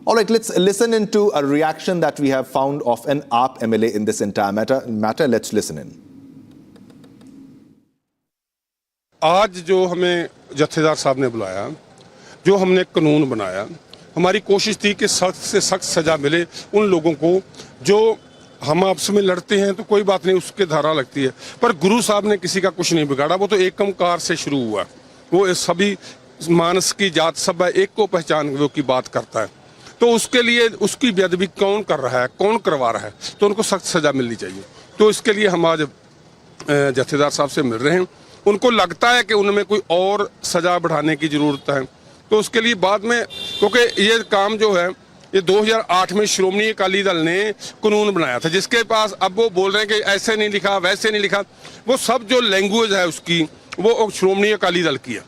All right, let's listen into a reaction that we have found of an AAP MLA in this entire matter. Let's listen in. आज जो हमें जत्थेदार साहब ने बुलाया, जो हमने कानून बनाया, हमारी कोशिश थी कि सख्त से सख्त सजा मिले उन लोगों को जो हम आपस में लड़ते हैं तो कोई बात नहीं, उसके धारा लगती है, पर गुरु साहब ने किसी का कुछ नहीं बिगाड़ा। वो तो एकमकार से शुरू हुआ, वो सभी मानस की जात सब एक को पहचान वो की बात करता है, तो उसके लिए उसकी बेअदबी कौन कर रहा है, कौन करवा रहा है, तो उनको सख्त सजा मिलनी चाहिए। तो इसके लिए हम आज जत्थेदार साहब से मिल रहे हैं। उनको लगता है कि उनमें कोई और सजा बढ़ाने की ज़रूरत है, तो उसके लिए बाद में, क्योंकि ये काम जो है ये 2008 में श्रोमणी अकाली दल ने कानून बनाया था, जिसके पास अब वो बोल रहे हैं कि ऐसे नहीं लिखा, वैसे नहीं लिखा, वो सब जो लैंग्वेज है उसकी वो श्रोमणी अकाली दल की है।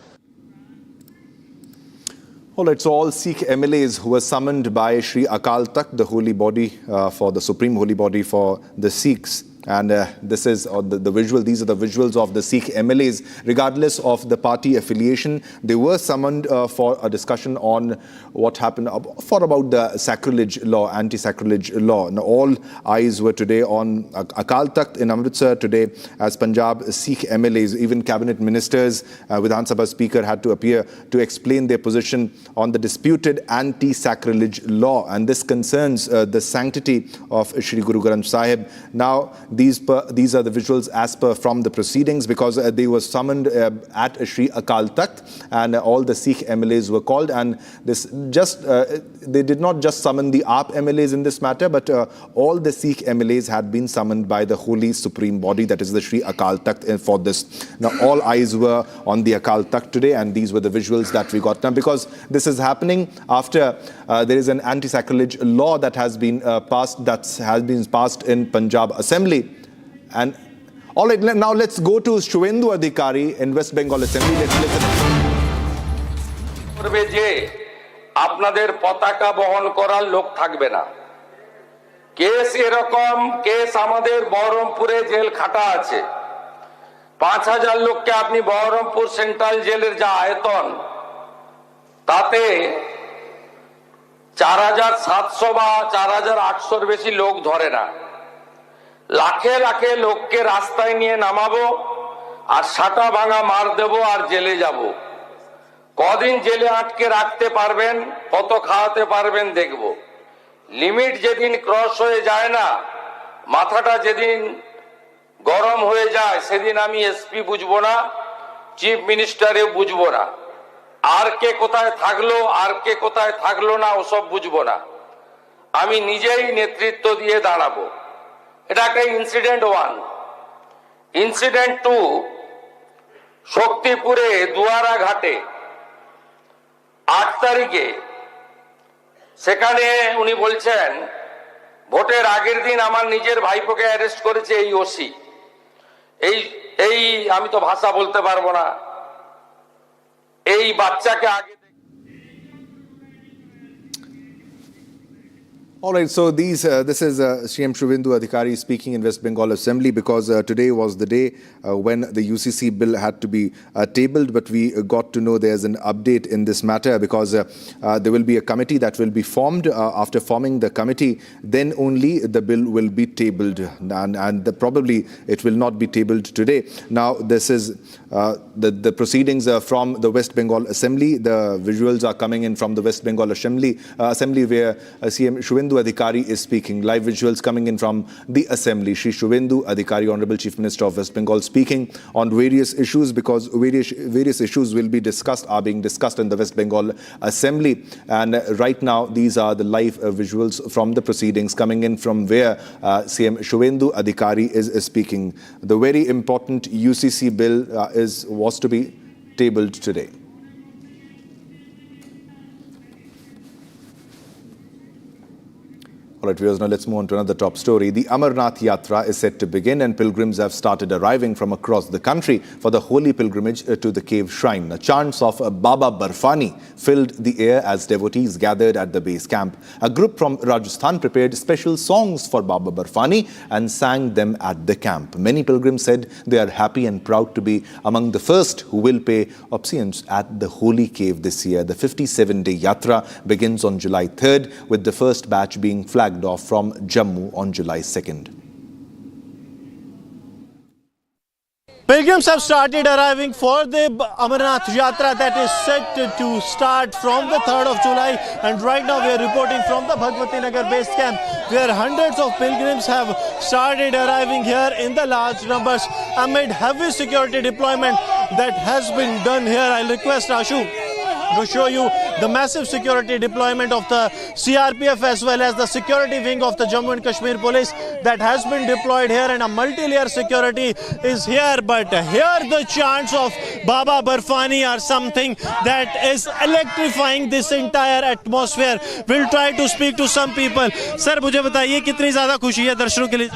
All right, so all Sikh MLAs who were summoned by Shri Akal Takht, the holy body for the supreme holy body for the Sikhs. And this is the visual. These are the visuals of the Sikh MLAs, regardless of the party affiliation. They were summoned for a discussion on what happened for about the sacrilege law, anti-sacrilege law. Now, all eyes were today on Akal Takht in Amritsar today, as Punjab Sikh MLAs, even cabinet ministers, Vidhan Sabha Speaker had to appear to explain their position on the disputed anti-sacrilege law, and this concerns the sanctity of Shri Guru Granth Sahib. Now, these are the visuals as per from the proceedings, because they were summoned at Shri Akal Takht, and all the Sikh MLAs were called, and this they did not just summon the AAP MLAs in this matter, but all the Sikh MLAs had been summoned by the holy supreme body, that is the Shri Akal Takht, for this. Now, all eyes were on the Akal Takht today, and these were the visuals that we got. Now, because this is happening after there is an anti-sacrilege law that has been passed in Punjab Assembly. And all right, now let's go to Shuvendu Adhikari in West Bengal Assembly. Let's listen. আপনাদের পতাকা বহন করার লোক থাকবে না। Case এরকম case আমাদের বহরমপুরে জেল খাটা আছে। 5000 লোককে আপনি বহরমপুর সেন্ট্রাল জেলের যা আয়তন, তাতে 4700 বা 4800 বেশি লোক ধরে না। লাখে লাখে লোককে রাস্তায় নিয়ে নামাবো আর সাটা ভাঙা মার দেবো আর জেলে যাব। কদিন জেলে আটকে রাখতে পারবেন, কত খাওয়াতে পারবেন দেখব। লিমিট যেদিন ক্রস হয়ে যায় না, মাথাটা যেদিন গরম হয়ে যায়, সেদিন আমি এসপি বুঝবো না, চিফ মিনিস্টারে বুঝবো না, আর কে কোথায় থাকলো আর কে কোথায় থাকলো না ওসব বুঝবো না। আমি নিজেই নেতৃত্ব দিয়ে দাঁড়াবো। এটা একটা ইনসিডেন্ট 1। ইনসিডেন্ট 2, শক্তিপুরে দুয়ারা ঘাটে 8 তারিখে, সেখানে উনি বলছেন ভোটের আগের দিন আমার নিজের ভাইপোকে অ্যারেস্ট করেছে এই ওসি। এই আমি তো ভাষা বলতে পারবো না, এই বাচ্চাকে আগে। All right, so this is CM Shuvendu Adhikari speaking in West Bengal Assembly, because today was the day when the UCC bill had to be tabled, but we got to know there's an update in this matter, because there will be a committee that will be formed. After forming the committee, then only the bill will be tabled, and probably it will not be tabled today. Now, this is the proceedings from the West Bengal Assembly. The visuals are coming in from the West Bengal Assembly where CM Shuvendu Adhikari is speaking. Live visuals coming in from the Assembly. Shri Shuvendu Adhikari, Honorable Chief Minister of West Bengal, speaking on various issues, because various issues are being discussed in the West Bengal Assembly. And right now, these are the live visuals from the proceedings coming in from where CM Shuvendu Adhikari is speaking. The very important UCC bill was to be tabled today. All right, viewers, now let's move on to another top story. The Amarnath Yatra is set to begin and pilgrims have started arriving from across the country for the holy pilgrimage to the cave shrine. The chants of Baba Barfani filled the air as devotees gathered at the base camp. A group from Rajasthan prepared special songs for Baba Barfani and sang them at the camp. Many pilgrims said they are happy and proud to be among the first who will pay obeisance at the holy cave this year. The 57-day Yatra begins on July 3rd, with the first batch being flagged off from Jammu on July 2nd. Pilgrims have started arriving for the Amarnath Yatra that is set to start from the 3rd of July, and right now we are reporting from the Bhagwati Nagar base camp where hundreds of pilgrims have started arriving here in the large numbers amid heavy security deployment that has been done here. I'll request Ashu to show you the massive security deployment of the CRPF as well as the security wing of the Jammu and Kashmir police that has been deployed here, and a multi-layer security is here. But here the chants of Baba Barfani are something that is electrifying this entire atmosphere. We'll try to speak to some people. Sir, मुझे बताइए कितनी ज़्यादा खुशी है दर्शनों के लिए?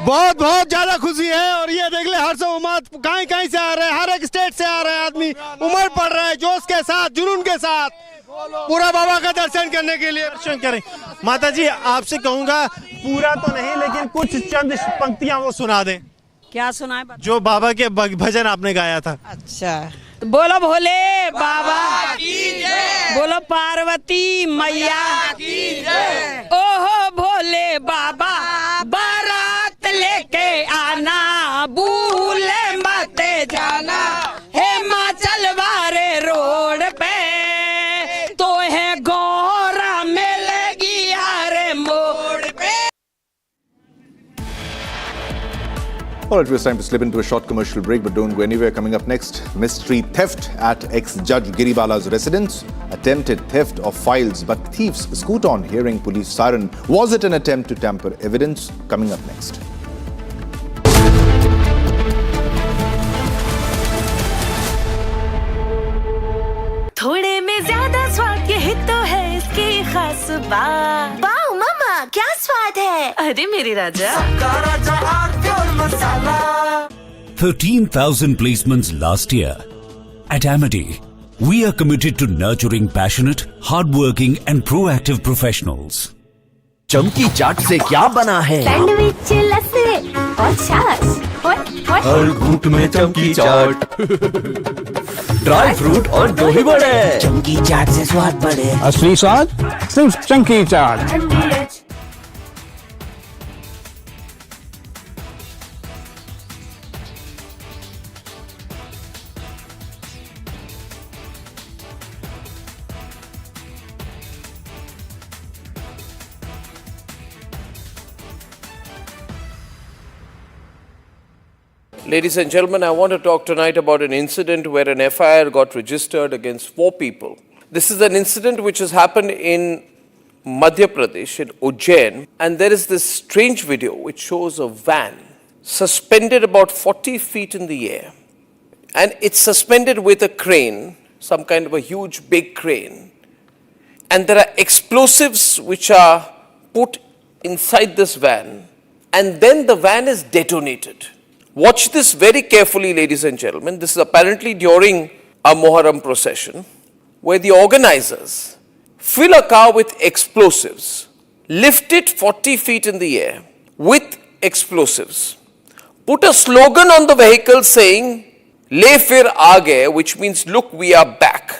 बहुत बहुत ज्यादा खुशी है, और ये देख ले हर सब उम्मत कहीं कहीं से आ रहे हैं, हर एक स्टेट से आ रहे हैं आदमी, उमड़ पड़ रहे हैं जोश के साथ, जुनून के साथ पूरा बाबा का दर्शन करने के लिए। दर्शन करें। माता जी, आपसे कहूंगा पूरा तो नहीं लेकिन कुछ चंद पंक्तियां वो सुना दें। क्या सुनाए? जो बाबा के भजन आपने गाया था। अच्छा, बोलो भोले बाबा की जय, बोलो पार्वती मैया की जय। ओहो भोले बाबा बारात लेके आना, भूले मत जाना, हिमाचल वाले रोड पे तो है गौरा मिलेगी यारे मोड़ पे। All right, it's time to slip into a short commercial break, but don't go anywhere. Coming up next, mystery theft at ex-judge Giribala's residence. Attempted theft of files, but thieves scoot on hearing police siren. Was it an attempt to tamper evidence? Coming up next. थोड़े में ज्यादा स्वाद यही तो है इसकी खास बात। वाओ मम्मा, क्या स्वाद है? अरे मेरी राजा, 13,000 placements last year. At Amity, we are committed to nurturing passionate, hardworking and proactive professionals. चमकी चाट से क्या बना है? सैंडविच, लस्सी और छाछ और हर घूंट में चमकी चाट। ड्राई फ्रूट और दही बड़े। चमकी चाट से स्वाद बढ़े। असली स्वाद सिर्फ चमकी चाट। Ladies and gentlemen, I want to talk tonight about an incident where an FIR got registered against 4 people. This is an incident which has happened in Madhya Pradesh, in Ujjain, and there is this strange video which shows a van suspended about 40 feet in the air. And it's suspended with a crane, some kind of a huge big crane. And there are explosives which are put inside this van, and then the van is detonated. Watch this very carefully, ladies and gentlemen. This is apparently during a Muharram procession where the organizers fill a car with explosives, lift it 40 feet in the air with explosives, put a slogan on the vehicle saying, "Le fir aage," which means, "Look, we are back."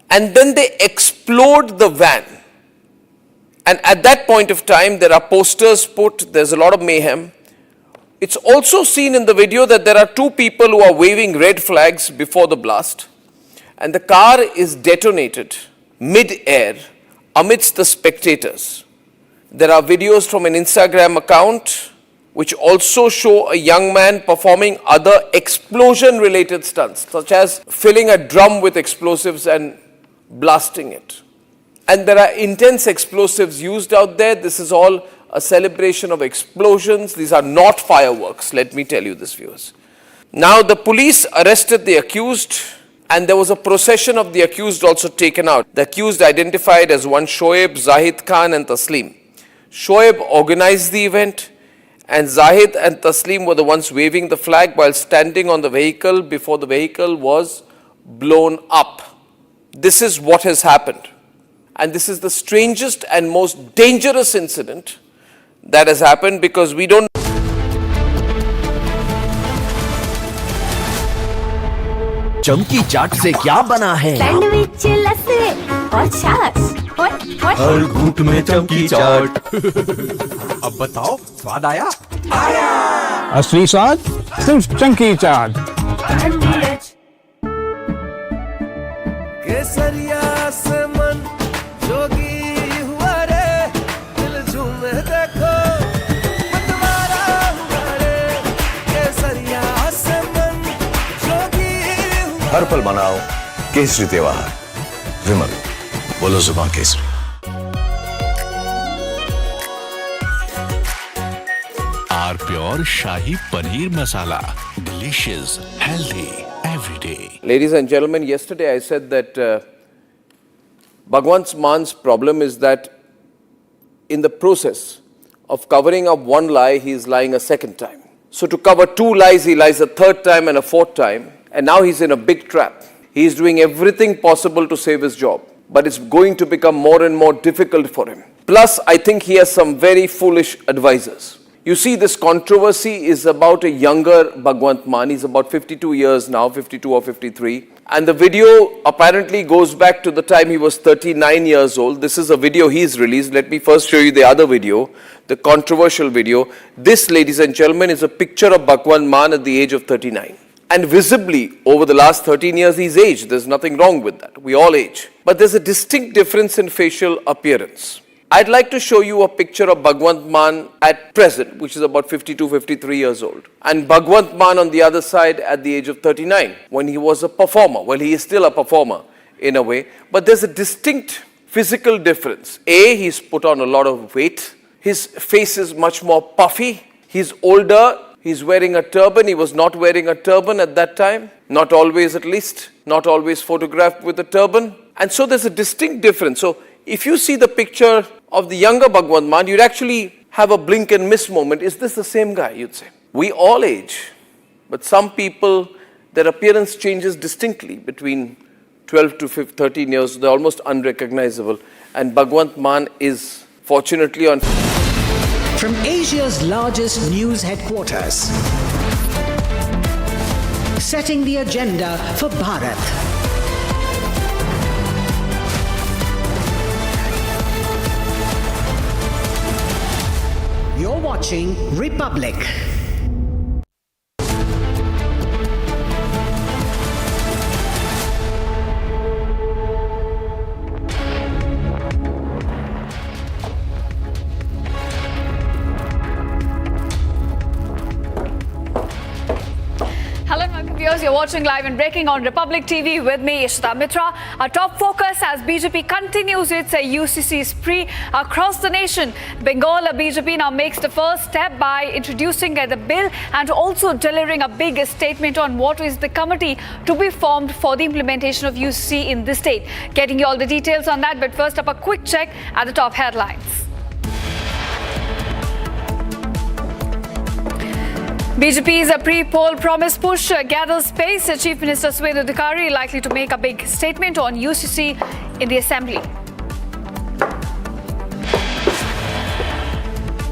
And then they explode the van. And at that point of time, there are posters put, there's a lot of mayhem. It's also seen in the video that there are 2 people who are waving red flags before the blast, and the car is detonated mid-air amidst the spectators. There are videos from an Instagram account which also show a young man performing other explosion-related stunts, such as filling a drum with explosives and blasting it. And there are intense explosives used out there. This is all a celebration of explosions. These are not fireworks, let me tell you this, viewers. Now, the police arrested the accused, and there was a procession of the accused also taken out. The accused identified as one Shoaib, Zahid Khan and Taslim. Shoaib organized the event, and Zahid and Taslim were the ones waving the flag while standing on the vehicle before the vehicle was blown up. This is what has happened. And this is the strangest and most dangerous incident that has happened, because we don't. चमकी चाट से क्या बना है? Sandwich लस्सी और छाछ हर घूंट में चमकी चाट। अब बताओ, स्वाद आया? आया। असली स्वाद सिर्फ चमकी चाट। केसरिया से मन जोगी हुआ रे, दिल झूमे देखो मतवारा हुआ रे। केसरिया से मन जोगी हुआ। हर पल मनाओ केसरी त्योहार। विमल, बोलो जुबान केसरी। R pure shahi paneer masala, delicious, healthy every day. Ladies and gentlemen, yesterday I said that Bhagwant Man's problem is that in the process of covering up one lie, he is lying a second time. So to cover two lies, he lies a third time and a fourth time, and now he's in a big trap. He is doing everything possible to save his job, but it's going to become more and more difficult for him. Plus, I think he has some very foolish advisors. You see, this controversy is about a younger Bhagwant Mann. He's about 52 years now, 52 or 53. And the video apparently goes back to the time he was 39 years old. This is a video he's released. Let me first show you the other video, the controversial video. This, ladies and gentlemen, is a picture of Bhagwant Mann at the age of 39. And visibly, over the last 13 years, he's aged. There's nothing wrong with that. We all age. But there's a distinct difference in facial appearance. I'd like to show you a picture of Bhagwant Mann at present, which is about 52, 53 years old. And Bhagwant Mann on the other side at the age of 39, when he was a performer. Well, he is still a performer in a way, but there's a distinct physical difference. A, he's put on a lot of weight. His face is much more puffy. He's older. He's wearing a turban. He was not wearing a turban at that time. Not always, at least. Not always photographed with a turban. And so there's a distinct difference. So if you see the picture of the younger Bhagwant Mann, you'd actually have a blink and miss moment. Is this the same guy, you'd say? We all age, but some people, their appearance changes distinctly between 12 to 13 years. They're almost unrecognizable. And Bhagwant Mann is fortunately on. From Asia's largest news headquarters, setting the agenda for Bharat. You're watching Republic. Hello, welcome viewers. You're watching live and breaking on Republic TV with me, Ishita Mitra. Our top focus as BJP continues its UCC spree across the nation. Bengal BJP now makes the first step by introducing the bill and also delivering a big statement on what is the committee to be formed for the implementation of UCC in the state. Getting you all the details on that, but first up a quick check at the top headlines. BJP's pre-poll promise push gathers pace. Chief Minister Swetha Adhikari likely to make a big statement on UCC in the Assembly.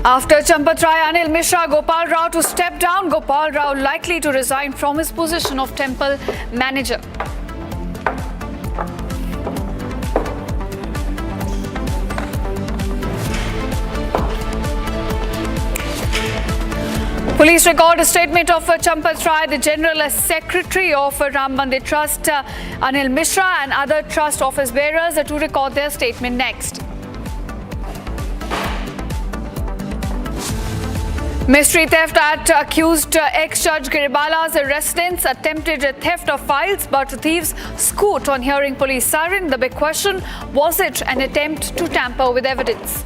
After Champatrai, Anil Mishra, Gopal Rao to step down. Gopal Rao likely to resign from his position of temple manager. Police record a statement of Champat Rai, the General Secretary of Ram Mandir Trust, Anil Mishra, and other trust office bearers to record their statement next. Mystery theft at accused ex-judge Giribala's residence. Attempted theft of files, but thieves scoot on hearing police siren. The big question, was it an attempt to tamper with evidence?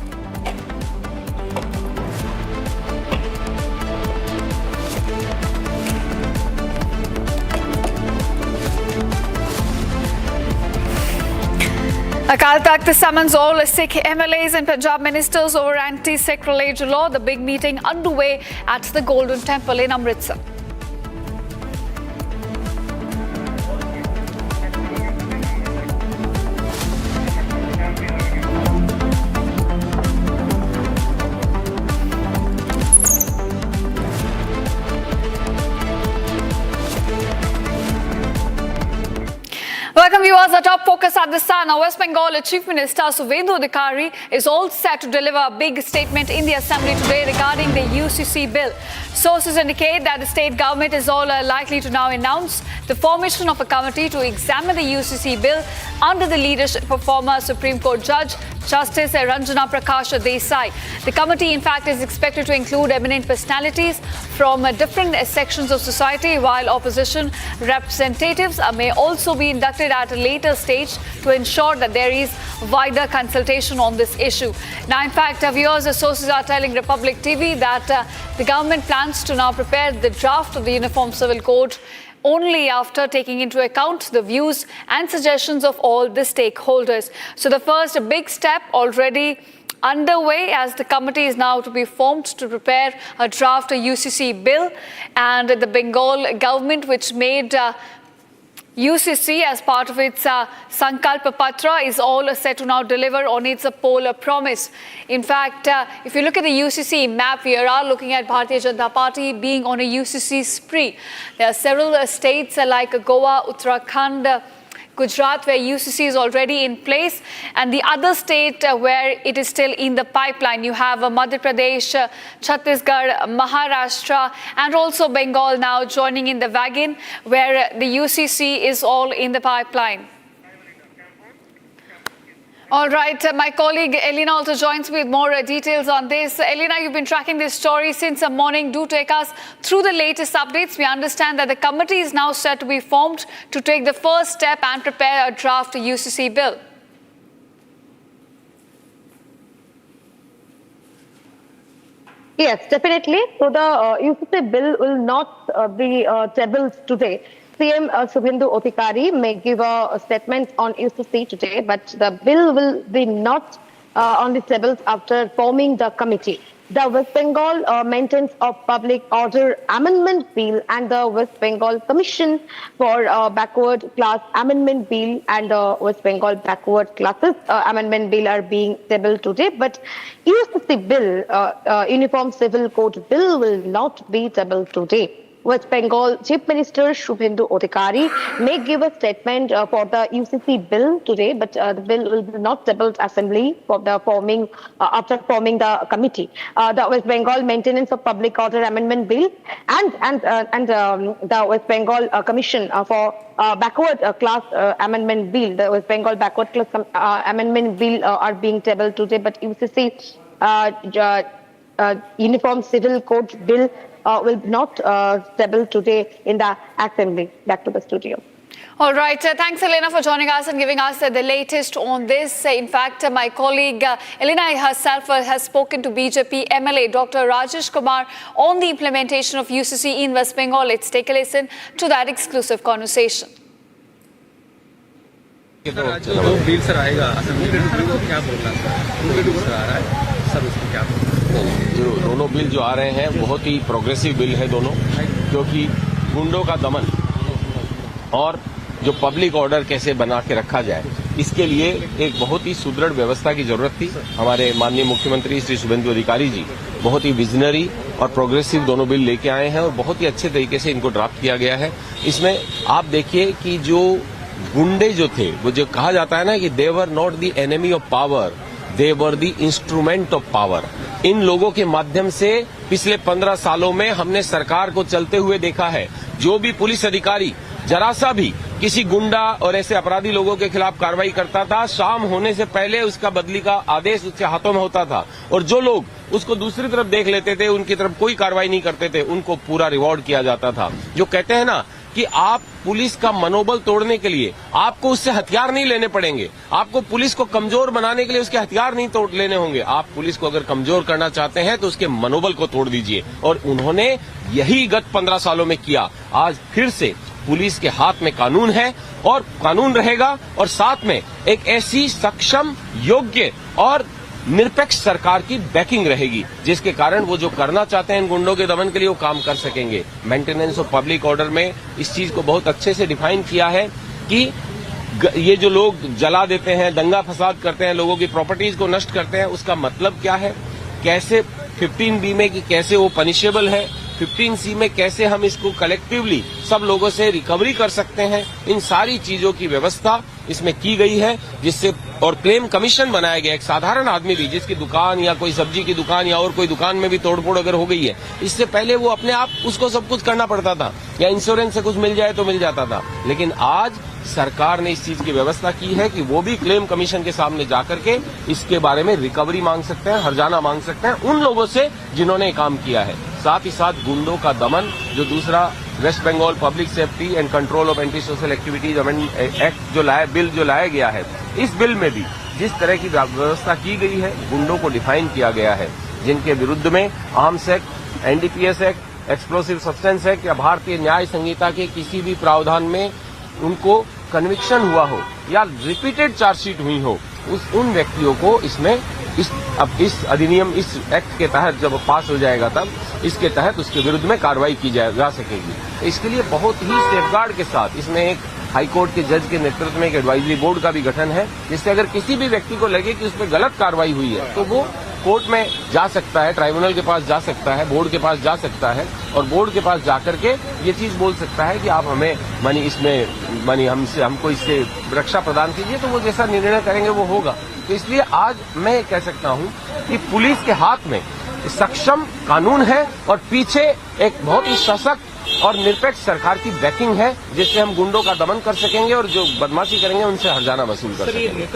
Akal Takht summons all Sikh MLAs and Punjab ministers over anti-sacrilege law. The big meeting underway at the Golden Temple in Amritsar. Welcome viewers, our top focus at the Sun. Now, West Bengal Chief Minister Subhendu Adhikari is all set to deliver a big statement in the Assembly today regarding the UCC bill. Sources indicate that the state government is all likely to now announce the formation of a committee to examine the UCC bill under the leadership of former Supreme Court Judge Justice Ranjana Prakash Desai. The committee, in fact, is expected to include eminent personalities from different sections of society, while opposition representatives may also be inducted at a later stage to ensure that there is wider consultation on this issue. Now, in fact, viewers, the sources are telling Republic TV that the government plans to now prepare the draft of the Uniform Civil Code only after taking into account the views and suggestions of all the stakeholders. So the first big step already underway, as the committee is now to be formed to prepare a draft UCC bill, and the Bengal government, which made UCC as part of its Sankalpa Patra, is all set to now deliver on its poll promise. In fact, if you look at the UCC map, we are looking at Bharatiya Janata Party being on a UCC spree. There are several states like Goa, Uttarakhand, Gujarat, where UCC is already in place, and the other state where it is still in the pipeline. You have Madhya Pradesh, Chhattisgarh, Maharashtra, and also Bengal now joining in the wagon, where the UCC is all in the pipeline. All right, my colleague Elena also joins me with more details on this. Elena, you've been tracking this story since the morning. Do take us through the latest updates. We understand that the committee is now set to be formed to take the first step and prepare a draft UCC bill. Yes, definitely. So the UCC bill will not be tabled today. CM Subhendu Adhikari may give a statement on UCC today, but the bill will be not on the tables after forming the committee. The West Bengal Maintenance of Public Order Amendment Bill and the West Bengal Commission for Backward Class Amendment Bill and the West Bengal Backward Classes Amendment Bill are being tabled today. But UCC bill, Uniform Civil Code Bill, will not be tabled today. West Bengal Chief Minister Subhendu Adhikari may give a statement for the UCC bill today, but the bill will be not tabled assembly for the forming after forming the committee. The West Bengal Maintenance of Public Order Amendment Bill and the West Bengal Commission for Backward Class Amendment Bill, the West Bengal Backward Class Amendment Bill are being tabled today, but UCC Uniform Civil Code Bill will not table today in the assembly. Back to the studio. All right. Thanks, Elena, for joining us and giving us the latest on this. In fact, my colleague Elena herself has spoken to BJP MLA Dr. Rajesh Kumar on the implementation of UCC in West Bengal. Let's take a listen to that exclusive conversation. जो दोनों bill जो आ रहे हैं बहुत ही progressive bill है दोनों, क्योंकि गुंडों का दमन और जो पब्लिक ऑर्डर कैसे बना के रखा जाए, इसके लिए एक बहुत ही सुदृढ़ व्यवस्था की जरूरत थी। हमारे माननीय मुख्यमंत्री श्री शुभेंदु अधिकारी जी बहुत ही विजनरी और प्रोग्रेसिव दोनों बिल लेके आए हैं और बहुत ही अच्छे तरीके से इनको ड्राफ्ट किया गया है। इसमें आप देखिए कि जो गुंडे जो थे, वो जो कहा जाता है ना कि they were not the enemy of power, they were the instrument of power. इन लोगों के माध्यम से पिछले 15 सालों में हमने सरकार को चलते हुए देखा है। जो भी पुलिस अधिकारी जरा सा भी किसी गुंडा और ऐसे अपराधी लोगों के खिलाफ कार्रवाई करता था, शाम होने से पहले उसका बदली का आदेश उसके हाथों में होता था, और जो लोग उसको दूसरी तरफ देख लेते थे, उनकी तरफ कोई कार्रवाई नहीं करते थे, उनको पूरा रिवॉर्ड किया जाता था। जो कहते हैं ना कि आप पुलिस का मनोबल तोड़ने के लिए आपको उससे हथियार नहीं लेने पड़ेंगे, आपको पुलिस को कमजोर बनाने के लिए उसके हथियार नहीं तोड़ लेने होंगे। आप पुलिस को अगर कमजोर करना चाहते हैं तो उसके मनोबल को तोड़ दीजिए, और उन्होंने यही गत 15 सालों में किया। आज फिर से पुलिस के हाथ में कानून है और कानून रहेगा, और साथ में एक ऐसी सक्षम, योग्य और निरपेक्ष सरकार की बैकिंग रहेगी, जिसके कारण वो जो करना चाहते हैं इन गुंडों के दमन के लिए वो काम कर सकेंगे। मेंटेनेंस ऑफ पब्लिक ऑर्डर में इस चीज को बहुत अच्छे से डिफाइन किया है कि ये जो लोग जला देते हैं, दंगा फसाद करते हैं, लोगों की प्रॉपर्टीज को नष्ट करते हैं, उसका मतलब क्या है, कैसे 15B में कि कैसे वो पनिशेबल है, 15C में कैसे हम इसको कलेक्टिवली सब लोगों से रिकवरी कर सकते हैं, इन सारी चीजों की व्यवस्था इसमें की गई है, जिससे और क्लेम कमीशन बनाया गया। एक साधारण आदमी भी जिसकी दुकान या कोई सब्जी की दुकान या और कोई दुकान में भी तोड़फोड़ अगर हो गई है, इससे पहले वो अपने आप उसको सब कुछ करना पड़ता था, या इंश्योरेंस से कुछ मिल जाए तो मिल जाता था, लेकिन आज सरकार ने इस चीज की व्यवस्था की है कि वो भी क्लेम कमीशन के सामने जाकर के इसके बारे में रिकवरी मांग सकते हैं, हर्जाना मांग सकते हैं उन लोगों से जिन्होंने काम किया है। साथ ही साथ गुंडों का दमन, जो दूसरा west Bengal public safety and control of anti social activities act जो लाया गया है, इस बिल में भी जिस तरह की व्यवस्था की गई है, गुंडों को डिफाइन किया गया है, जिनके विरुद्ध में arms act, NDPS act, explosive substance act या भारतीय न्याय संहिता के किसी भी प्रावधान में उनको कन्विक्शन हुआ हो या रिपीटेड चार्जशीट हुई हो, उन व्यक्तियों को इसमें इस अधिनियम, इस एक्ट के तहत जब पास हो जाएगा तब इसके तहत उसके विरुद्ध में कार्रवाई की जा सकेगी। इसके लिए बहुत ही सेफगार्ड के साथ इसमें एक हाईकोर्ट के जज के नेतृत्व में एक एडवाइजरी बोर्ड का भी गठन है, जिससे अगर किसी भी व्यक्ति को लगे कि उस पर गलत कार्रवाई हुई है तो वो कोर्ट में जा सकता है, ट्राइब्यूनल के पास जा सकता है, बोर्ड के पास जा सकता है, और बोर्ड के पास जाकर के ये चीज बोल सकता है कि आप हमें हमको इससे रक्षा प्रदान कीजिए, तो वो जैसा निर्णय करेंगे वो होगा। तो इसलिए आज मैं कह सकता हूं कि पुलिस के हाथ में सक्षम कानून है और पीछे एक बहुत ही सशक्त और निरपेक्ष सरकार की बैकिंग है, जिससे हम गुंडों का दमन कर सकेंगे और जो बदमाशी करेंगे उनसे हर्जाना वसूल कर सकेंगे।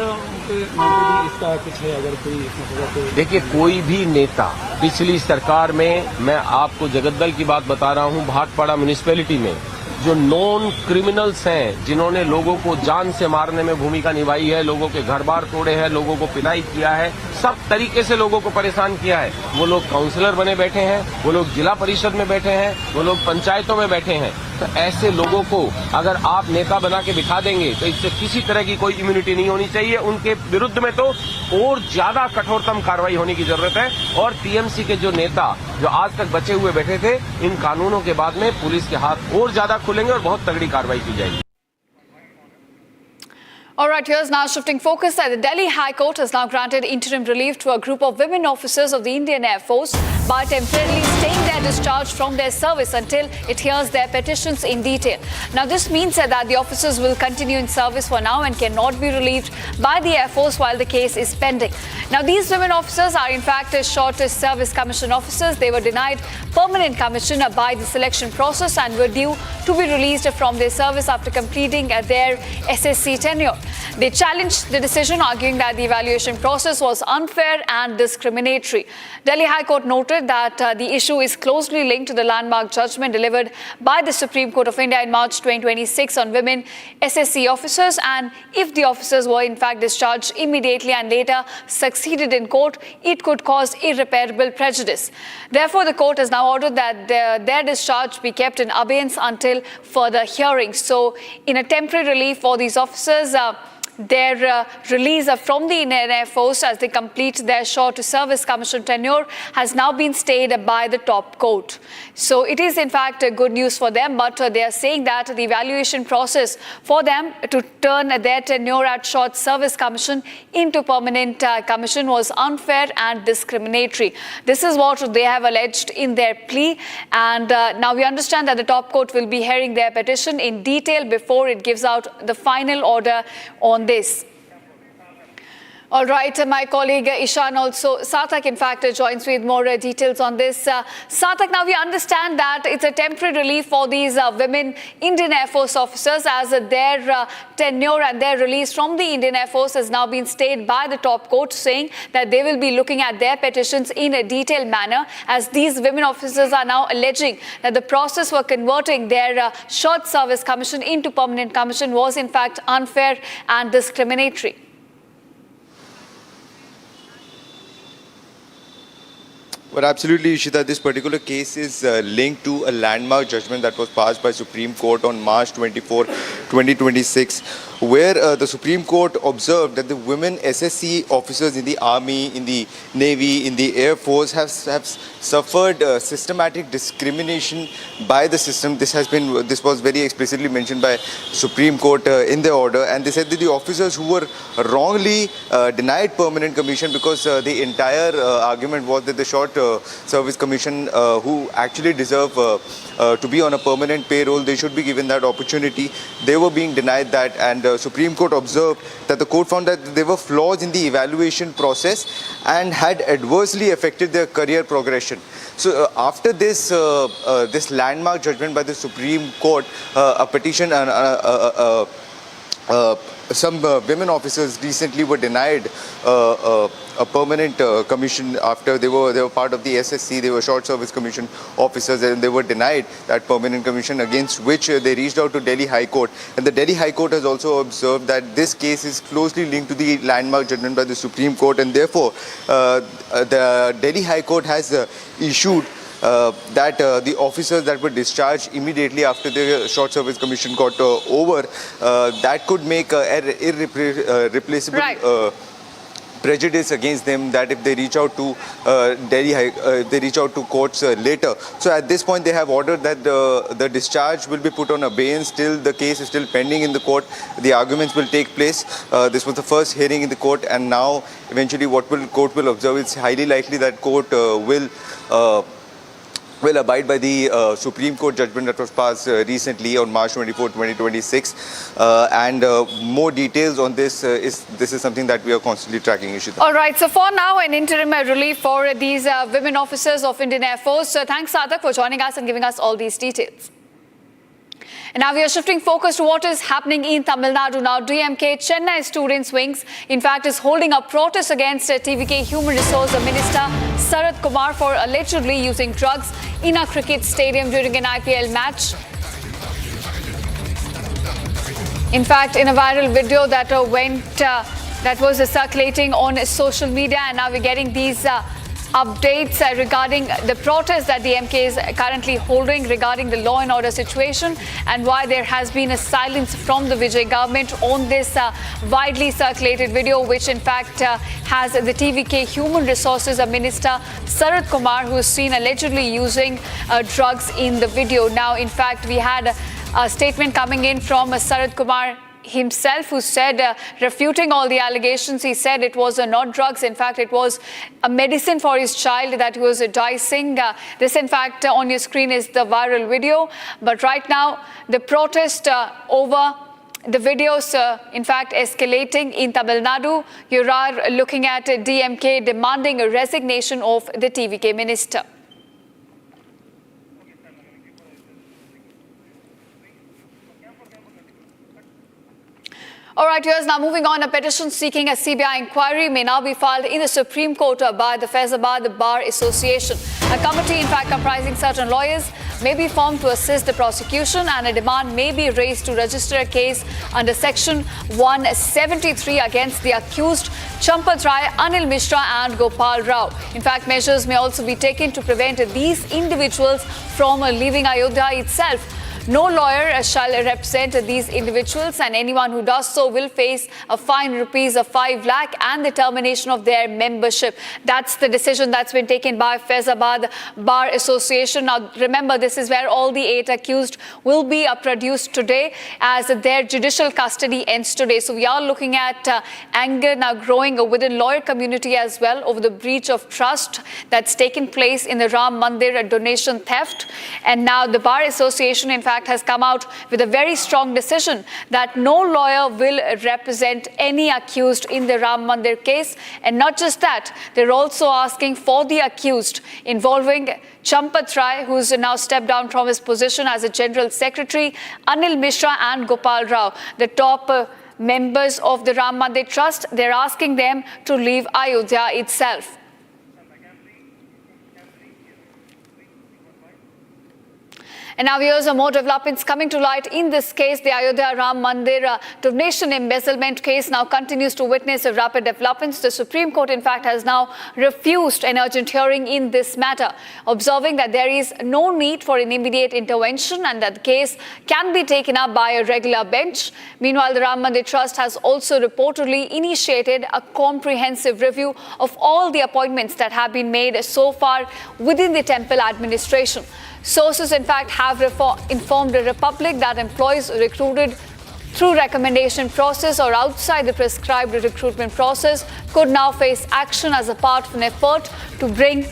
देखिए, कोई भी नेता पिछली सरकार में, मैं आपको जगद्दल की बात बता रहा हूं, भाटपाड़ा म्युनिसिपैलिटी में जो नॉन क्रिमिनल्स हैं, जिन्होंने लोगों को जान से मारने में भूमिका निभाई है, लोगों के घर बार तोड़े हैं, लोगों को पिटाई किया है, सब तरीके से लोगों को परेशान किया है, वो लोग काउंसलर बने बैठे हैं, वो लोग जिला परिषद में बैठे हैं, वो लोग पंचायतों में बैठे हैं। तो ऐसे लोगों को अगर आप नेता बना के बिठा देंगे तो इससे किसी तरह की कोई इम्यूनिटी नहीं होनी चाहिए। उनके विरुद्ध में तो और ज्यादा कठोरतम कार्रवाई होने की जरूरत है। और टीएमसी के जो नेता जो आज तक बचे हुए बैठे थे, इन कानूनों के बाद में पुलिस के हाथ और ज्यादा खुलेंगे और बहुत तगड़ी कार्रवाई की जाएगी। All right, here's now shifting focus. The Delhi High Court has now granted interim relief to a group of women officers of the Indian Air Force by temporarily staying their discharge from their service until it hears their petitions in detail. Now, this means that the officers will continue in service for now and cannot be relieved by the Air Force while the case is pending. Now, these women officers are in fact short service commission officers. They were denied permanent commission by the selection process and were due to be released from their service after completing their SSC tenure. They challenged the decision, arguing that the evaluation process was unfair and discriminatory. Delhi High Court noted that the issue is closely linked to the landmark judgment delivered by the Supreme Court of India in March 2026 on women SSC officers, and if the officers were in fact discharged immediately and later succeeded in court, it could cause irreparable prejudice. Therefore, the court has now ordered that their discharge be kept in abeyance until further hearings. So, in a temporary relief for these officers, their release from the Indian Air Force as they complete their short service commission tenure has now been stayed by the top court. So it is in fact good news for them, but they are saying that the evaluation process for them to turn their tenure at short service commission into permanent commission was unfair and discriminatory. This is what they have alleged in their plea, and now we understand that the top court will be hearing their petition in detail before it gives out the final order on this. All right, my colleague Ishan also, Sarthak in fact joins me with more details on this. Sarthak, now we understand that it's a temporary relief for these women Indian Air Force officers as their tenure and their release from the Indian Air Force has now been stayed by the top court, saying that they will be looking at their petitions in a detailed manner, as these women officers are now alleging that the process for converting their short service commission into permanent commission was in fact unfair and discriminatory. Well, absolutely, Ishita. This particular case is linked to a landmark judgment that was passed by Supreme Court on March 24, 2026, where the Supreme Court observed that the women SSC officers in the Army, in the Navy, in the Air Force have suffered systematic discrimination by the system. This was very explicitly mentioned by Supreme Court in the order, and they said that the officers who were wrongly denied permanent commission because the entire argument was that the short service commission who actually deserve to be on a permanent payroll, they should be given that opportunity. They were being denied that, and Supreme Court observed that the court found that there were flaws in the evaluation process and had adversely affected their career progression. So after this this landmark judgment by the Supreme Court, a petition some women officers recently were denied a permanent commission after they were part of the SSC. They were short service commission officers, and they were denied that permanent commission, against which they reached out to Delhi High Court. And the Delhi High Court has also observed that this case is closely linked to the landmark judgment by the Supreme Court, and therefore the Delhi High Court has issued that the officers that were discharged immediately after the short service commission got over, that could make irreplaceable prejudice against them, that if they reach out to they reach out to courts later. So at this point they have ordered that the discharge will be put on abeyance till the case is still pending in the court. The arguments will take place. This was the first hearing in the court, and now eventually what court will observe, it's highly likely that court will abide by the Supreme Court judgment that was passed recently on March 24, 2026. And more details on this is something that we are constantly tracking, Ishita. All right, so for now, an interim relief for these women officers of Indian Air Force. So thanks, Sadak, for joining us and giving us all these details. And now we are shifting focus to what is happening in Tamil Nadu. Now, DMK Chennai students wings, in fact, is holding a protest against TVK Human Resource Minister Sarath Kumar for allegedly using drugs in a cricket stadium during an IPL match. In fact, in a viral video that was circulating on social media, and now we're getting these updates regarding the protest that the MK is currently holding regarding the law and order situation, and why there has been a silence from the Vijay government on this widely circulated video, which in fact has the TVK Human Resources Minister Sarath Kumar, who is seen allegedly using drugs in the video. Now, in fact, we had a statement coming in from Sarath Kumar himself, who said, refuting all the allegations, he said it was not drugs. In fact, it was a medicine for his child that he was dicing. This, in fact, on your screen is the viral video. But right now, the protest over the videos, in fact, escalating in Tamil Nadu. You are looking at DMK demanding a resignation of the TVK minister. All right, viewers, now moving on, a petition seeking a CBI inquiry may now be filed in the Supreme Court by the Faizabad Bar Association. A committee, in fact, comprising certain lawyers may be formed to assist the prosecution, and a demand may be raised to register a case under Section 173 against the accused Champat Rai, Anil Mishra and Gopal Rao. In fact, measures may also be taken to prevent these individuals from leaving Ayodhya itself. No lawyer shall represent these individuals, and anyone who does so will face a fine rupees of 5 lakh and the termination of their membership. That's the decision that's been taken by Faizabad Bar Association. Now, remember, this is where all the 8 accused will be produced today, as their judicial custody ends today. So we are looking at anger now growing within lawyer community as well over the breach of trust that's taken place in the Ram Mandir donation theft. And now the Bar Association, in fact, has come out with a very strong decision that no lawyer will represent any accused in the Ram Mandir case. And not just that, they're also asking for the accused involving Champat Rai, who's now stepped down from his position as a General Secretary, Anil Mishra and Gopal Rao, the top members of the Ram Mandir Trust. They're asking them to leave Ayodhya itself. And now here's more developments coming to light in this case. The Ayodhya Ram Mandir donation embezzlement case now continues to witness rapid developments. The Supreme Court, in fact, has now refused an urgent hearing in this matter, observing that there is no need for an immediate intervention and that the case can be taken up by a regular bench. Meanwhile, the Ram Mandir Trust has also reportedly initiated a comprehensive review of all the appointments that have been made so far within the temple administration. Sources, in fact, have informed the Republic that employees recruited through recommendation process or outside the prescribed recruitment process could now face action as a part of an effort to bring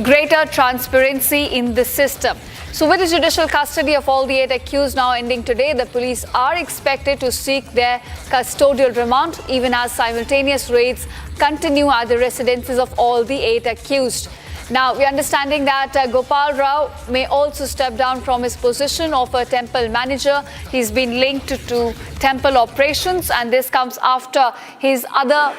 greater transparency in the system. So with the judicial custody of all the 8 accused now ending today, the police are expected to seek their custodial remand, even as simultaneous raids continue at the residences of all the 8 accused. Now, we are understanding that Gopal Rao may also step down from his position of a temple manager. He's been linked to temple operations, and this comes after his other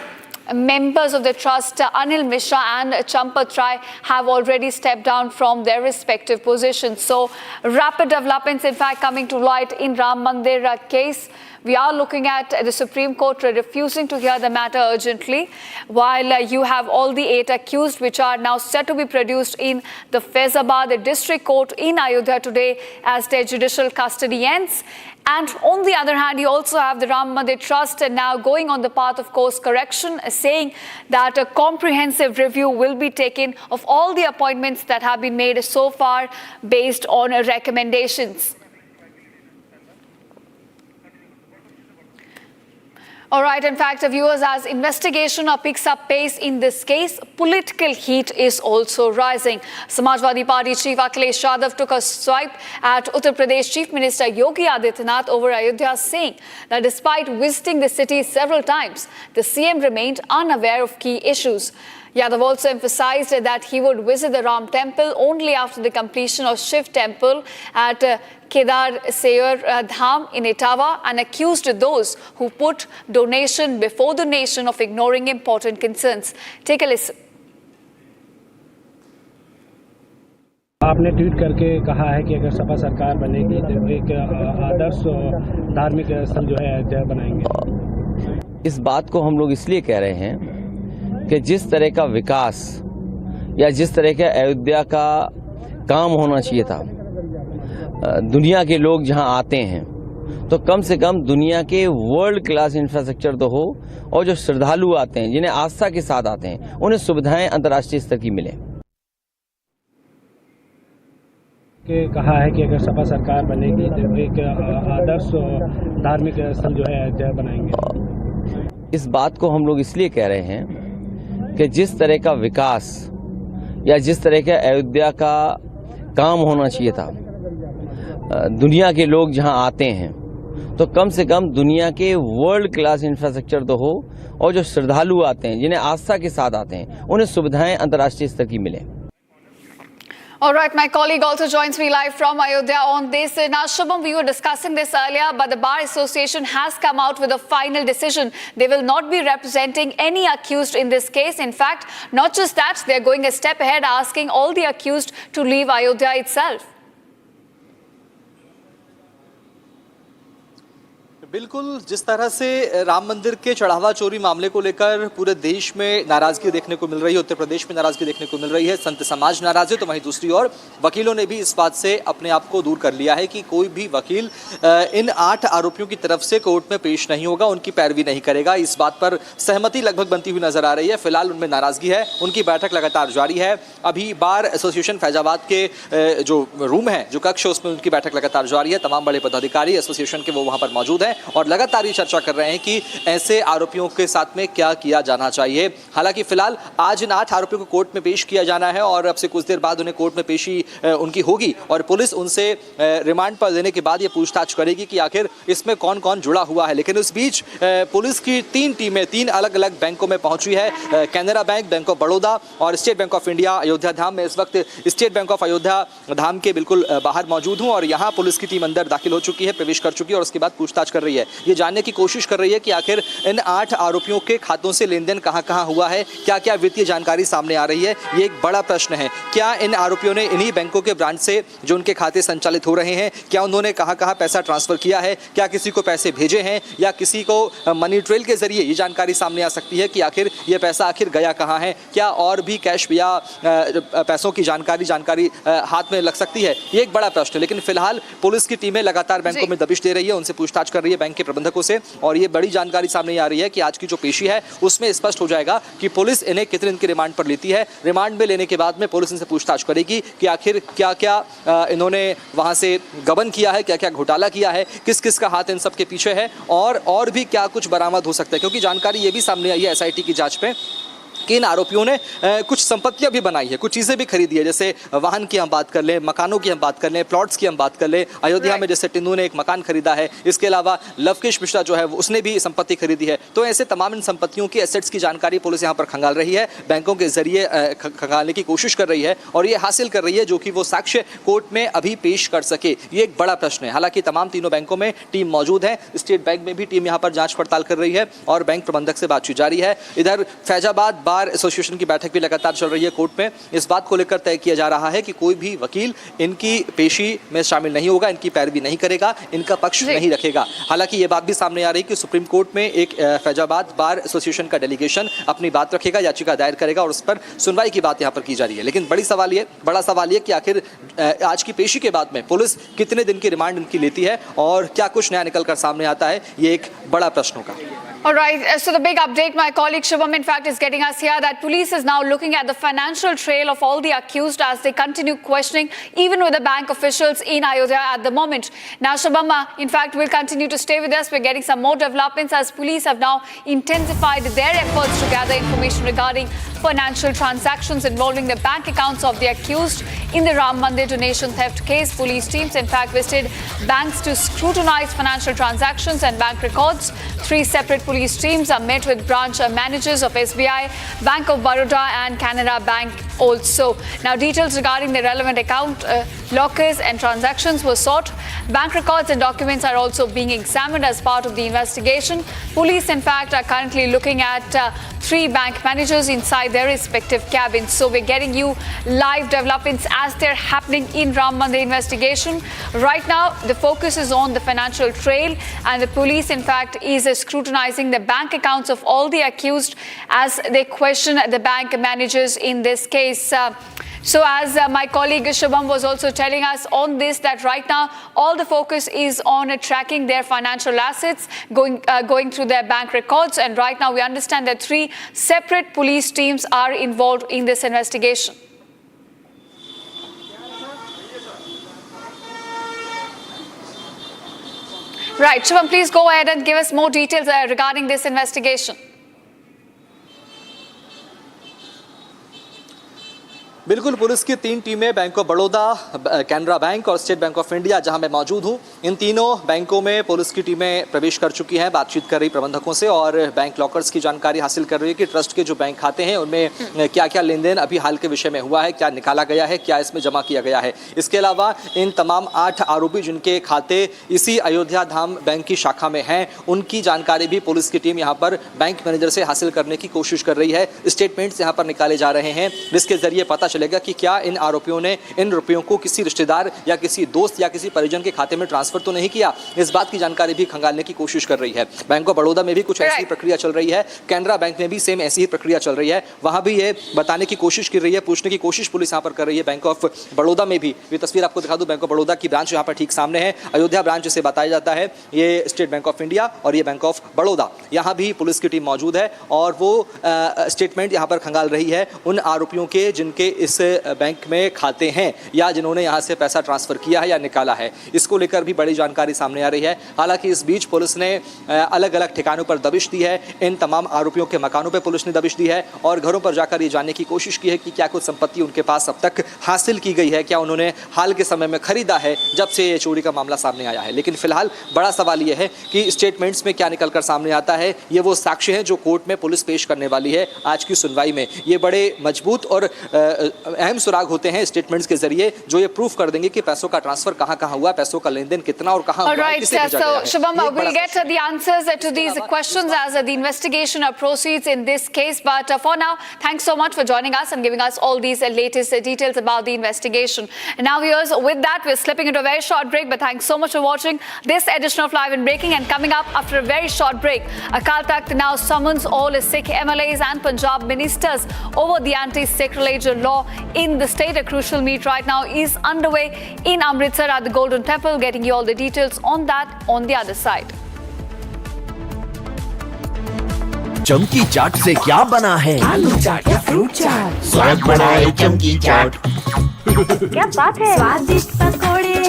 members of the trust, Anil Mishra and Champat Rai, have already stepped down from their respective positions. So, rapid developments, in fact, coming to light in Ram Mandir case. We are looking at the Supreme Court refusing to hear the matter urgently, while you have all the 8 accused, which are now set to be produced in the Faizabad District Court in Ayodhya today as their judicial custody ends. And on the other hand, you also have the Ram Mandir Trust now going on the path of course correction, saying that a comprehensive review will be taken of all the appointments that have been made so far based on recommendations. All right, in fact, viewers, as investigation picks up pace in this case, political heat is also rising. Samajwadi Party Chief Akhilesh Yadav took a swipe at Uttar Pradesh Chief Minister Yogi Adityanath over Ayodhya, saying that despite visiting the city several times, the CM remained unaware of key issues. Yadav also emphasized that he would visit the Ram temple only after the completion of Shiv temple at Kedar Seyur Dham in Etawah, and accused those who put donation before donation of ignoring important concerns. Take a listen. आपने tweet करके कहा है कि अगर सपा सरकार बनेगी तो एक आदर्श धार्मिक स्थल जो है अयोध्या बनाएंगे। इस बात को हम लोग इसलिए कह रहे हैं कि जिस तरह का विकास या जिस तरह का अयोध्या का काम होना चाहिए था, दुनिया के लोग जहां आते हैं तो कम से कम दुनिया के वर्ल्ड क्लास इंफ्रास्ट्रक्चर तो हो, और जो श्रद्धालु आते हैं, जिन्हें आस्था के साथ आते हैं, उन्हें सुविधाएं अंतर्राष्ट्रीय स्तर की मिले। कहा है कि अगर सपा सरकार बनेगी तो एक आदर्श धार्मिक स्थल जो है अयोध्या बनाएंगे। इस बात को हम लोग इसलिए कह रहे हैं कि जिस तरह का विकास या जिस तरह का अयोध्या का काम होना चाहिए था, दुनिया के लोग जहां आते हैं तो कम से कम दुनिया के वर्ल्ड क्लास इंफ्रास्ट्रक्चर तो हो, और जो श्रद्धालु आते हैं, जिन्हें आस्था के साथ आते हैं, उन्हें सुविधाएं अंतर्राष्ट्रीय स्तर की मिले। All right, my colleague also joins me live from Ayodhya on this. Now, Shubham, we were discussing this earlier, but the Bar Association has come out with a final decision. They will not be representing any accused in this case. In fact, not just that, they're going a step ahead, asking all the accused to leave Ayodhya itself. बिल्कुल, जिस तरह से राम मंदिर के चढ़ावा चोरी मामले को लेकर पूरे देश में नाराजगी देखने को मिल रही है, उत्तर प्रदेश में नाराजगी देखने को मिल रही है, संत समाज नाराज है, तो वहीं दूसरी ओर वकीलों ने भी इस बात से अपने आप को दूर कर लिया है कि कोई भी वकील इन 8 आरोपियों की तरफ से कोर्ट में पेश नहीं होगा, उनकी पैरवी नहीं करेगा। इस बात पर सहमति लगभग बनती हुई नजर आ रही है। फिलहाल उनमें नाराजगी है, उनकी बैठक लगातार जारी है। अभी बार एसोसिएशन फैजाबाद के जो रूम है, जो कक्ष है, उसमें उनकी बैठक लगातार जारी है। तमाम बड़े पदाधिकारी एसोसिएशन के वो वहां पर मौजूद हैं और लगातार ये चर्चा कर रहे हैं कि ऐसे आरोपियों के साथ में क्या किया जाना चाहिए। हालांकि फिलहाल आज इन 8 आरोपियों को कोर्ट में पेश किया जाना है और अब से कुछ देर बाद उन्हें कोर्ट में पेशी उनकी होगी और पुलिस उनसे रिमांड पर लेने के बाद ये पूछताछ करेगी कि आखिर इसमें कौन कौन जुड़ा हुआ है। लेकिन उस बीच पुलिस की 3 टीमें 3 अलग अलग बैंकों में पहुंची है। Canara Bank, Bank of Baroda और State Bank of India Ayodhya Dham में। इस वक्त State Bank of Ayodhya Dham के बिल्कुल बाहर मौजूद हूं और यहाँ पुलिस की टीम अंदर दाखिल हो चुकी है, प्रवेश कर चुकी है और उसके बाद पूछताछ कर रही है। रही है, ये जानने की कोशिश कर रही है कि आखिर इन 8 आरोपियों के खातों से लेन देन कहां कहां हुआ है, क्या क्या वित्तीय जानकारी सामने आ रही है, ये एक बड़ा प्रश्न है। क्या इन आरोपियों ने इन्हीं बैंकों के ब्रांच से जो उनके खाते संचालित हो रहे हैं, क्या उन्होंने कहां कहां पैसा ट्रांसफर किया है, क्या किसी को पैसे भेजे हैं, या किसी को मनी ट्रेल के जरिए ये जानकारी सामने आ सकती है कि आखिर ये पैसा आखिर गया कहां है, क्या और भी कैश या पैसों की जानकारी हाथ में लग सकती है, ये एक बड़ा प्रश्न है। लेकिन फिलहाल पुलिस की टीमें लगातार बैंकों में दबिश दे रही है, उनसे पूछताछ कर रही है बैंक के प्रबंधकों से, और ये बड़ी जानकारी सामने आ रही है कि आज की जो पेशी है उसमें स्पष्ट हो जाएगा कि पुलिस इन्हें कितने दिन की रिमांड पर लेती है। रिमांड में लेने के बाद में पुलिस इनसे पूछताछ करेगी कि आखिर क्या क्या इन्होंने वहां से गबन किया है, क्या क्या घोटाला किया है, किस किस का हाथ इन सब के पीछे है, और भी क्या कुछ बरामद हो सकता है। क्योंकि जानकारी ये भी सामने आई है एसआईटी की जांच में कि इन आरोपियों ने कुछ संपत्तियां भी बनाई है, कुछ चीज़ें भी खरीदी है, जैसे वाहन की हम बात कर लें, मकानों की हम बात कर लें, प्लॉट्स की हम बात कर लें। अयोध्या में जैसे टिन्नू ने एक मकान खरीदा है, इसके अलावा लवकेश मिश्रा जो है उसने भी संपत्ति खरीदी है। तो ऐसे तमाम इन संपत्तियों की एसेट्स की जानकारी पुलिस यहाँ पर खंगाल रही है, बैंकों के जरिए खंगालने की कोशिश कर रही है, और ये हासिल कर रही है जो कि वो साक्ष्य कोर्ट में अभी पेश कर सके। ये एक बड़ा प्रश्न है। हालांकि तमाम तीनों बैंकों में टीम मौजूद है, स्टेट बैंक में भी टीम यहाँ पर जाँच पड़ताल कर रही है और बैंक प्रबंधक से बातचीत जारी है। इधर फैजाबाद बार एसोसिएशन की बैठक भी लगातार चल रही है कोर्ट में। इस बात को लेकर तय किया जा रहा है कि कोई भी वकील इनकी पेशी में शामिल नहीं होगा, इनकी पैरवी नहीं करेगा, इनका पक्ष नहीं रखेगा। हालांकि ये बात भी सामने आ रही है कि सुप्रीम कोर्ट में एक फैजाबाद बार एसोसिएशन का डेलीगेशन अपनी बात रखेगा, याचिका दायर करेगा और उस पर सुनवाई की बात यहाँ पर की जा रही है। लेकिन बड़ा सवाल ये कि आखिर आज की पेशी के बाद में पुलिस कितने दिन की रिमांड इनकी लेती है और क्या कुछ नया निकल कर सामने आता है, ये एक बड़ा प्रश्न होगा। All right, so the big update, my colleague Shubham in fact is getting us here, that police is now looking at the financial trail of all the accused as they continue questioning even with the bank officials in Ayodhya at the moment. Now Shubham, in fact, will continue to stay with us. We're getting some more developments as police have now intensified their efforts to gather information regarding financial transactions involving the bank accounts of the accused in the Ram Mandir donation theft case. Police teams in fact visited banks to scrutinize financial transactions and bank records. 3 separate police teams are met with branch managers of SBI, Bank of Baroda and Canara Bank also. Now details regarding the relevant account lockers and transactions were sought. Bank records and documents are also being examined as part of the investigation. Police in fact are currently looking at 3 bank managers inside their respective cabins. So we're getting you live developments as they're happening in Ram Mandir investigation. Right now the focus is on the financial trail, and the police in fact is scrutinizing the bank accounts of all the accused as they question the bank managers in this case. So as my colleague Shubham was also telling us on this, that right now all the focus is on tracking their financial assets, going through their bank records, and right now we understand that 3 separate police teams are involved in this investigation. Right, Shubham, please go ahead and give us more details regarding this investigation. बिल्कुल, police की 3 टीमें bank of Baroda, Canara bank और State Bank of India, जहां मैं मौजूद हूं, इन तीनों बैंकों में पुलिस की टीमें प्रवेश कर चुकी हैं, बातचीत कर रही प्रबंधकों से और बैंक लॉकर्स की जानकारी हासिल कर रही है कि ट्रस्ट के जो बैंक खाते हैं उनमें क्या क्या लेन देन अभी हाल के विषय में हुआ है, क्या निकाला गया है, क्या इसमें जमा किया गया है। इसके अलावा इन तमाम 8 आरोपी जिनके खाते इसी अयोध्या धाम बैंक की शाखा में हैं, उनकी जानकारी भी पुलिस की टीम यहाँ पर बैंक मैनेजर से हासिल करने की कोशिश कर रही है। स्टेटमेंट्स यहाँ पर निकाले जा रहे हैं जिसके जरिए पता चलेगा कि क्या इन आरोपियों ने इन रुपयों को किसी रिश्तेदार या किसी दोस्त या किसी परिजन के खाते में ट्रांसफर तो नहीं किया। इस बात की जानकारी भी खंगालने की कोशिश कर रही है। बैंक ऑफ बड़ौदा में भी कुछ ऐसी प्रक्रिया चल रही है, कैनरा बैंक में भी सेम ऐसी ही प्रक्रिया चल रही है। वहां भी ये बताने की कोशिश कर रही है, पूछने की कोशिश पुलिस यहाँ पर कर रही है। बैंक ऑफ बड़ौदा में भी ये तस्वीर आपको दिखा दूं, बैंक ऑफ बड़ौदा की ब्रांच यहाँ पर ठीक सामने है। अयोध्या ब्रांच जिसे बताया जाता है, ये स्टेट बैंक ऑफ इंडिया और ये बैंक ऑफ बड़ौदा, यहाँ भी पुलिस की टीम मौजूद है और वो स्टेटमेंट यहाँ पर खंगाल रही है उन आरोपियों के जिनके इस बैंक में खाते हैं या जिन्होंने यहां से पैसा ट्रांसफर किया है या निकाला है। इसको लेकर भी बड़ी जानकारी सामने आ रही है। हालांकि इस बीच पुलिस ने अलग अलग ठिकानों पर दबिश दी है। इन तमाम आरोपियों के मकानों पर पुलिस ने दबिश दी है और घरों पर जाकर ये जानने की कोशिश की है कि क्या कुछ संपत्ति उनके पास अब तक हासिल की गई है, क्या उन्होंने हाल के समय में खरीदा है जब से ये चोरी का मामला सामने आया है। लेकिन फिलहाल बड़ा सवाल यह है कि स्टेटमेंट्स में क्या निकल कर सामने आता है। ये वो साक्ष्य हैं जो कोर्ट में पुलिस पेश करने वाली है आज की सुनवाई में। ये बड़े मजबूत और अहम सुराग होते हैं स्टेटमेंट्स के जरिए जो ये प्रूफ कर देंगे कि पैसों का ट्रांसफर कहां हुआ, पैसों का लेन देन कितना और कहां हुआ, किसे भेजा गया है। Shubham, we'll get the answers to these questions as the investigation proceeds in this case. But for now, thanks so much for joining us and giving us all these latest details about the investigation. And now, viewers, with that, we're slipping into a very short break. But thanks so much for watching this edition of Live and Breaking. And coming up after a very short break, Akal Takht now summons all Sikh MLAs and Punjab ministers over the anti-sacrilege law in the state. A crucial meet right now is underway in Amritsar at the Golden Temple. Getting you all the details on that on the other side. चमकी चाट से क्या बना है? आलू चाट या fruit चाट, स्वाद बनाए चमकी चाट। क्या बात है? स्वादिष्ट पकोड़े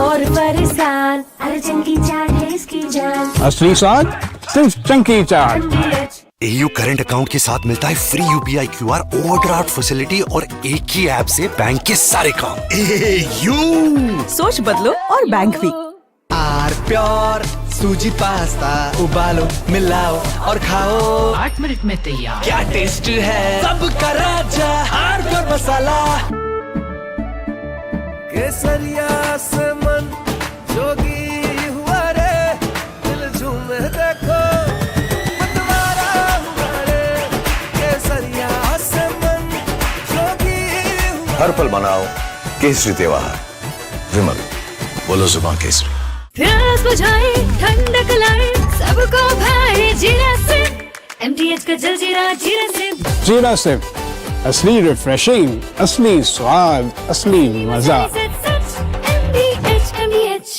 और फरसान, अरे चमकी चाट है इसकी जान। असली स्वाद सिर्फ चमकी चाट। AU करंट अकाउंट के साथ मिलता है free UPI QR overdraft facility और एक ही ऐप से बैंक के सारे काम। AU सोच बदलो और बैंक भी। प्योर सूजी पास्ता उबालो, मिलाओ और खाओ, 8 मिनट में तैयार। क्या टेस्ट है, सबका राजा हार्डकोर मसाला। केसरिया से मन जोगी हुआ रे, दिल झूमे देखो मतवारा हुआ रे। केसरिया से मन जोगी हुआ। हर पल मनाओ केसरी त्योहार। विमल, बोलो जुबान केसरी। प्यास बुझाए, ठंडक लाए, सबको भाए जीरा से। MTH का जलजीरा जीरा से। जीरा से असली रिफ्रेशिंग, असली स्वाद, असली मजा। MTH।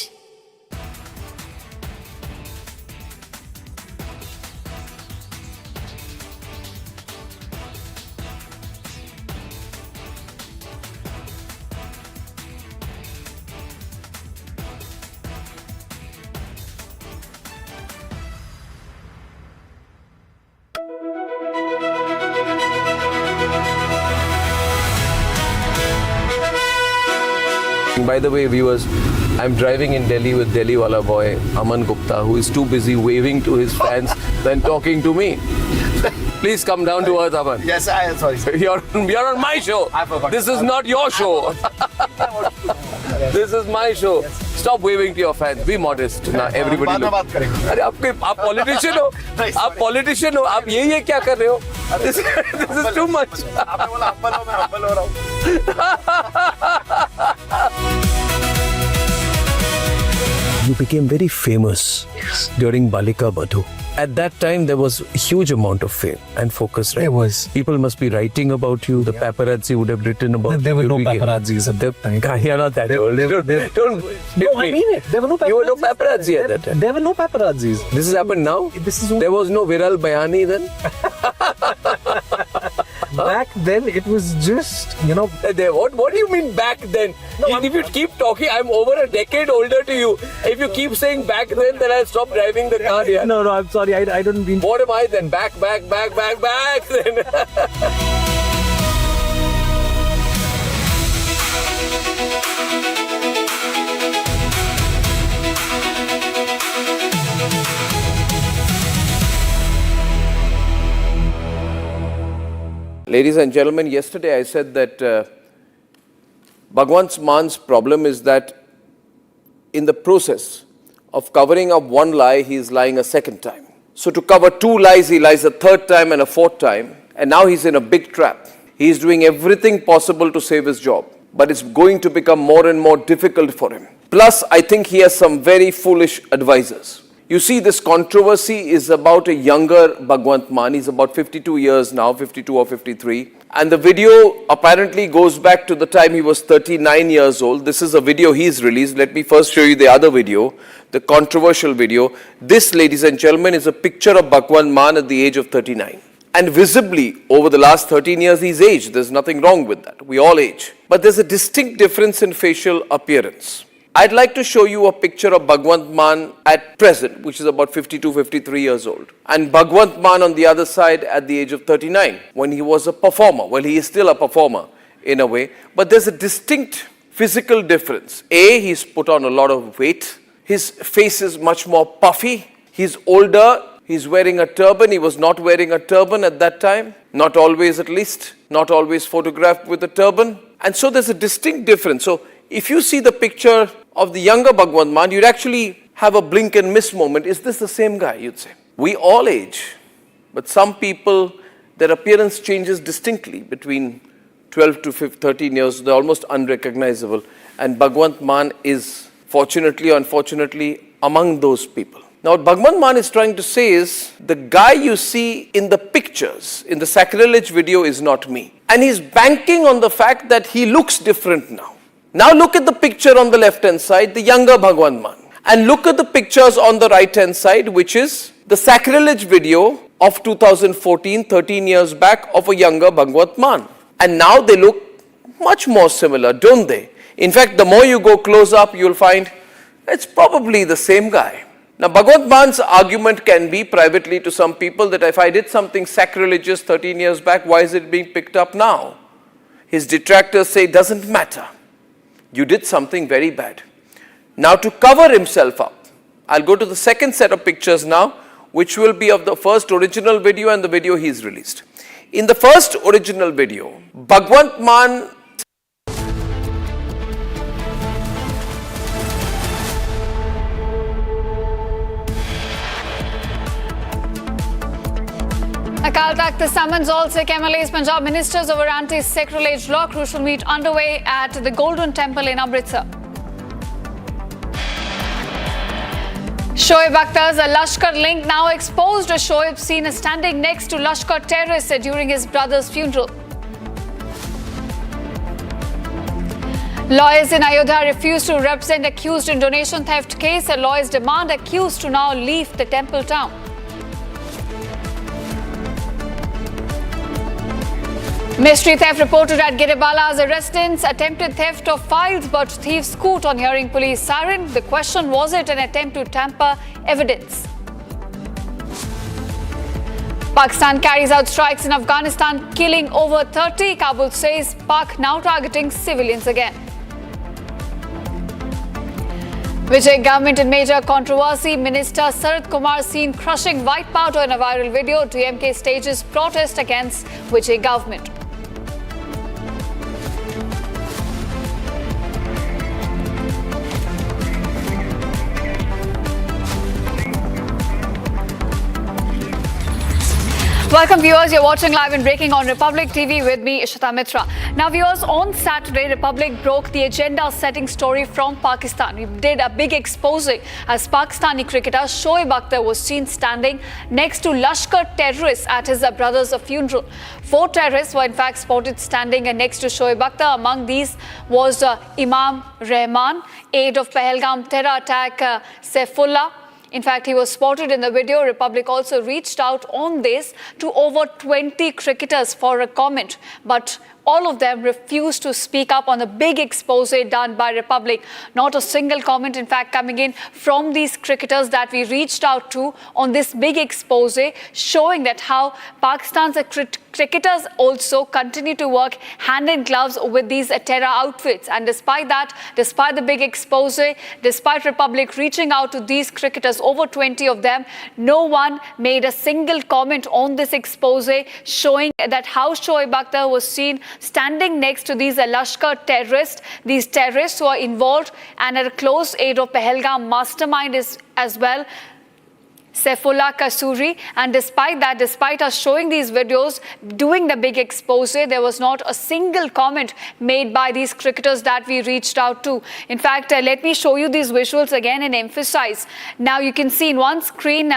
By the way, viewers, I'm driving in Delhi with Delhi wala boy Aman Gupta, who is too busy waving to his fans than talking to me. Please come down to earth, Aman. Yes, I am sorry. You're on my show. I forgot. This is not your show. This is my show. Stop waving to your fans. Be modest. Now everybody look. अरे आप politician हो. आप politician हो. आप ये क्या कर रहे हो? This is too much. आपने बोला humble हो, मैं humble हो रहा हूँ। You became very famous during Balika Badhu. At that time, there was a huge amount of fame and focus, right? There was. People must be writing about you. The paparazzi would have written about you. There were no paparazzis at that time. You're not that old. Don't No, I mean it. There were no paparazzi. You were no paparazzi at that time. There were no paparazzis. This has happened now? This is There was no Viral Bayani then? Back then, it was just, What do you mean back then? No, if you keep talking, I'm over a decade older to you. If you keep saying back then I'll stop driving the car here. No, I'm sorry. I don't mean. What am I then? Back then. Ladies and gentlemen, yesterday I said that Bhagwant Man's problem is that in the process of covering up one lie, he is lying a second time. So to cover two lies, he lies a third time and a fourth time. And now he's in a big trap. He is doing everything possible to save his job. But it's going to become more and more difficult for him. Plus, I think he has some very foolish advisors. You see, this controversy is about a younger Bhagwant Mann. He's about 52 years now, 52 or 53. And the video apparently goes back to the time he was 39 years old. This is a video he's released. Let me first show you the other video, the controversial video. This, ladies and gentlemen, is a picture of Bhagwant Mann at the age of 39. And visibly, over the last 13 years, he's aged. There's nothing wrong with that. We all age. But there's a distinct difference in facial appearance. I'd like to show you a picture of Bhagwant Mann at present, which is about 52, 53 years old. And Bhagwant Mann on the other side at the age of 39, when he was a performer. Well, he is still a performer in a way. But there's a distinct physical difference. A, he's put on a lot of weight. His face is much more puffy. He's older. He's wearing a turban. He was not wearing a turban at that time. Not always, at least. Not always photographed with a turban. And so there's a distinct difference. So if you see the picture of the younger Bhagwant Mann, you'd actually have a blink and miss moment. Is this the same guy, you'd say? We all age. But some people, their appearance changes distinctly between 12 to 13 years. They're almost unrecognizable. And Bhagwant Mann is, fortunately or unfortunately, among those people. Now, what Bhagwant Mann is trying to say is, the guy you see in the pictures, in the sacrilege video, is not me. And he's banking on the fact that he looks different now. Now look at the picture on the left-hand side, the younger Bhagwant Mann. And look at the pictures on the right-hand side, which is the sacrilege video of 2014, 13 years back, of a younger Bhagwant Mann. And now they look much more similar, don't they? In fact, the more you go close up, you'll find it's probably the same guy. Now, Bhagwant Mann's argument can be privately to some people that if I did something sacrilegious 13 years back, why is it being picked up now? His detractors say it doesn't matter. You did something very bad. Now, to cover himself up, I'll go to the second set of pictures now, which will be of the first original video and the video he's released. In the first original video, Bhagwant Mann Akal Takht summons all Sikh MLAs, Punjab ministers over anti-sacrilege law. Crucial meet underway at the Golden Temple in Amritsar. Shoaib Akhtar's Lashkar link now exposed. Shoaib seen standing next to Lashkar terrorists during his brother's funeral. Lawyers in Ayodhya refuse to represent accused in donation theft case. Lawyers demand accused to now leave the temple town. Mystery theft reported at Giribala's residence. Attempted theft of files, but thieves scoot on hearing police siren. The question, was it an attempt to tamper evidence? Pakistan carries out strikes in Afghanistan, killing over 30. Kabul says Pak now targeting civilians again. Vijay government in major controversy. Minister Sarath Kumar seen crushing white powder in a viral video. DMK stages protest against Vijay government. Welcome viewers, you're watching live and breaking on Republic TV with me, Ishita Mitra. Now viewers, on Saturday, Republic broke the agenda-setting story from Pakistan. We did a big expose as Pakistani cricketer Shoaib Akhtar was seen standing next to Lashkar terrorists at his brother's funeral. 4 terrorists were in fact spotted standing next to Shoaib Akhtar. Among these was Imam Rahman, aide of Pahalgam terror attack Saifullah. In fact, he was spotted in the video. Republic also reached out on this to over 20 cricketers for a comment, but all of them refused to speak up on the big expose done by Republic. Not a single comment, in fact, coming in from these cricketers that we reached out to on this big expose, showing that how Pakistan's cricketers also continue to work hand in gloves with these terror outfits. And despite that, despite the big expose, despite Republic reaching out to these cricketers, over 20 of them, no one made a single comment on this expose, showing that how Shoaib Akhtar was seen standing next to these Lashkar terrorists, these terrorists who are involved and are a close aide of Pahalgam mastermind as well, Saifullah Kasuri. And despite that, despite us showing these videos, doing the big expose, there was not a single comment made by these cricketers that we reached out to. In fact, let me show you these visuals again and emphasize. Now you can see in one screen,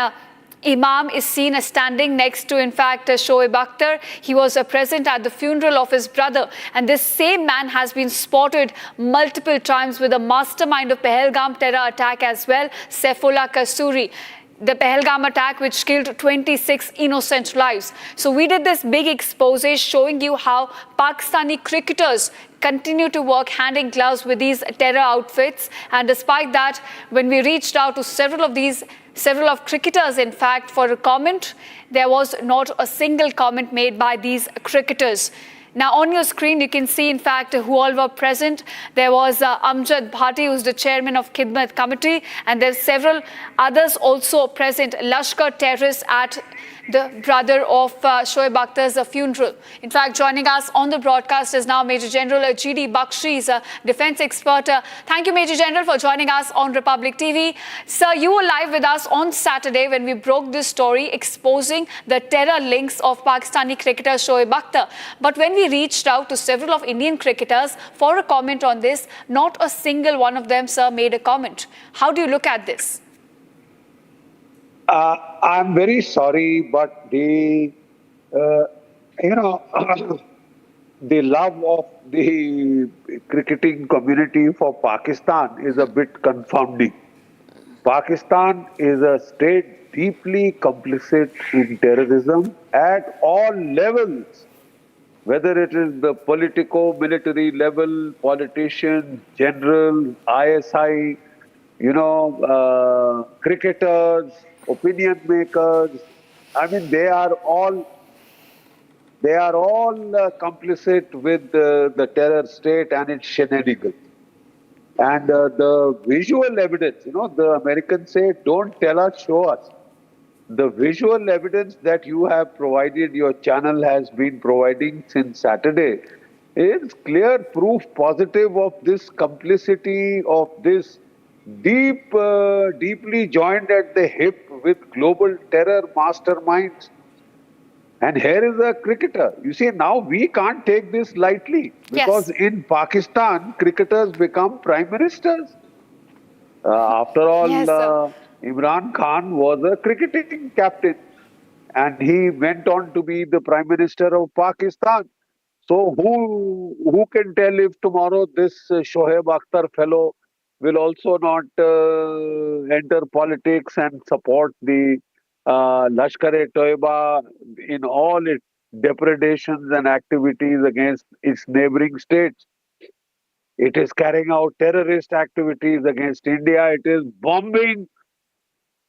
Imam is seen as standing next to, in fact, Shoaib Akhtar. He was present at the funeral of his brother. And this same man has been spotted multiple times with the mastermind of Pahalgam terror attack as well, Saifullah Kasuri. The Pahalgam attack which killed 26 innocent lives. So we did this big expose showing you how Pakistani cricketers continue to work hand in gloves with these terror outfits. And despite that, when we reached out to several of cricketers, in fact, for a comment, there was not a single comment made by these cricketers. Now, on your screen, you can see, in fact, who all were present. There was Amjad Bhati, who's the chairman of Khidmat Committee, and there's several others also present. Lashkar terrorists at the brother of Shoaib Akhtar's funeral. In fact, joining us on the broadcast is now Major General G.D. Bakshi, a defense expert. Thank you, Major General, for joining us on Republic TV. Sir, you were live with us on Saturday when we broke this story exposing the terror links of Pakistani cricketer Shoaib Akhtar. But when we reached out to several of Indian cricketers for a comment on this, not a single one of them, sir, made a comment. How do you look at this? I'm very sorry, but the the love of the cricketing community for Pakistan is a bit confounding. Pakistan is a state deeply complicit in terrorism at all levels, whether it is the politico-military level, politicians, generals, ISI, cricketers, opinion makers. I mean, they are all complicit with the terror state and its shenanigans. And the visual evidence, the Americans say, don't tell us, show us. The visual evidence that you have provided, your channel has been providing since Saturday, is clear proof positive of this complicity, of this deeply joined at the hip with global terror masterminds. And here is a cricketer. You see, now we can't take this lightly because in Pakistan, cricketers become prime ministers. After all, Imran Khan was a cricketing captain and he went on to be the prime minister of Pakistan. So who can tell if tomorrow this Shoaib Akhtar fellow will also not enter politics and support the Lashkar-e-Toiba in all its depredations and activities against its neighboring states. It is carrying out terrorist activities against India. It is bombing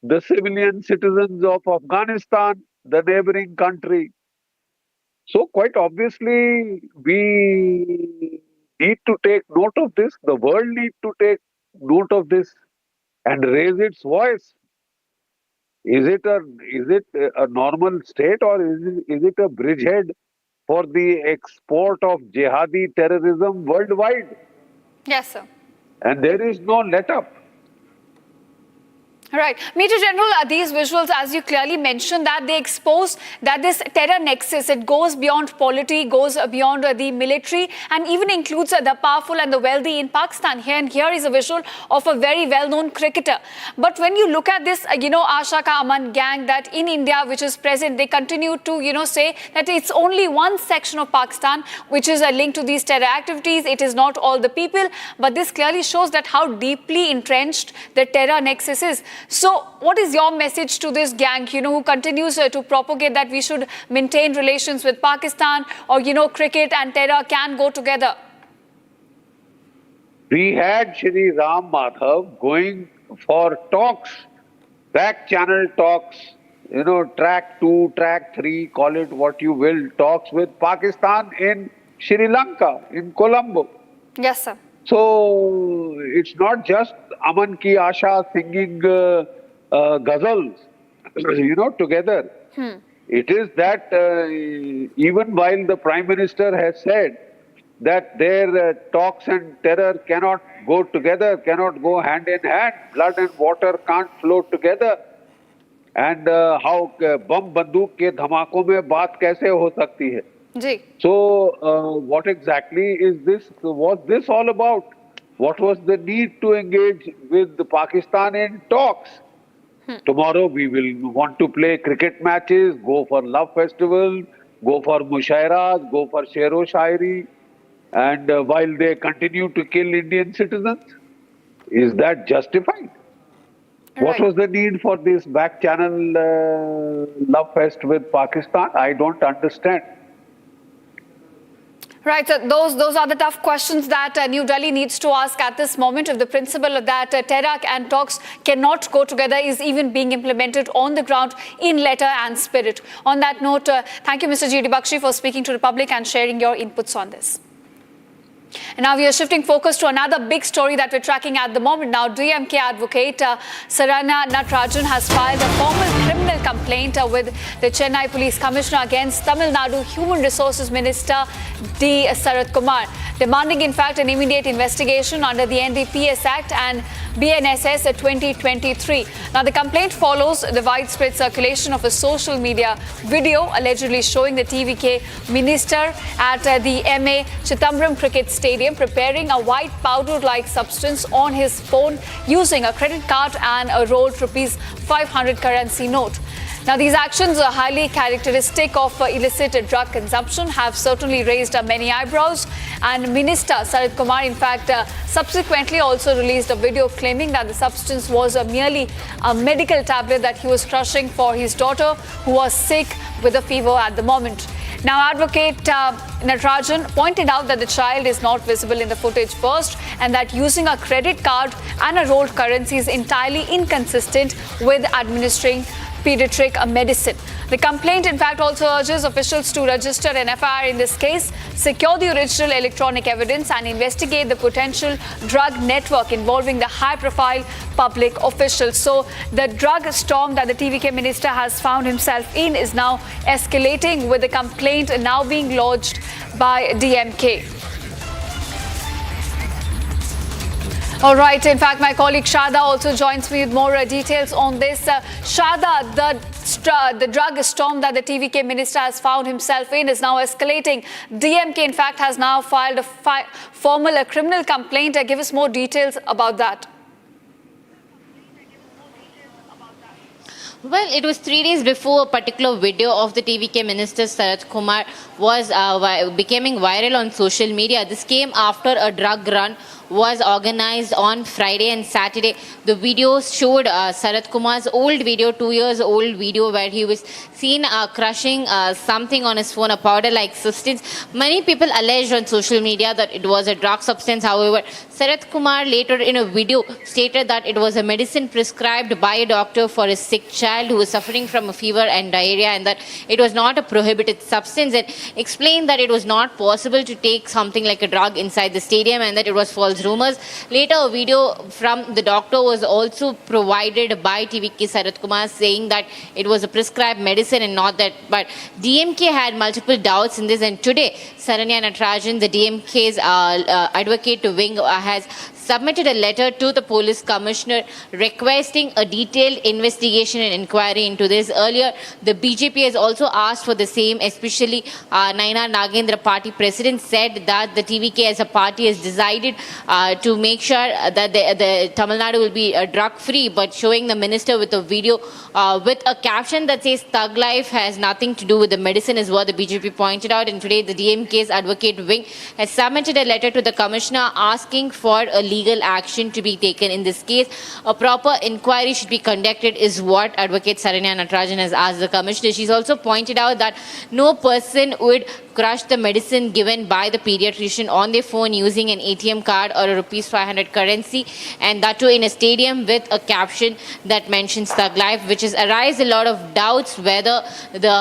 the civilian citizens of Afghanistan, the neighboring country. So quite obviously, we need to take note of this. The world needs to take note of this and raise its voice. Is it a normal state or is it a bridgehead for the export of jihadi terrorism worldwide? Yes, sir. And there is no let up. Right. Major General, these visuals, as you clearly mentioned, that they expose that this terror nexus, it goes beyond polity, goes beyond the military, and even includes the powerful and the wealthy in Pakistan. Here is a visual of a very well-known cricketer. But when you look at this, Asha Ka Aman gang that in India, which is present, they continue to, say that it's only one section of Pakistan which is linked to these terror activities. It is not all the people. But this clearly shows that how deeply entrenched the terror nexus is. So what is your message to this gang, who continues to propagate that we should maintain relations with Pakistan or, cricket and terror can go together? We had Shri Ram Madhav going for talks, back channel talks, track 2, track 3, call it what you will, talks with Pakistan in Sri Lanka, in Colombo. Yes, sir. So it's not just Aman Ki Asha singing ghazals, together. It is that even while the Prime Minister has said that their talks and terror cannot go together, cannot go hand in hand, blood and water can't flow together. And how bam banduk ke dhamakon mein baat kaise ho sakti hai? So, what exactly was this all about? What was the need to engage with Pakistan in talks? Tomorrow we will want to play cricket matches, go for love festival, go for mushairas, go for shero shairi, and while they continue to kill Indian citizens, is that justified? What was the need for this back channel love fest with Pakistan? I don't understand. Right, so those are the tough questions that New Delhi needs to ask at this moment. If the principle of that TERAC and talks cannot go together is even being implemented on the ground in letter and spirit. On that note, thank you, Mr. G.D. Bakshi, for speaking to the public and sharing your inputs on this. And now we are shifting focus to another big story that we're tracking at the moment. Now, DMK advocate Saranya Natarajan has filed a formal criminal complaint with the Chennai Police Commissioner against Tamil Nadu Human Resources Minister D. Sarath Kumar, demanding in fact an immediate investigation under the NDPS Act and BNSS 2023. Now, the complaint follows the widespread circulation of a social media video allegedly showing the TVK minister at the MA Chitambram Cricket Stadium preparing a white powder-like substance on his phone using a credit card and a rolled ₹500 currency note. Now, these actions are highly characteristic of illicit drug consumption, have certainly raised many eyebrows. And Minister Sarath Kumar, in fact, subsequently also released a video claiming that the substance was merely a medical tablet that he was crushing for his daughter, who was sick with a fever at the moment. Now, Advocate Natarajan pointed out that the child is not visible in the footage first and that using a credit card and a rolled currency is entirely inconsistent with administering pediatric medicine. The complaint, in fact, also urges officials to register an FIR in this case, secure the original electronic evidence and investigate the potential drug network involving the high-profile public officials. So the drug storm that the TVK minister has found himself in is now escalating, with the complaint now being lodged by DMK. All right. In fact, my colleague Shada also joins me with more details on this. Shada, the drug storm that the TVK minister has found himself in is now escalating. DMK, in fact, has now filed a formal criminal complaint. Give us more details about that. Well, it was 3 days before a particular video of the TVK minister Sarath Kumar was becoming viral on social media. This came after a drug run was organized on Friday and Saturday. The video showed Sarath Kumar's old video, 2 years old video, where he was seen crushing something on his phone, a powder-like substance. Many people alleged on social media that it was a drug substance. However, Sarath Kumar later in a video stated that it was a medicine prescribed by a doctor for a sick child who was suffering from a fever and diarrhea, and that it was not a prohibited substance, and explained that it was not possible to take something like a drug inside the stadium and that it was false rumors. Later, a video from the doctor was also provided by TVK Sarath Kumar saying that it was a prescribed medicine and not that. But DMK had multiple doubts in this, and today Saranya Natarajan, the DMK's advocate wing, has submitted a letter to the police commissioner requesting a detailed investigation and inquiry into this. Earlier, the BJP has also asked for the same, especially Nainar Nagendra party president said that the TVK as a party has decided to make sure that the Tamil Nadu will be drug-free, but showing the minister with a video with a caption that says "Thug life has nothing to do with the medicine" is what the BJP pointed out. And today, the DMK's advocate wing has submitted a letter to the commissioner asking for a legal action to be taken in this case. A proper inquiry should be conducted is what Advocate Saranya Natarajan has asked the commissioner. She's also pointed out that no person would crush the medicine given by the pediatrician on their phone using an ATM card or a ₹500 currency, and that too in a stadium with a caption that mentions "Thug life," which has arised a lot of doubts whether the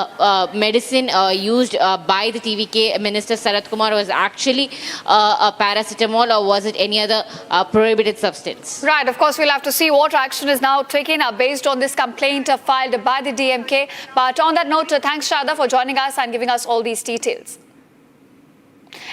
medicine used by the TVK minister Sarath Kumar was actually a paracetamol or was it any other prohibited substance. Right. Of course, we'll have to see what action is now taken based on this complaint filed by the DMK. But on that note, thanks Shada for joining us and giving us all these details.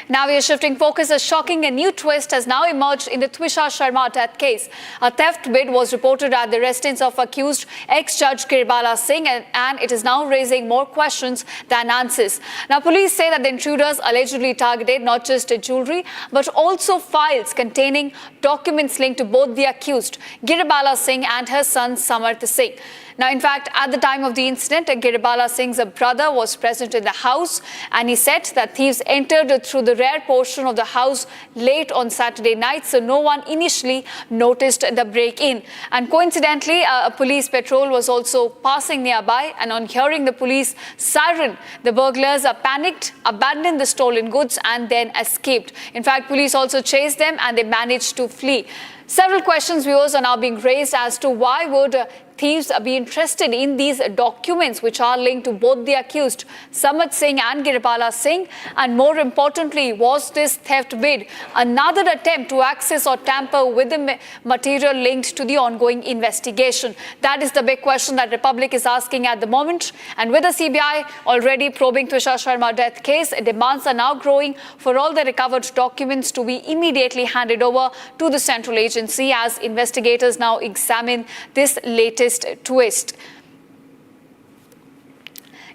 Now we are shifting focus. A shocking and new twist has now emerged in the Twisha Sharma death case. A theft bid was reported at the residence of accused ex-judge Girbala Singh, and it is now raising more questions than answers. Now, police say that the intruders allegedly targeted not just jewelry, but also files containing documents linked to both the accused, Girbala Singh and her son Samarth Singh. Now, in fact, at the time of the incident, Girbala Singh's brother was present in the house, and he said that thieves entered through the a rare portion of the house late on Saturday night, so no one initially noticed the break-in. And coincidentally, a police patrol was also passing nearby, and on hearing the police siren, the burglars panicked, abandoned the stolen goods and then escaped. In fact, police also chased them and they managed to flee. Several questions, viewers, are now being raised as to why would thieves be interested in these documents which are linked to both the accused Samad Singh and Giripala Singh, and more importantly, was this theft bid another attempt to access or tamper with the material linked to the ongoing investigation? That is the big question that Republic is asking at the moment, and with the CBI already probing Tushar Sharma death case, demands are now growing for all the recovered documents to be immediately handed over to the central agency as investigators now examine this latest twist.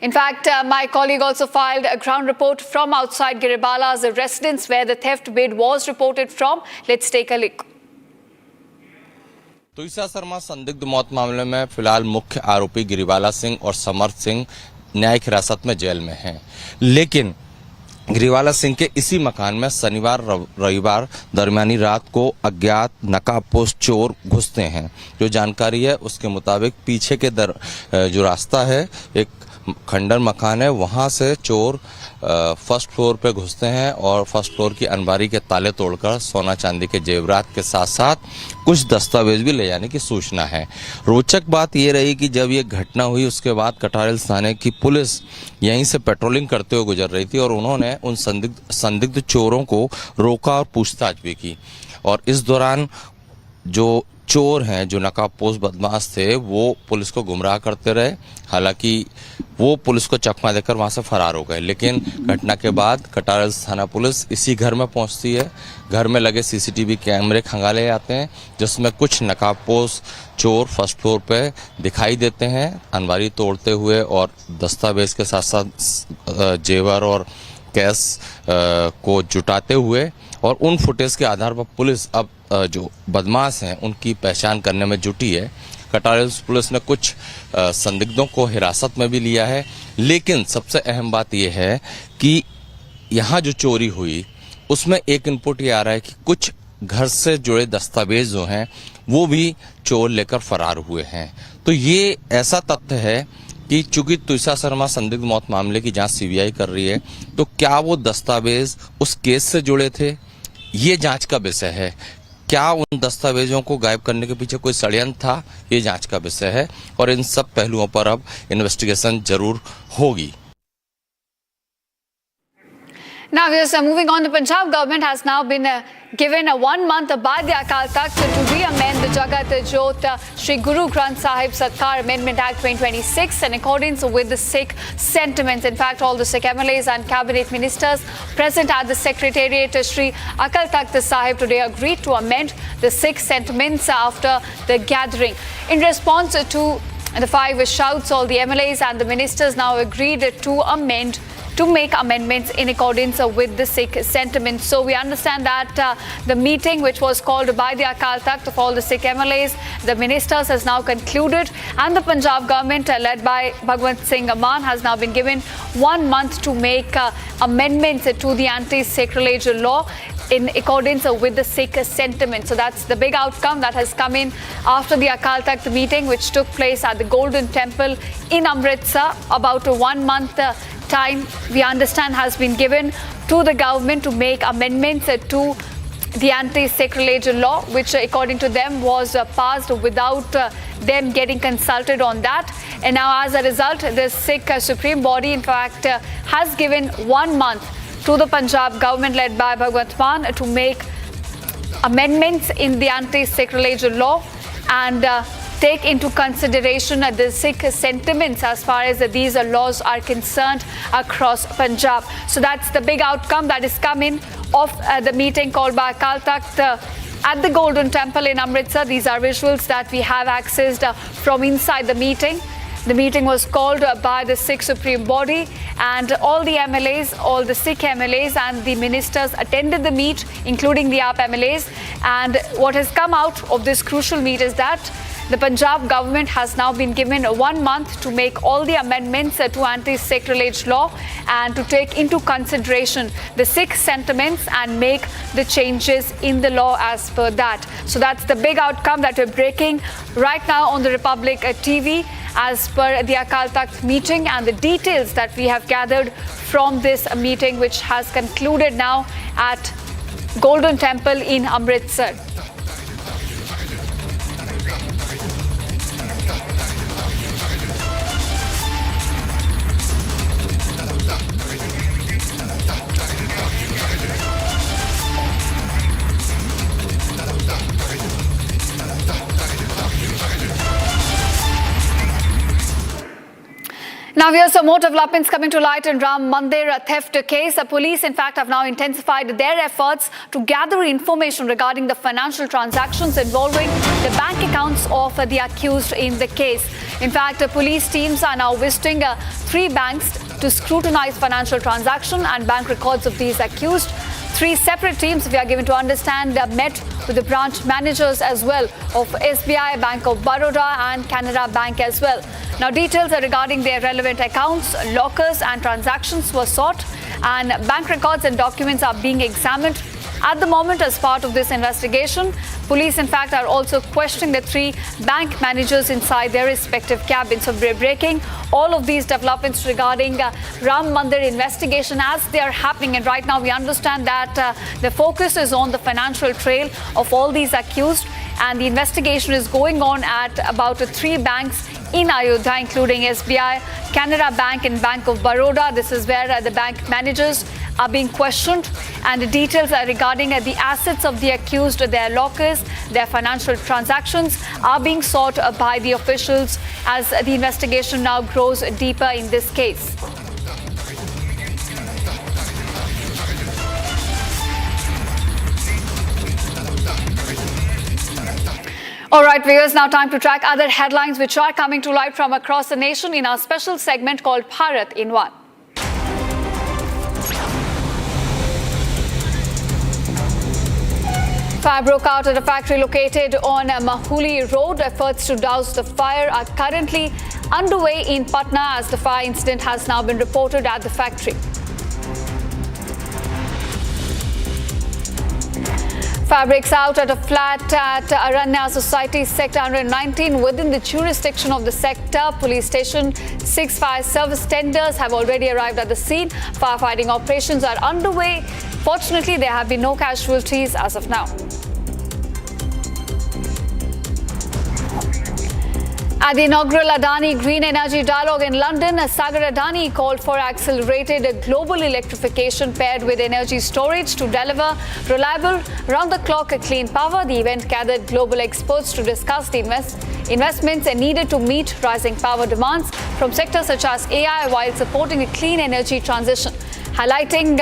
In fact, my colleague also filed a ground report from outside Giripala's residence where the theft bid was reported from. Let's take a look. Tushar Sharma संदिग्ध मौत मामले में फिलहाल मुख्य आरोपी गिरिबाला सिंह और समर्थ सिंह न्यायिक हिरासत में जेल में हैं, लेकिन गिरिबाला सिंह के इसी मकान में शनिवार रविवार दरमियानी रात को अज्ञात नकाबपोश चोर घुसते हैं। जो जानकारी है उसके मुताबिक पीछे के जो रास्ता है, एक खंडर मकान है, वहां से चोर फर्स्ट फ्लोर पे घुसते हैं और फर्स्ट फ्लोर की अलमारी के ताले तोड़कर सोना चांदी के जेवरात के साथ साथ कुछ दस्तावेज भी ले जाने की सूचना है। रोचक बात यह रही कि जब ये घटना हुई उसके बाद कटारेल थाने की पुलिस यहीं से पेट्रोलिंग करते हुए गुजर रही थी और उन्होंने उन संदिग्ध चोरों को रोका और पूछताछ भी की, और इस दौरान जो चोर हैं, जो नकाबपोश बदमाश थे, वो पुलिस को गुमराह करते रहे। हालांकि वो पुलिस को चकमा देकर वहां से फरार हो गए, लेकिन घटना के बाद कटारेल थाना पुलिस इसी घर में पहुंचती है। घर में लगे सीसीटीवी कैमरे खंगाले जाते हैं जिसमें कुछ नकाबपोश चोर फर्स्ट फ्लोर पे दिखाई देते हैं अलमारी तोड़ते हुए और दस्तावेज के साथ साथ जेवर और कैश को जुटाते हुए, और उन फुटेज के आधार पर पुलिस अब जो बदमाश हैं उनकी पहचान करने में जुटी है। कटारेल पुलिस ने कुछ संदिग्धों को हिरासत में भी लिया है, लेकिन सबसे अहम बात यह है कि यहाँ जो चोरी हुई उसमें एक इनपुट ये आ रहा है कि कुछ घर से जुड़े दस्तावेज जो हैं वो भी चोर लेकर फरार हुए हैं। तो ये ऐसा तथ्य है कि चूंकि तुषार शर्मा संदिग्ध मौत मामले की जांच सीबीआई कर रही है, तो क्या वो दस्तावेज उस केस से जुड़े थे, ये जांच का विषय है। क्या उन दस्तावेजों को गायब करने के पीछे कोई षड्यंत्र था, ये जांच का विषय है, और इन सब पहलुओं पर अब इन्वेस्टिगेशन जरूर होगी। Now, moving on, the Punjab government has now been given a 1 month by the Akal Takht to re-amend the Jagat Jot Shri Guru Granth Sahib Satkar Amendment Act 2026 in accordance with the Sikh sentiments. In fact, all the Sikh MLAs and cabinet ministers present at the Secretariat Shri Akal Takht Sahib today agreed to amend the Sikh sentiments after the gathering. In response to the 5 shouts, all the MLAs and the ministers now agreed to make amendments in accordance with the Sikh sentiments. So we understand that the meeting which was called by the Akal Takht of all the Sikh MLAs, the ministers, has now concluded, and the Punjab government led by Bhagwant Singh Aman has now been given 1 month to make amendments to the anti-sacrilege law in accordance with the Sikh sentiment. So that's the big outcome that has come in after the Akal Takht meeting which took place at the Golden Temple in Amritsar. About 1 month time, we understand, has been given to the government to make amendments to the anti-sacrilege law, which according to them was passed without them getting consulted on that. And now as a result, the Sikh Supreme Body in fact has given 1 month to the Punjab government led by Bhagwant Mann to make amendments in the anti-sacrilege law and take into consideration the Sikh sentiments as far as these laws are concerned across Punjab. So that's the big outcome that is coming of the meeting called by Akal Takht at the Golden Temple in Amritsar. These are visuals that we have accessed from inside the meeting. The meeting was called by the Sikh Supreme Body, and all the MLAs, all the Sikh MLAs and the ministers attended the meet, including the AAP MLAs. And what has come out of this crucial meet is that The Punjab government has now been given 1 month to make all the amendments to anti-sacrilege law and to take into consideration the Sikh sentiments and make the changes in the law as per that. So that's the big outcome that we're breaking right now on the Republic TV as per the Akal Takht meeting and the details that we have gathered from this meeting, which has concluded now at Golden Temple in Amritsar. Now here's some more developments coming to light in Ram Mandir theft case. The police, in fact, have now intensified their efforts to gather information regarding the financial transactions involving the bank accounts of the accused in the case. In fact, the police teams are now visiting 3 banks to scrutinize financial transaction and bank records of these accused. 3 separate teams, we are given to understand, met with the branch managers as well of SBI, Bank of Baroda and Canara Bank as well. Now, details regarding their relevant accounts, lockers and transactions were sought, and bank records and documents are being examined at the moment as part of this investigation. Police, in fact, are also questioning the 3 bank managers inside their respective cabins. So we're breaking all of these developments regarding Ram Mandir investigation as they are happening. And right now we understand that the focus is on the financial trail of all these accused. And the investigation is going on at about 3 banks in Ayodhya, including SBI, Canara Bank and Bank of Baroda. This is where the bank managers are being questioned, and the details are regarding the assets of the accused, their lockers, their financial transactions are being sought by the officials as the investigation now grows deeper in this case. All right, viewers, now time to track other headlines which are coming to light from across the nation in our special segment called Bharat in One. Fire broke out at a factory located on Mahuli Road. Efforts to douse the fire are currently underway in Patna as the fire incident has now been reported at the factory. Fire breaks out at a flat at Aranya Society, Sector 119, within the jurisdiction of the sector. Police station, 6 fire service tenders have already arrived at the scene. Firefighting operations are underway. Fortunately, there have been no casualties as of now. At the inaugural Adani Green Energy Dialogue in London, Sagar Adani called for accelerated global electrification paired with energy storage to deliver reliable, round-the-clock clean power. The event gathered global experts to discuss the investments needed to meet rising power demands from sectors such as AI while supporting a clean energy transition, highlighting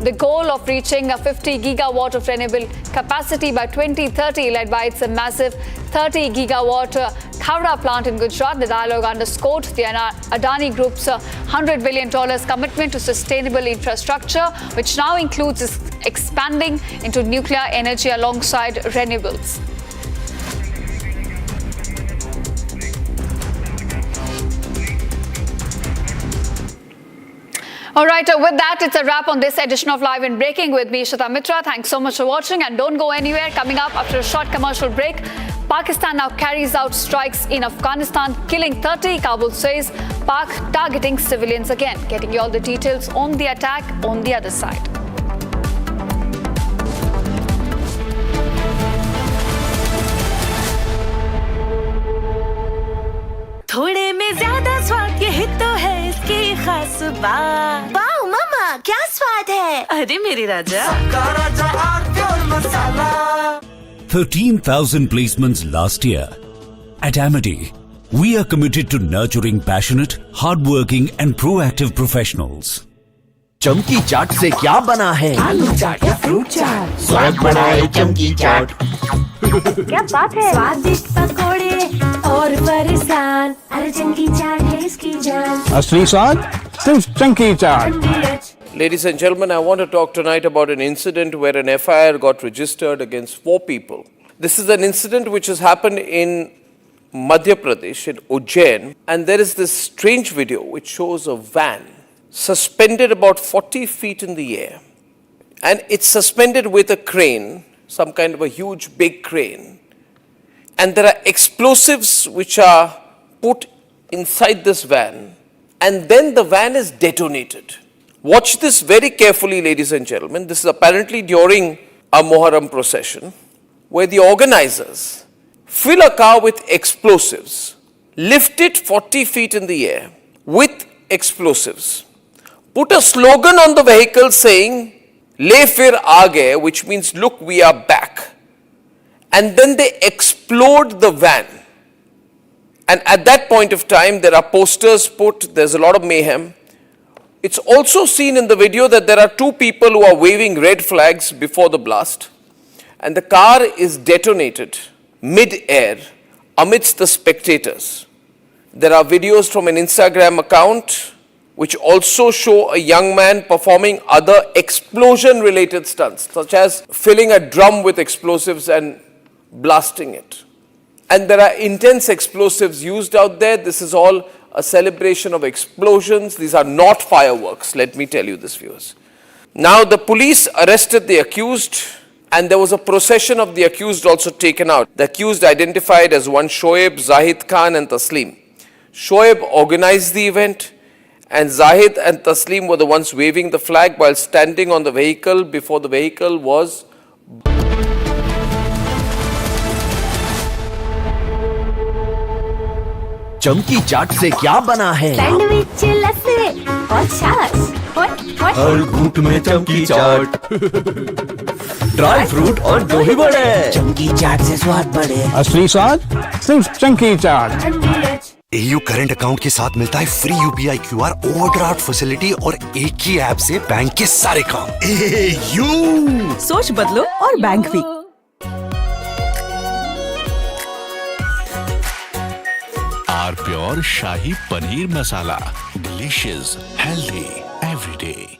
the goal of reaching a 50 gigawatt of renewable capacity by 2030, led by its massive 30 gigawatt Khavda plant in Gujarat. The dialogue underscored the Adani Group's $100 billion commitment to sustainable infrastructure, which now includes expanding into nuclear energy alongside renewables. All right, with that, it's a wrap on this edition of Live and Breaking with me, Ishita Mitra. Thanks so much for watching, and don't go anywhere. Coming up after a short commercial break, Pakistan now carries out strikes in Afghanistan, killing 30. Kabul says Pak targeting civilians again. Getting you all the details on the attack on the other side. थोड़े में ज्यादा स्वाद यही तो है इसकी खास बात। वाओ मामा, क्या स्वाद है? अरे मेरे राजा, सबका राजा और मसाला। 13,000 placements last year. At Amity, we are committed to nurturing passionate, hardworking and proactive professionals. चमकी चाट से क्या बना है? आलू चाट या फ्रूट चाट, स्वाद बढ़ाए चमकी चाट। क्या बात है? स्वादिष्ट पकोड़े और फरसान, अरे चमकी चाट है इसकी जान। असली स्वाद सिर्फ चमकी चाट। Ladies and gentlemen, I want to talk tonight about an incident where an FIR got registered against 4 people. This is an incident which has happened in Madhya Pradesh, in Ujjain, and there is this strange video which shows a van suspended about 40 feet in the air. And it's suspended with a crane, some kind of a huge big crane. And there are explosives which are put inside this van, and then the van is detonated. Watch this very carefully, ladies and gentlemen. This is apparently during a Muharram procession, where the organizers fill a car with explosives, lift it 40 feet in the air with explosives, put a slogan on the vehicle saying, "Le fir aage," which means, "Look, we are back." And then they explode the van. And at that point of time, there are posters put, there's a lot of mayhem. It's also seen in the video that there are two people who are waving red flags before the blast. And the car is detonated mid-air amidst the spectators. There are videos from an Instagram account which also show a young man performing other explosion-related stunts, such as filling a drum with explosives and blasting it. And there are intense explosives used out there. This is all a celebration of explosions. These are not fireworks, let me tell you this, viewers. Now, the police arrested the accused, and there was a procession of the accused also taken out. The accused identified as one Shoaib, Zahid Khan and Taslim. Shoaib organized the event, and Zahid and Taslim were the ones waving the flag while standing on the vehicle before the vehicle was... चमकी चाट से क्या बना है? Sandwich, लस्सी और छाछ हर घूंट में चमकी चाट, ड्राई फ्रूट और दही बड़े। चमकी चाट से स्वाद बढ़े। असली स्वाद सिर्फ चमकी चाट। AU करंट अकाउंट के साथ मिलता है free UPI QR overdraft facility और एक ही ऐप से बैंक के सारे काम। AU सोच बदलो और बैंक भी। R pure shahi paneer masala, delicious, healthy everyday.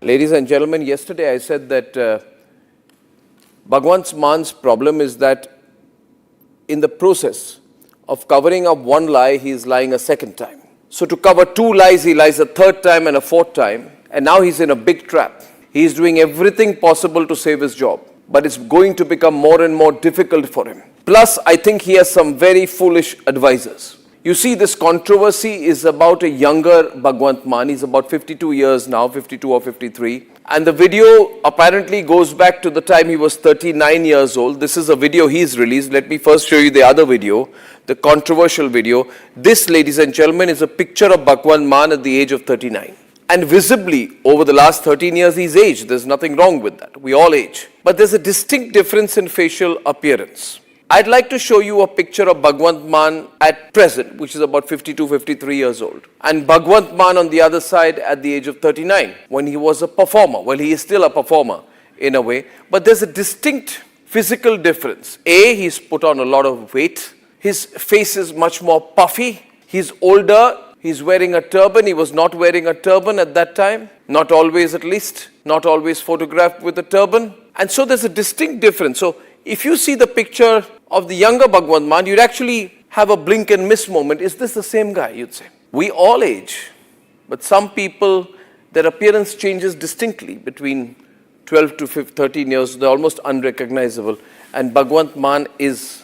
Ladies and gentlemen, yesterday I said that Bhagwant Man's problem is that in the process of covering up one lie, he is lying a second time. So to cover two lies, he lies a third time and a fourth time, and now he's in a big trap. He is doing everything possible to save his job, but it's going to become more and more difficult for him. Plus, I think he has some very foolish advisors. You see, this controversy is about a younger Bhagwant Mann. He's about 52 years now, 52 or 53. And the video apparently goes back to the time he was 39 years old. This is a video he's released. Let me first show you the other video, the controversial video. This, ladies and gentlemen, is a picture of Bhagwant Mann at the age of 39. And visibly, over the last 13 years, he's aged. There's nothing wrong with that. We all age. But there's a distinct difference in facial appearance. I'd like to show you a picture of Bhagwant Mann at present, which is about 52, 53 years old. And Bhagwant Mann on the other side at the age of 39, when he was a performer. Well, he is still a performer in a way, but there's a distinct physical difference. A, he's put on a lot of weight. His face is much more puffy. He's older. He's wearing a turban. He was not wearing a turban at that time. Not always, at least. Not always photographed with a turban. And so there's a distinct difference. So if you see the picture of the younger Bhagwant Mann, you'd actually have a blink and miss moment. Is this the same guy, you'd say? We all age, but some people, their appearance changes distinctly between 12 to 13 years. They're almost unrecognizable. And Bhagwant Mann is...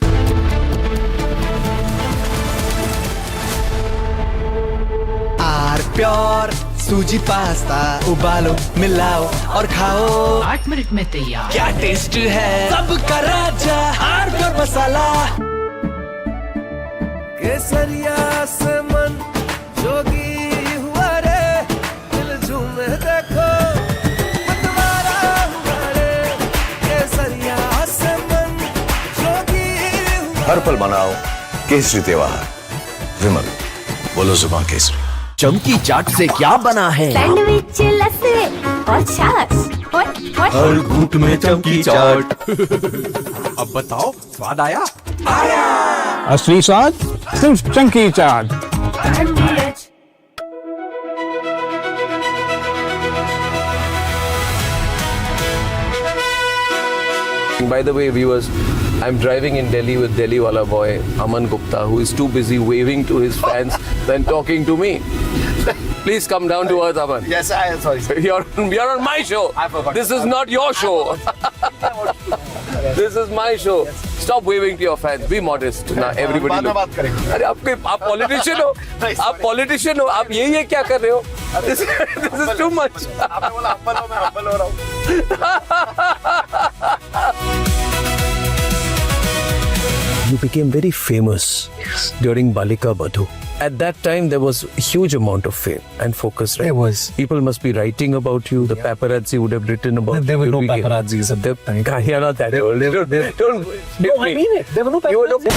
pure सूजी pasta उबालो मिलाओ और खाओ 8 minute में तैयार। क्या taste है सबका राजा आर प्योर मसाला। केसरिया से मन जोगी हुआ रे, दिल झूमे देखो मतवारा हुआ रे। केसरिया से मन जोगी हुआ। हर पल मनाओ केसरी त्योहार। विमल, बोलो जुबान केसरी। चमकी चाट से क्या बना है? सैंडविच, लस्सी और छाछ हर घूंट में चमकी चाट। अब बताओ स्वाद आया? आया। असली स्वाद सिर्फ चंकी चाट। By the way, viewers, I'm driving in Delhi with Delhi wala boy Aman Gupta, who is too busy waving to his fans than talking to me. Please come down to earth, Aman. Yes, I am sorry. You're on my show. I forgot. This is not your show. This is my show. Stop waving to your fans. Be modest. Now everybody. अरे आप politician हो. आप politician हो. आप ये क्या कर रहे हो? This is too much. आपने बोला humble हो, मैं humble हो रहा हूँ. You became very famous during Balika Badhu. At that time, there was a huge amount of fame and focus, right? There was. People must be writing about you. The paparazzi would have written about you. There were no paparazzis at that time. You're not that old. No, I mean it. There were no paparazzis.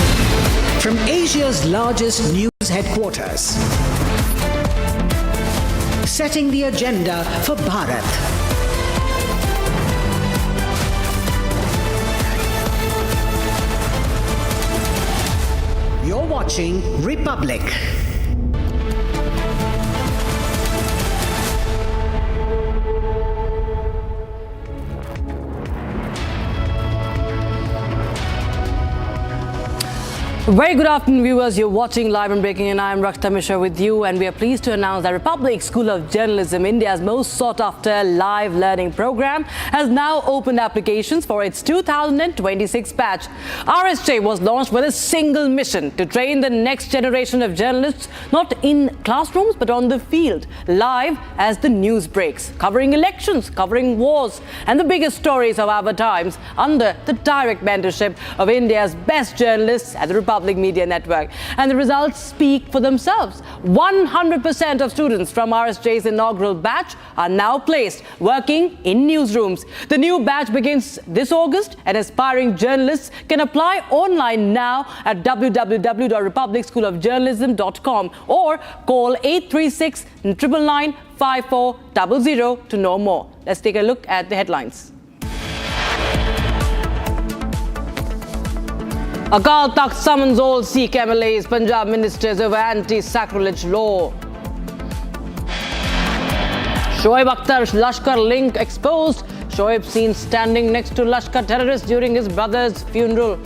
From Asia's largest news headquarters, setting the agenda for Bharat. You're watching Republic. Very good afternoon, viewers. You're watching Live and Breaking, and I'm Rakshita Mishra with you. And we are pleased to announce that Republic School of Journalism, India's most sought-after live learning program, has now opened applications for its 2026 batch. RSJ was launched with a single mission: to train the next generation of journalists, not in classrooms but on the field, live as the news breaks, covering elections, covering wars, and the biggest stories of our times under the direct mentorship of India's best journalists at the Republic Media Network. And the results speak for themselves. 100% of students from RSJ's inaugural batch are now placed working in newsrooms. The new batch begins this August, and aspiring journalists can apply online now at www.republicschoolofjournalism.com or call 836 999 5400 to know more. Let's take a look at the headlines. Akal Takht summons all Sikh MLAs, Punjab ministers over anti-sacrilege law. Shoaib Akhtar Lashkar link exposed. Shoaib seen standing next to Lashkar terrorists during his brother's funeral.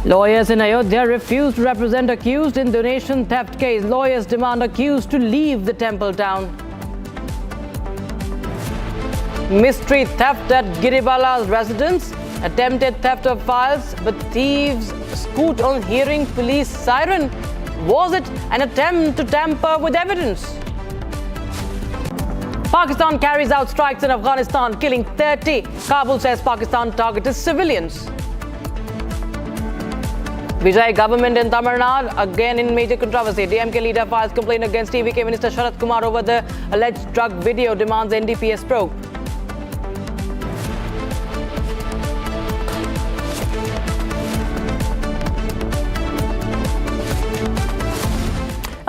Lawyers in Ayodhya refuse to represent accused in donation theft case. Lawyers demand accused to leave the temple town. Mystery theft at Giribala's residence. Attempted theft of files, but thieves scoot on hearing police siren. Was it an attempt to tamper with evidence? Pakistan carries out strikes in Afghanistan, killing 30. Kabul says Pakistan targeted civilians. Vijay government in Tamil Nadu again in major controversy. DMK leader files complaint against TVK Minister Sharat Kumar over the alleged drug video, demands NDPS probe.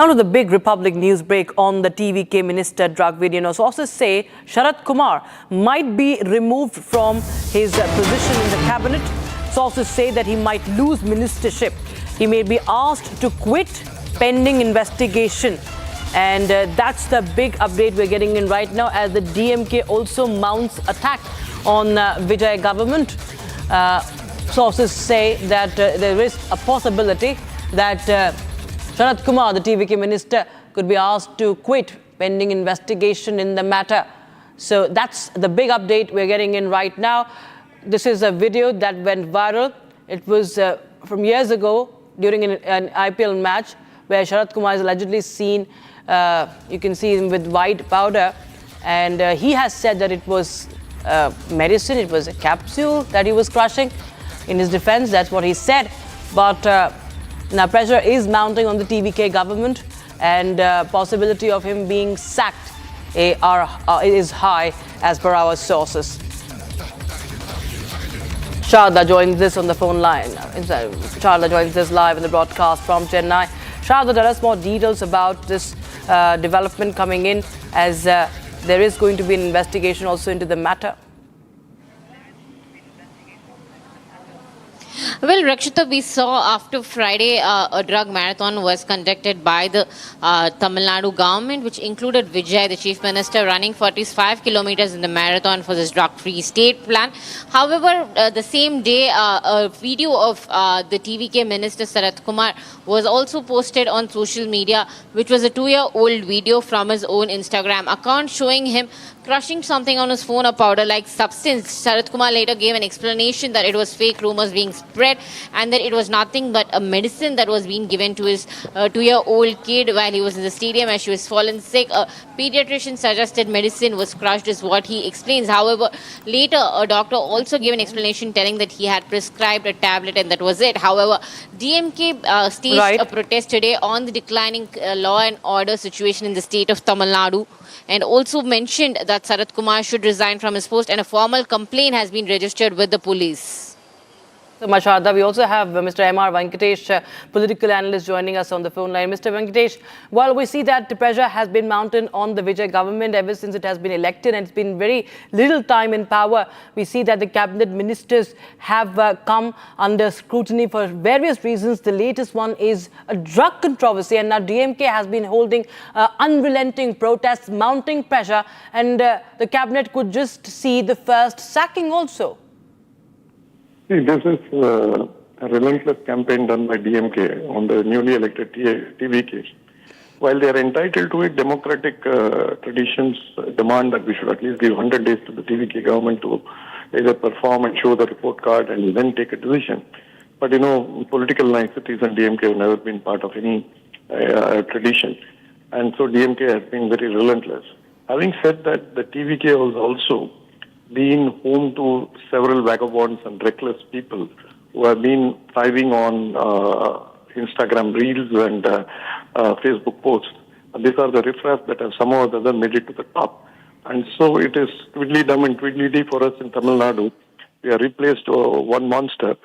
Now to the big Republic news break on the TVK minister drug video. Now, sources say Sharat Kumar might be removed from his position in the cabinet. Sources say that he might lose ministership. He may be asked to quit pending investigation. And that's the big update we're getting in right now, as the DMK also mounts attack on Vijay government. Sources say that there is a possibility that Sharat Kumar, the TVK minister, could be asked to quit pending investigation in the matter. So that's the big update we're getting in right now. This is a video that went viral. It was from years ago during an IPL match where Sharat Kumar is allegedly seen, you can see him with white powder, and he has said that it was medicine, it was a capsule that he was crushing. In his defense, that's what he said. But now pressure is mounting on the TVK government, and possibility of him being sacked is high as per our sources. Sharda joins us on the phone line. Sharda joins us live in the broadcast from Chennai. Sharda, tell us more details about this development coming in as there is going to be an investigation also into the matter? Well, Rakshita, we saw after Friday a drug marathon was conducted by the Tamil Nadu government, which included Vijay, the chief minister, running 45 kilometers in the marathon for this drug-free state plan. However, the same day, a video of the TVK minister Sarath Kumar was also posted on social media, which was a 2-year-old video from his own Instagram account showing him crushing something on his phone, a powder-like substance. Sarath Kumar later gave an explanation that it was fake rumors being spread and that it was nothing but a medicine that was being given to his 2-year-old kid while he was in the stadium as she was fallen sick. A pediatrician suggested medicine was crushed is what he explains. However, later a doctor also gave an explanation telling that he had prescribed a tablet and that was it. However, DMK staged a protest today on the declining law and order situation in the state of Tamil Nadu, and also mentioned that Sarath Kumar should resign from his post, and a formal complaint has been registered with the police. So much, Sharda. We also have Mr. M.R. Venkatesh, political analyst, joining us on the phone line. Mr. Venkatesh, while we see that the pressure has been mounted on the Vijay government ever since it has been elected and it's been very little time in power, we see that the cabinet ministers have come under scrutiny for various reasons. The latest one is a drug controversy, and now DMK has been holding unrelenting protests, mounting pressure, and the cabinet could just see the first sacking also. See, this is a relentless campaign done by DMK on the newly elected TVK. While they are entitled to it, democratic traditions demand that we should at least give 100 days to the TVK government to either perform and show the report card and then take a decision. But, you know, political niceties and DMK have never been part of any tradition. And so DMK has been very relentless. Having said that, the TVK was also been home to several vagabonds and reckless people who have been thriving on Instagram reels and Facebook posts. And these are the riffraff that have somehow or the other made it to the top. And so it is twiddly-dum and twiddly-dee for us in Tamil Nadu. We are replaced one monster.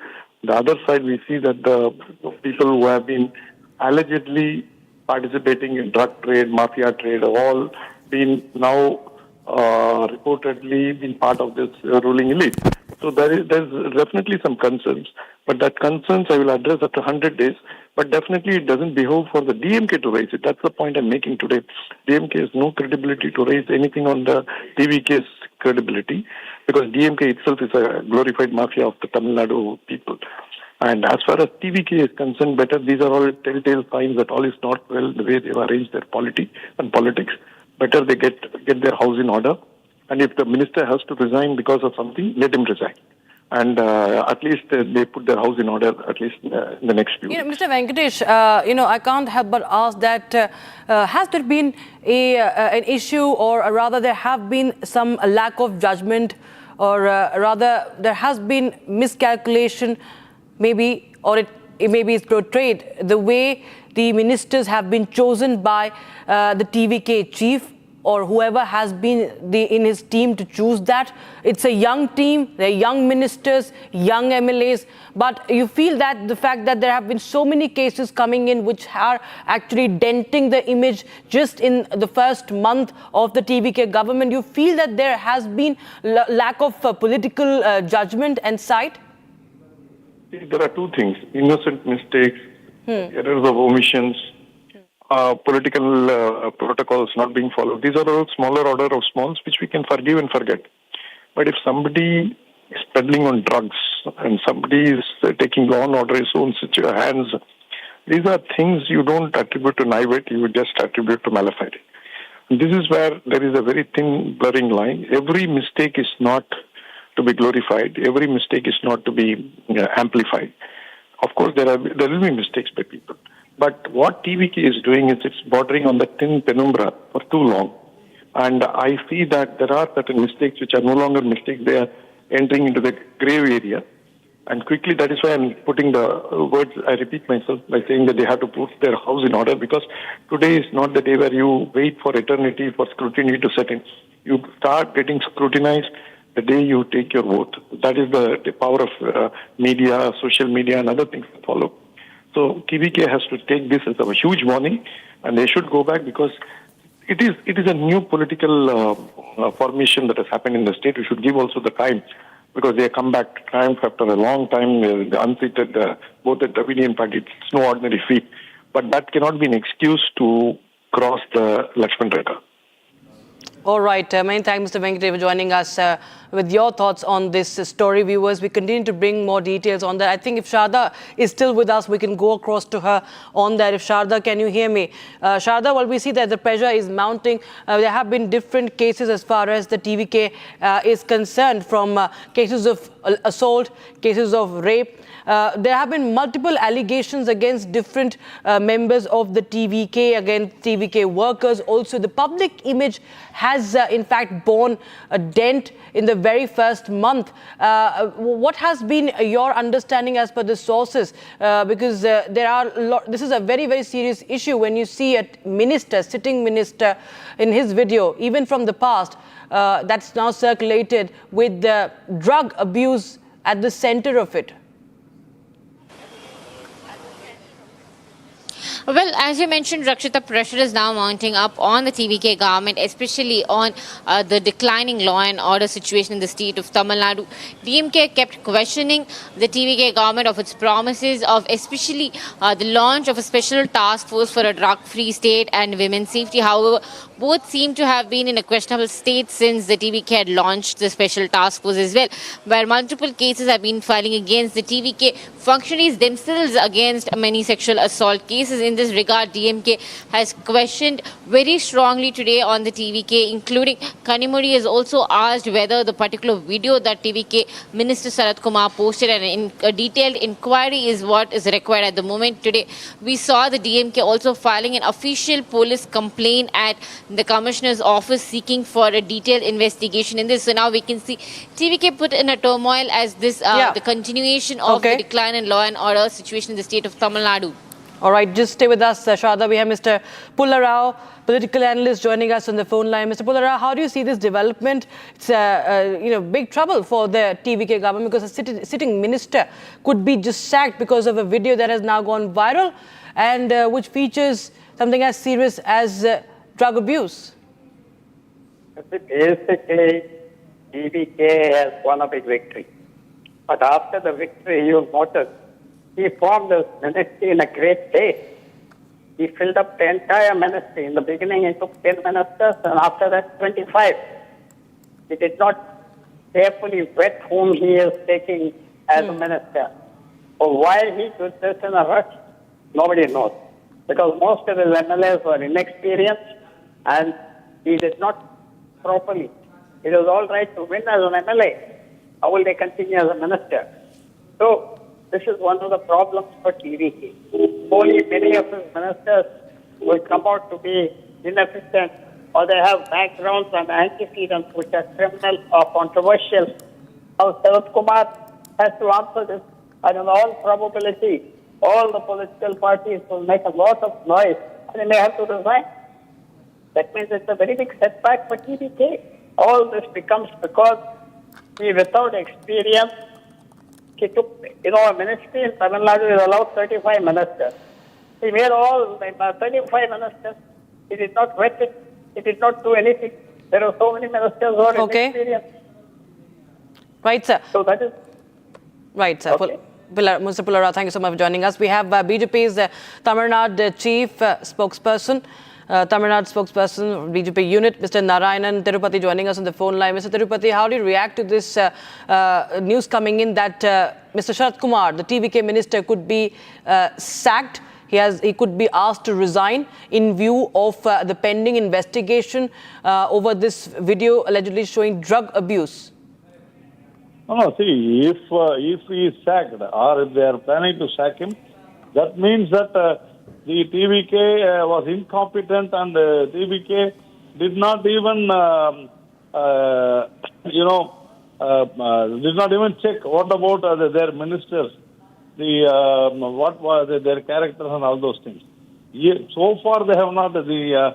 The other side, we see that the people who have been allegedly participating in drug trade, mafia trade, have all been now reportedly been part of this ruling elite. So there's definitely some concerns, but that concerns I will address after 100 days, but definitely it doesn't behove for the DMK to raise it. That's the point I'm making today. DMK has no credibility to raise anything on the TVK's credibility, because DMK itself is a glorified mafia of the Tamil Nadu people. And as far as TVK is concerned, these are all telltale signs that all is not well the way they've arranged their polity and politics. Better they get their house in order. And if the minister has to resign because of something, let him resign. And at least they put their house in order, at least in the next few weeks. Mr. Venkatesh, I can't help but ask that has there been an issue, or rather there have been some lack of judgment, or rather there has been miscalculation, maybe, or it maybe is portrayed the way the ministers have been chosen by the TVK chief or whoever has been in his team to choose that. It's a young team, they're young ministers, young MLAs, but you feel that the fact that there have been so many cases coming in which are actually denting the image just in the first month of the TVK government, you feel that there has been lack of political judgment and sight? There are two things: innocent mistakes, errors of omissions, political protocols not being followed. These are all smaller order of smalls which we can forgive and forget. But if somebody is peddling on drugs and somebody is taking law and order in his own hands, these are things you don't attribute to naivety, you just attribute to malafide. This is where there is a very thin blurring line. Every mistake is not to be glorified. Every mistake is not to be amplified. Of course, there will be mistakes by people. But what TVK is doing is it's bordering on the thin penumbra for too long. And I see that there are certain mistakes which are no longer mistakes. They are entering into the grave area. And quickly, that is why I'm putting the words, I repeat myself by saying that they have to put their house in order, because today is not the day where you wait for eternity for scrutiny to set in. You start getting scrutinized the day you take your vote. That is the power of media, social media, and other things that follow. So TVK has to take this as a huge warning, and they should go back, because it is a new political formation that has happened in the state. We should give also the time, because they come back to triumph after a long time. The unseated, both the Dravidian party, it's no ordinary feat. But that cannot be an excuse to cross the Lakshman Rekha. All right. Many thanks, Mr. Venkateswaran, for joining us with your thoughts on this story. Viewers, we continue to bring more details on that. I think if Sharda is still with us, we can go across to her on that. If Sharda, can you hear me? Sharda, well, we see that the pressure is mounting. There have been different cases as far as the TVK is concerned, from cases of assault, cases of rape. There have been multiple allegations against different members of the TVK, against TVK workers. Also, the public image has, in fact, borne a dent in the very first month. What has been your understanding as per the sources? Because this is a very, very serious issue when you see a minister, sitting minister, in his video, even from the past, that's now circulated with the drug abuse at the center of it. Well, as you mentioned, Rakshita, pressure is now mounting up on the TVK government, especially on the declining law and order situation in the state of Tamil Nadu. DMK kept questioning the TVK government of its promises of especially the launch of a special task force for a drug-free state and women's safety. However, both seem to have been in a questionable state since the TVK had launched the special task force as well, where multiple cases have been filing against the TVK functionaries themselves against many sexual assault cases. In this regard, DMK has questioned very strongly today on the TVK, including Kanimudi has also asked whether the particular video that TVK Minister Sarath Kumar posted, and a detailed inquiry is what is required at the moment. Today, we saw the DMK also filing an official police complaint at the Commissioner's office seeking for a detailed investigation in this. So now we can see TVK put in a turmoil as this the continuation of the decline in law and order situation in the state of Tamil Nadu. All right, just stay with us, Sharda. We have Mr. Pullarao, political analyst, joining us on the phone line. Mr. Pullarao, how do you see this development? It's big trouble for the TVK government, because a sitting minister could be just sacked because of a video that has now gone viral and which features something as serious as drug abuse. Basically, TVK has won a big victory. But after the victory, you'll notice he formed this ministry in a great pace. He filled up the entire ministry. In the beginning, he took 10 ministers, and after that, 25. He did not carefully vet whom he is taking as a minister. Or why he did this in a rush, nobody knows. Because most of his MLAs were inexperienced, and he did not properly. It was all right to win as an MLA. How will they continue as a minister? So, this is one of the problems for TVK. Only many of his ministers will come out to be inefficient, or they have backgrounds and antecedents which are criminal or controversial. Now, Sarath Kumar has to answer this, and in all probability, all the political parties will make a lot of noise, and they may have to resign. That means it's a very big setback for TVK. All this becomes because he, without experience, he took, a ministry in Tamil Nadu is allowed 35 ministers. He made all 35 ministers. He did not vet it. He did not do anything. There are so many ministers who are inexperienced. Right, sir. So that is... Right, sir. Okay. Mr. Pullarao, thank you so much for joining us. We have BJP's Tamil Nadu chief spokesperson, Tamil Nadu spokesperson, BJP unit, Mr. Narayanan Tirupati, joining us on the phone line. Mr. Tirupati, how do you react to this news coming in that Mr. Sarath Kumar, the TVK minister, could be sacked? He could be asked to resign in view of the pending investigation over this video allegedly showing drug abuse. No, see, if he is sacked, or if they are planning to sack him, that means that the TVK was incompetent, and TVK did not even, did not even check what about their ministers, what was their characters and all those things. So far, they have not. The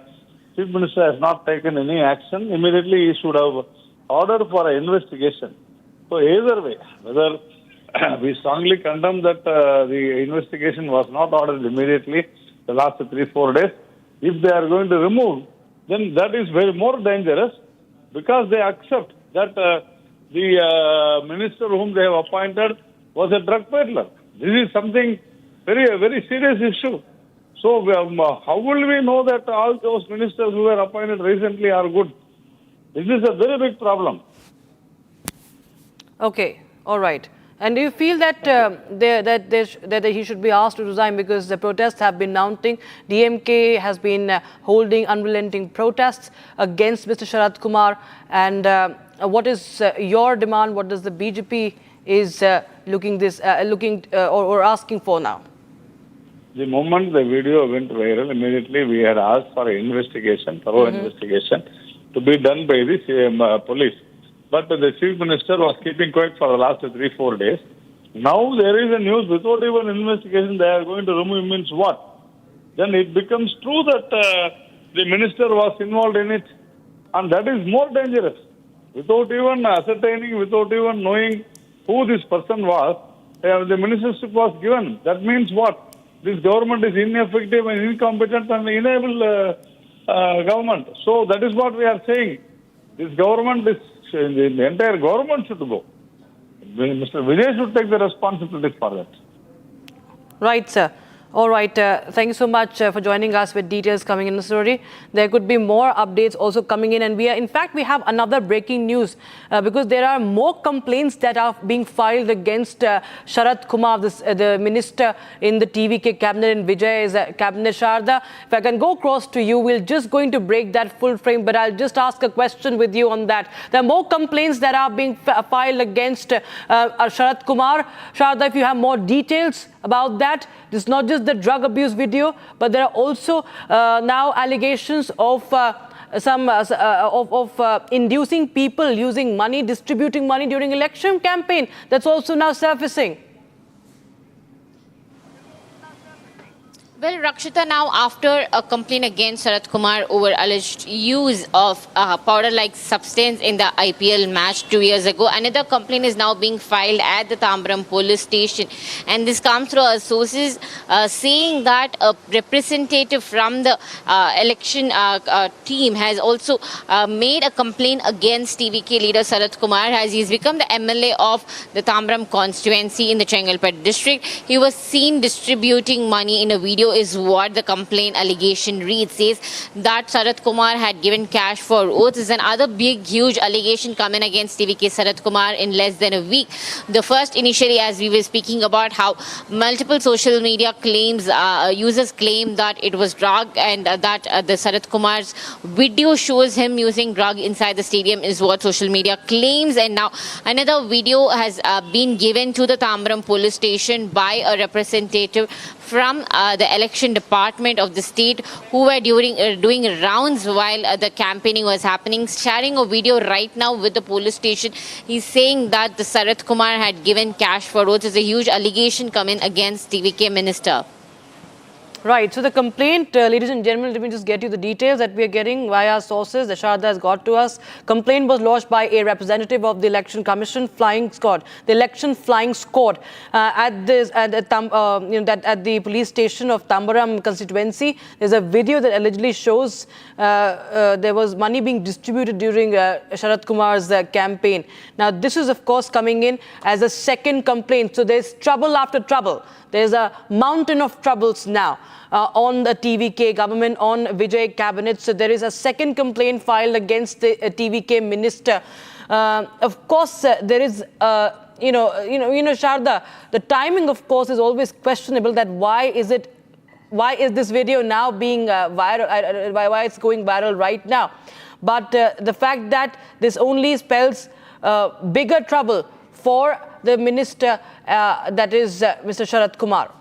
chief minister has not taken any action. Immediately, he should have ordered for an investigation. So either way, whether we strongly condemn that the investigation was not ordered immediately the last 3-4 days. If they are going to remove, then that is very more dangerous because they accept that the minister whom they have appointed was a drug peddler. This is something very serious issue. So how will we know that all those ministers who were appointed recently are good? This is a very big problem. Okay, all right. And do you feel that that he should be asked to resign because the protests have been mounting? DMK has been holding unrelenting protests against Mr. Sharad Kumar. And what is your demand? What does the BJP is looking or asking for now? The moment the video went viral, immediately we had asked for an investigation, thorough investigation, to be done by the police. But the chief minister was keeping quiet for the last 3-4 days. Now there is a news without even investigation they are going to remove him means what? Then it becomes true that the minister was involved in it, and that is more dangerous. Without even ascertaining, without even knowing who this person was, the ministership was given. That means what? This government is ineffective and incompetent and enable government. So that is what we are saying. This government is, the entire government should go. Mr. Vijay should take the responsibility for that. Right, sir. All right. Thank you so much for joining us with details coming in the story. There could be more updates also coming in. And in fact, we have another breaking news because there are more complaints that are being filed against Sharad Kumar, the minister in the TVK cabinet in Vijay's cabinet. Sharda, if I can go across to you, we're just going to break that full frame, but I'll just ask a question with you on that. There are more complaints that are being filed against Sharad Kumar. Sharda, if you have more details about that. This is not just the drug abuse video, but there are also now allegations of inducing people using money, distributing money during election campaign. That's also now surfacing. Well, Rakshita, now after a complaint against Sharad Kumar over alleged use of powder-like substance in the IPL match 2 years ago, another complaint is now being filed at the Tambaram police station. And this comes through our sources saying that a representative from the election team has also made a complaint against TVK leader Sharad Kumar as he's become the MLA of the Tambaram constituency in the Chengalpet district. He was seen distributing money in a video is what the complaint allegation reads. Says that Sharad Kumar had given cash for oaths. Is another big, huge allegation coming against TVK Sharad Kumar in less than a week. The first initially, as we were speaking about how multiple social media claims, users claim that it was drug and that the Sharad Kumar's video shows him using drug inside the stadium is what social media claims. And now another video has been given to the Tambaram police station by a representative from the election department of the state who were doing rounds while the campaigning was happening, sharing a video right now with the police station. He's saying that the Sharad Kumar had given cash for roads. Is a huge allegation coming against TVK minister. Right. So the complaint, ladies and gentlemen, let me just get you the details that we are getting via sources. The Sharda has got to us. Complaint was lodged by a representative of the Election Commission Flying Squad, the Election Flying Squad, at the police station of Tambaram constituency. There's a video that allegedly shows there was money being distributed during Sharad Kumar's campaign. Now, this is of course coming in as a second complaint. So there's trouble after trouble. There's a mountain of troubles now on the TVK government, on Vijay cabinet. So there is a second complaint filed against the TVK minister. Of course, there is, Sharda, the timing, of course, is always questionable. That why is this video now being viral? Why it's going viral right now? But the fact that this only spells bigger trouble for the minister, that is Mr. Sharad Kumar.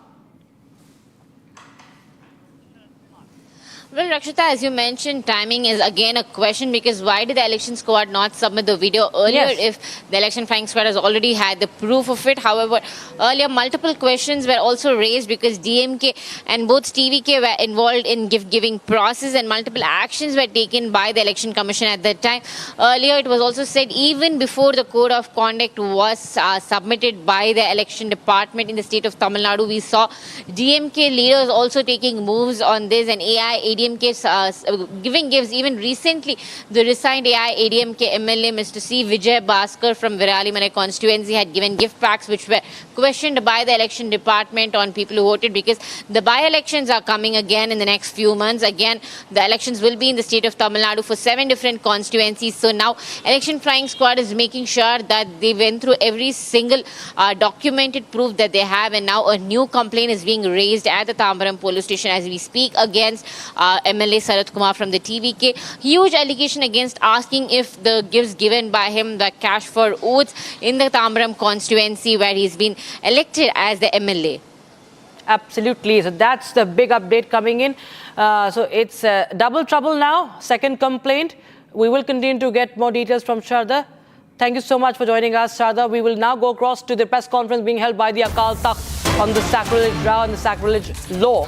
Well, Rakshita, as you mentioned, timing is again a question because why did the election squad not submit the video earlier if the election flying squad has already had the proof of it? However, earlier multiple questions were also raised because DMK and both TVK were involved in giving process and multiple actions were taken by the election commission at that time. Earlier, it was also said even before the code of conduct was submitted by the election department in the state of Tamil Nadu, we saw DMK leaders also taking moves on this and AI ADMK giving gives. Even recently, the resigned AIADMK MLA Mr. C. Vijay Bhaskar from Virali constituency had given gift packs which were questioned by the election department on people who voted, because the by-elections are coming again in the next few months. Again, the elections will be in the state of Tamil Nadu for 7 different constituencies. So now election flying squad is making sure that they went through every single documented proof that they have, and now a new complaint is being raised at the Tambaram police station as we speak against MLA Sarath Kumar from the TVK. Huge allegation against asking if the gifts given by him, the cash for oaths in the Tambaram constituency where he's been elected as the MLA. Absolutely. So that's the big update coming in. So it's double trouble now. Second complaint. We will continue to get more details from Sharda. Thank you so much for joining us, Sharda. We will now go across to the press conference being held by the Akal Takht on the sacrilege row and the sacrilege law.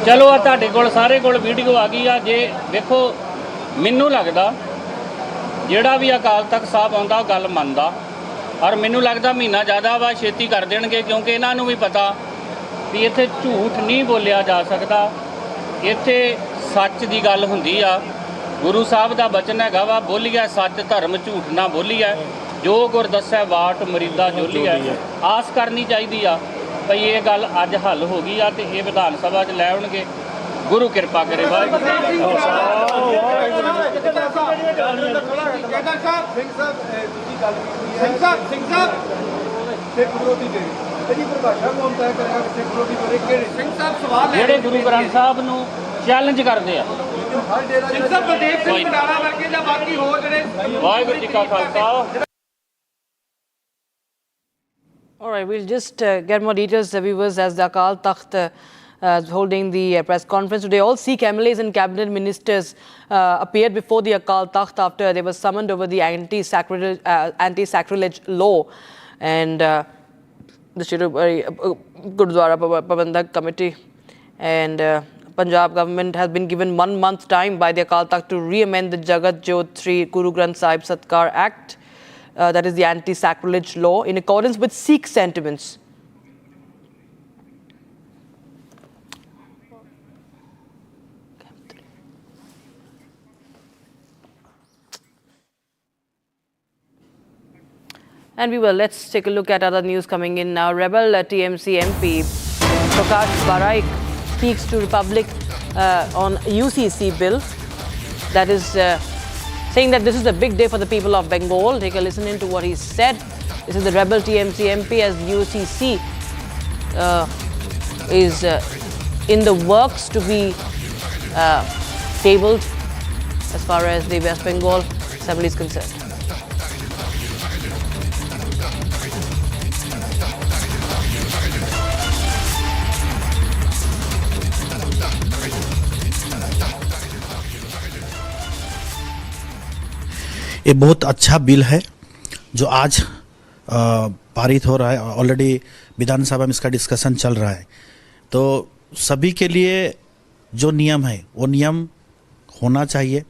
ਚਲੋ ਆ ਤੁਹਾਡੇ ਕੋਲ ਸਾਰੇ ਕੋਲ video ਆ ਗਈ ਆ। ਜੇ ਵੇਖੋ, ਮੈਨੂੰ ਲੱਗਦਾ ਜਿਹੜਾ ਵੀ ਅਕਾਲ ਤਖਤ ਸਾਹਿਬ ਆਉਂਦਾ ਉਹ ਗੱਲ ਮੰਨਦਾ, ਔਰ ਮੈਨੂੰ ਲੱਗਦਾ ਮਹੀਨਾ ਜ਼ਿਆਦਾ ਵਾ ਛੇਤੀ ਕਰ ਦੇਣਗੇ, ਕਿਉਂਕਿ ਇਹਨਾਂ ਨੂੰ ਵੀ ਪਤਾ ਵੀ ਇੱਥੇ ਝੂਠ ਨਹੀਂ ਬੋਲਿਆ ਜਾ ਸਕਦਾ। ਇੱਥੇ ਸੱਚ ਦੀ ਗੱਲ ਹੁੰਦੀ ਆ। ਗੁਰੂ ਸਾਹਿਬ ਦਾ ਬਚਨ ਹੈਗਾ ਵਾ, ਬੋਲੀਐ ਸੱਚ ਧਰਮ ਝੂਠ ਨਾ ਬੋਲੀਐ, ਜੋ ਗੁਰ ਦੱਸੈ ਵਾਟ ਮਰੀਦਾ ਜੋਲੀਐ। ਆਸ ਕਰਨੀ ਚਾਹੀਦੀ ਆ ਭਈ ਇਹ ਗੱਲ ਅੱਜ ਹੱਲ ਹੋ ਗਈ ਆ ਤੇ ਇਹ ਵਿਧਾਨ ਸਭਾ 'ਚ ਲੈ ਆਉਣਗੇ। ਗੁਰੂ ਕਿਰਪਾ ਕਰੇ। ਵਾਹਿਗੁਰੂ। ਜਿਹੜੇ ਗੁਰੂ ਗ੍ਰੰਥ ਸਾਹਿਬ ਨੂੰ ਚੈਲੰਜ ਕਰਦੇ ਆ। ਵਾਹਿਗੁਰੂ ਜੀ ਕਾ Khalsa. All right, we'll just get more details, viewers, as the Akal Takht is holding the press conference today. All Sikh MLAs and cabinet ministers appeared before the Akal Takht after they were summoned over the anti-sacrilege law. And the Gurdwara Prabandhak Committee and Punjab government has been given 1 month time by the Akal Takht to re-amend the Jagat Jyot 3 Guru Granth Sahib Satkar Act. That is the anti-sacrilege law, in accordance with Sikh sentiments. And let's take a look at other news coming in now. Rebel TMC MP Prakash Baraik speaks to Republic on UCC bill. That is saying that this is a big day for the people of Bengal. Take a listen into what he said. This is the rebel TMC MP as UCC is in the works to be tabled as far as the West Bengal Assembly is concerned. ये बहुत अच्छा bill है जो आज पारित हो रहा है। ऑलरेडी विधानसभा में इसका डिस्कशन चल रहा है। तो सभी के लिए जो नियम है वो नियम होना चाहिए।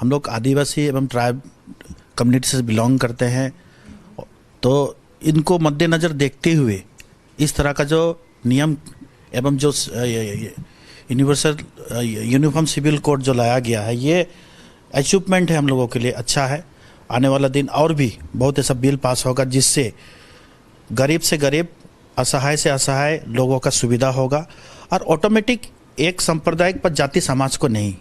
हम लोग आदिवासी एवं ट्राइब कम्युनिटी से बिलोंग करते हैं, तो इनको मद्देनज़र देखते हुए इस तरह का जो नियम एवं जो यूनिफॉर्म सिविल कोड जो लाया गया है, ये अचीवमेंट है हम लोगों के लिए, अच्छा है। आने वाला दिन और भी बहुत ऐसा बिल पास होगा जिससे गरीब से गरीब, असहाय से असहाय लोगों का सुविधा होगा, और ऑटोमेटिक एक सांप्रदायिक पर जाति समाज को नहीं,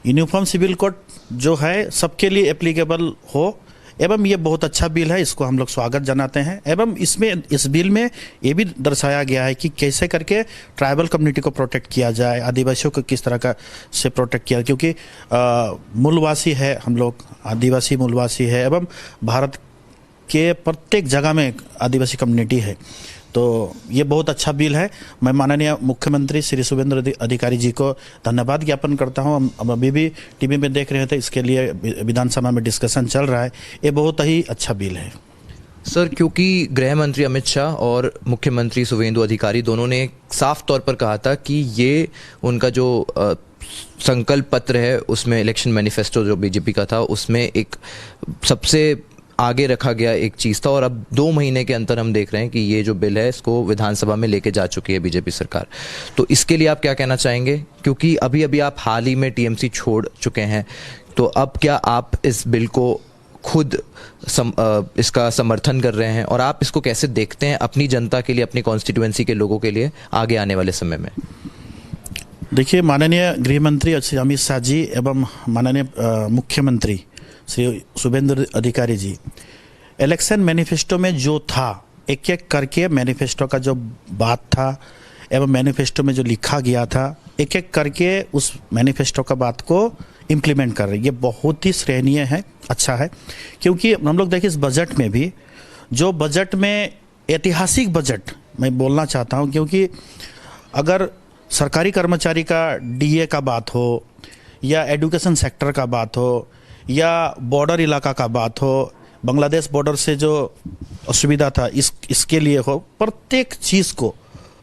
यूनिफॉर्म सिविल कोड जो है सबके लिए एप्लीकेबल हो। एवं ये बहुत अच्छा बिल है, इसको हम लोग स्वागत जनाते हैं। एवं इसमें इस बिल में ये भी दर्शाया गया है कि कैसे करके ट्राइबल कम्युनिटी को प्रोटेक्ट किया जाए, आदिवासियों को किस तरह का से प्रोटेक्ट किया, क्योंकि मूलवासी है, हम लोग आदिवासी मूलवासी है एवं भारत के प्रत्येक जगह में आदिवासी कम्युनिटी है। तो ये बहुत अच्छा बिल है। मैं माननीय मुख्यमंत्री श्री शुभेंद्र अधिकारी जी को धन्यवाद ज्ञापन करता हूँ। हम अभी भी टीवी में देख रहे थे, इसके लिए विधानसभा में डिस्कशन चल रहा है। ये बहुत ही अच्छा बिल है सर, क्योंकि गृह मंत्री अमित शाह और मुख्यमंत्री शुभेंदु अधिकारी दोनों ने साफ तौर पर कहा था कि ये उनका जो संकल्प पत्र है उसमें इलेक्शन मैनिफेस्टो जो बीजेपी का था उसमें एक सबसे आगे रखा गया एक चीज़ था और अब 2 महीने के अंतर हम देख रहे हैं कि ये जो बिल है इसको विधानसभा में लेके जा चुकी है बीजेपी सरकार। तो इसके लिए आप क्या कहना चाहेंगे, क्योंकि अभी अभी आप हाल ही में टीएमसी छोड़ चुके हैं, तो अब क्या आप इस बिल को खुद इसका समर्थन कर रहे हैं और आप इसको कैसे देखते हैं अपनी जनता के लिए, अपनी कॉन्स्टिट्यूएंसी के लोगों के लिए आगे आने वाले समय में? देखिए, माननीय गृह मंत्री अमित शाह जी एवं माननीय मुख्यमंत्री श्री शुभेंदु अधिकारी जी, इलेक्शन मैनिफेस्टो में जो था एक एक करके मैनिफेस्टो का जो बात था एवं मैनिफेस्टो में जो लिखा गया था एक एक करके उस मैनिफेस्टो का बात को इम्प्लीमेंट कर रही है। ये बहुत ही सराहनीय है, अच्छा है, क्योंकि हम लोग देखिए इस बजट में भी जो बजट में ऐतिहासिक बजट मैं बोलना चाहता हूँ, क्योंकि अगर सरकारी कर्मचारी का डीए का बात हो या एजुकेशन सेक्टर का बात हो या बॉर्डर इलाका का बात हो, बांग्लादेश बॉर्डर से जो असुविधा था इसके लिए हो, प्रत्येक चीज़ को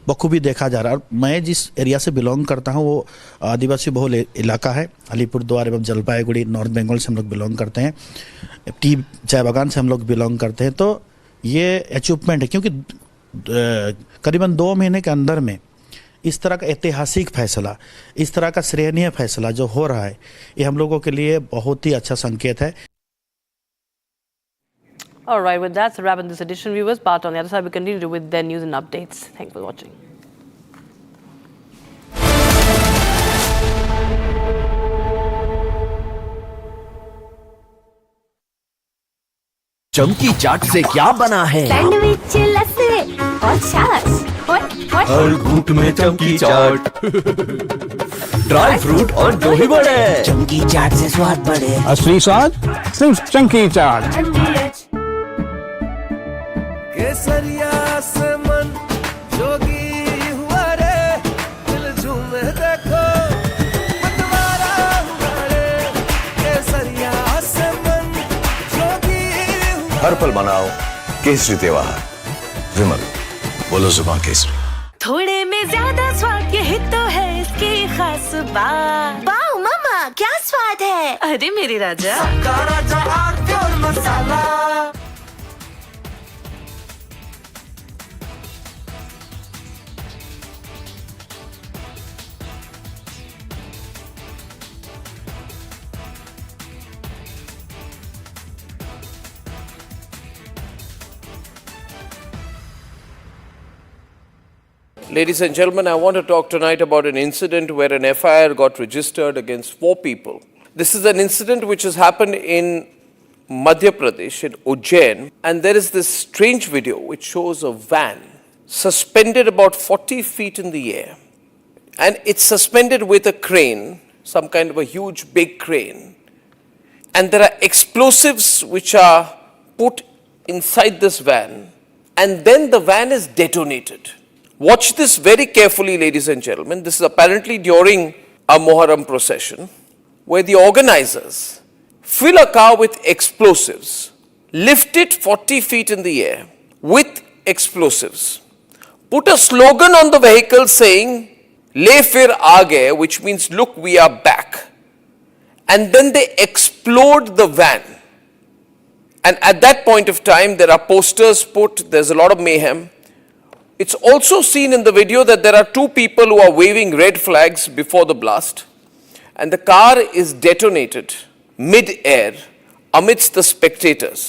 बखूबी देखा जा रहा है। मैं जिस एरिया से बिलोंग करता हूँ वो आदिवासी बहुल इलाका है, अलीपुरद्वार एवं जलपाईगुड़ी, नॉर्थ बंगाल से हम लोग बिलोंग करते हैं, टी चाय बागान से हम लोग बिलोंग करते हैं। तो ये अचीवमेंट है, क्योंकि करीबन 2 महीने के अंदर में इस तरह का ऐतिहासिक फैसला, इस तरह का सराहनीय फैसला जो हो रहा है, ये हम लोगों के लिए बहुत ही अच्छा संकेत है। All right, with that, so wrap in this edition, viewers. But on the other side, we continue with their news and updates. Thanks for watching. चमकी चाट से क्या बना है? सैंडविच, लस्सी और छाछ। हर घूंट में चमकी चाट, ड्राई फ्रूट और दही बड़े। चमकी चाट से स्वाद बढ़े। असली स्वाद सिर्फ चमकी चाट। केसरिया से मन जोगी हुआ रे, दिल झूमे देखो मतवारा हुआ रे। केसरिया से मन जोगी हुआ। हर पल मनाओ केसरी त्योहार। विमल, बोलो जुबान केसरी। थोड़े में ज्यादा स्वाद, यही तो है इसकी खास बात। वाओ मामा, क्या स्वाद है। अरे मेरे राजा, सबका राजा आरती और मसाला। Ladies and gentlemen, I want to talk tonight about an incident where an FIR got registered against 4 people. This is an incident which has happened in Madhya Pradesh, in Ujjain, and there is this strange video which shows a van suspended about 40 feet in the air. And it's suspended with a crane, some kind of a huge big crane. And there are explosives which are put inside this van, and then the van is detonated. Watch this very carefully, ladies and gentlemen. This is apparently during a Muharram procession where the organizers fill a car with explosives, lift it 40 feet in the air with explosives, put a slogan on the vehicle saying, "Le fir aage," which means, "Look, we are back." And then they explode the van. And at that point of time, there are posters put, there's a lot of mayhem. It's also seen in the video that there are 2 people who are waving red flags before the blast, and the car is detonated mid-air amidst the spectators.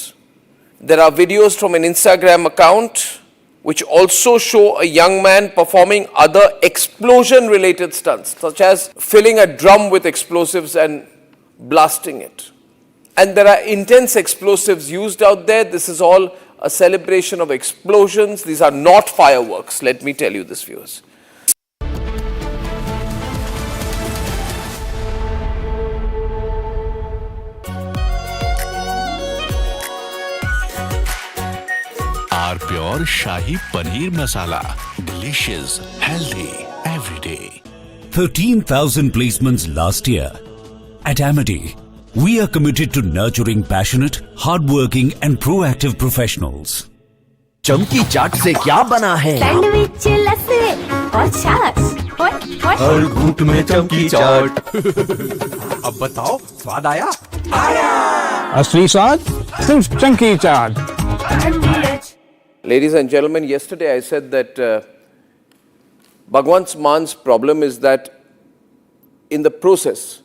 There are videos from an Instagram account which also show a young man performing other explosion-related stunts, such as filling a drum with explosives and blasting it. And there are intense explosives used out there. This is all a celebration of explosions. These are not fireworks. Let me tell you this, viewers. R pure shahi paneer masala, delicious, healthy, everyday. 13,000 placements last year. At Amity, we are committed to nurturing passionate, hardworking and proactive professionals. चमकी चाट से क्या बना है? Sandwich, लस्सी और छाछ। हर घूंट में चमकी चाट। अब बताओ स्वाद आया? असली स्वाद सिर्फ चंकी चाट। Ladies and gentlemen, yesterday I said that Bhagwant Man's problem is that in the process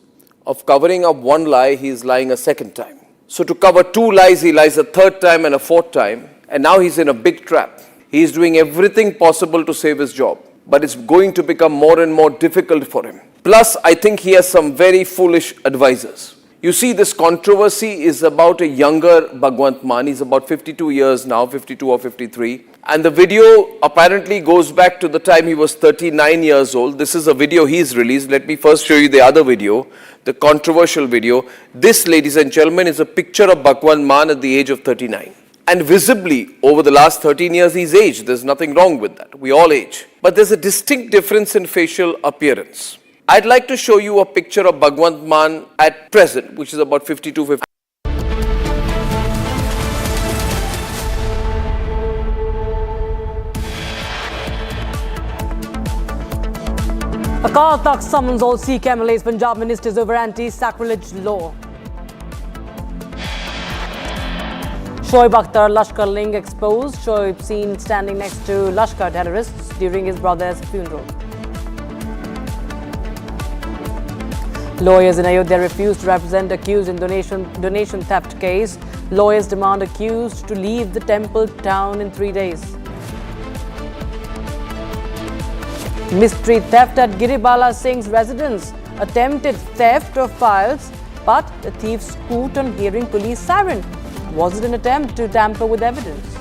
of covering up one lie, he is lying a second time. So to cover two lies, he lies a third time and a fourth time, and now he's in a big trap. He is doing everything possible to save his job, but it's going to become more and more difficult for him. Plus, I think he has some very foolish advisors. You see, this controversy is about a younger Bhagwant Mann. He's about 52 years now, 52 or 53. And the video apparently goes back to the time he was 39 years old. This is a video he's released. Let me first show you the other video, the controversial video. This, ladies and gentlemen, is a picture of Bhagwant Mann at the age of 39. And visibly, over the last 13 years, he's aged. There's nothing wrong with that. We all age. But there's a distinct difference in facial appearance. I'd like to show you a picture of Bhagwant Mann at present, which is about 52, 50. Akal Takht summons all Sikh MLAs, Punjab ministers over anti-sacrilege law. Shoaib Akhtar, Lashkar link exposed. Shoaib seen standing next to Lashkar terrorists during his brother's funeral. Lawyers in Ayodhya refused to represent accused in donation theft case. Lawyers demand accused to leave the temple town in 3 days. Mystery theft at Giribala Singh's residence. Attempted theft of files, but the thieves scoot on hearing police siren. Was it an attempt to tamper with evidence?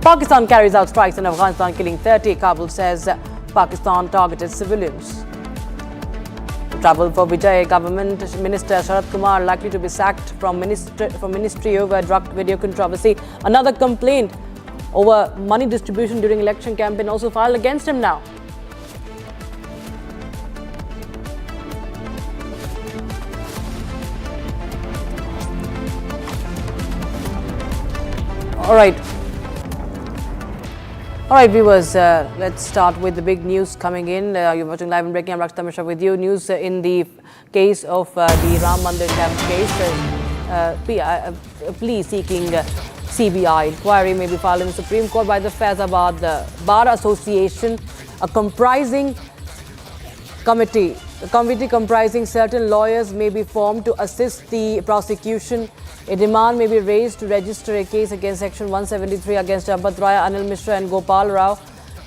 Pakistan carries out strikes in Afghanistan, killing 30. Kabul says Pakistan targeted civilians. Trouble for Vijay. Government Minister Sharat Kumar likely to be sacked from ministry over drug video controversy. Another complaint over money distribution during election campaign also filed against him now. All right, viewers, let's start with the big news coming in. You're watching live and breaking. I'm Rakshita Mishra with you. News in the case of the Ram Mandir theft case. A plea seeking CBI inquiry may be filed in the Supreme Court by the Faizabad Bar Association. A committee comprising certain lawyers may be formed to assist the prosecution. A demand may be raised to register a case against Section 173 against Abhat Rai, Anil Mishra and Gopal Rao.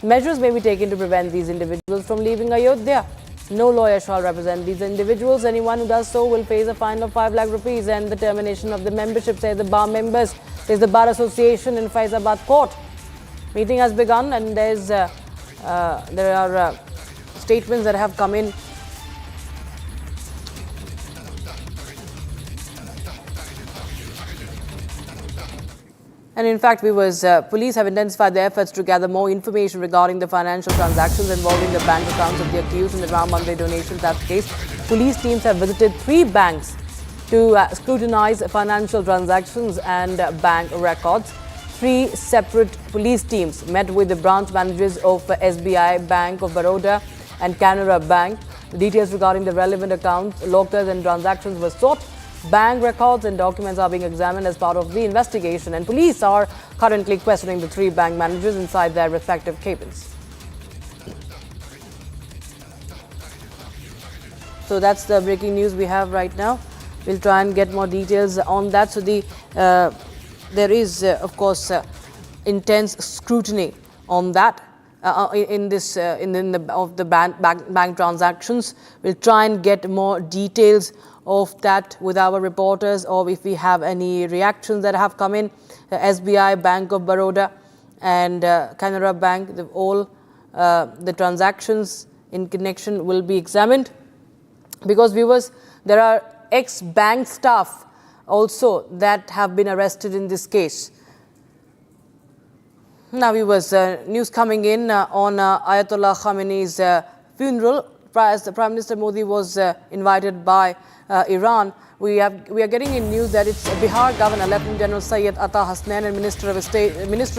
Measures may be taken to prevent these individuals from leaving Ayodhya. No lawyer shall represent these individuals. Anyone who does so will face a fine of 5 lakh rupees and the termination of the membership, says the bar members, says the Bar Association in Faizabad Court. Meeting has begun and there are statements that have come in. And in fact, police have intensified their efforts to gather more information regarding the financial transactions involving the bank accounts of the accused in the Ram Mandir donation theft case. Police teams have visited 3 banks to scrutinize financial transactions and bank records. 3 separate police teams met with the branch managers of SBI, Bank of Baroda and Canara Bank. The details regarding the relevant accounts, lockers and transactions were sought. Bank records and documents are being examined as part of the investigation, and police are currently questioning the 3 bank managers inside their respective cabins. So that's the breaking news we have right now. We'll try and get more details on that. So there is, of course, intense scrutiny on that in the bank transactions. We'll try and get more details of that with our reporters, or if we have any reactions that have come in. SBI, Bank of Baroda and Canara Bank, all the transactions in connection will be examined, because viewers, there are ex-bank staff also that have been arrested in this case. Now viewers, news coming in on Ayatollah Khamenei's funeral. As Prime Minister Modi was invited by Iran, we are getting in news that it's Bihar Governor Lieutenant General Syed Atta Hasnain and Minister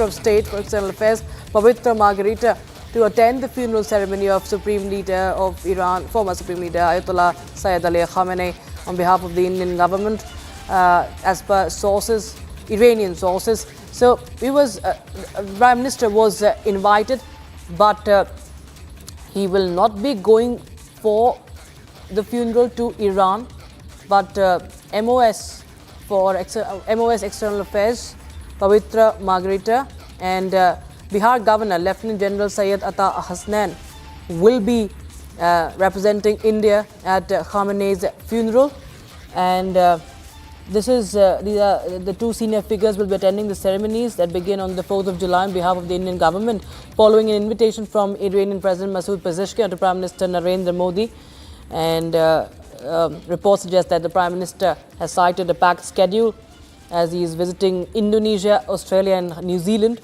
of State for External Affairs Pavitra Margarita to attend the funeral ceremony of Supreme Leader of Iran, former Supreme Leader Ayatollah Sayyid Ali Khamenei, on behalf of the Indian government, as per sources, Iranian sources. So Prime Minister was invited, but he will not be going for the funeral to Iran, but MOS External Affairs, Pavitra Margarita, and Bihar Governor Lieutenant General Syed Ata Hasnan will be representing India at Khamenei's funeral. And these are the two senior figures will be attending the ceremonies that begin on the 4th of July on behalf of the Indian government, following an invitation from Iranian President Masoud Pezeshkian to Prime Minister Narendra Modi. And reports suggest that the Prime Minister has cited a packed schedule as he is visiting Indonesia, Australia and New Zealand.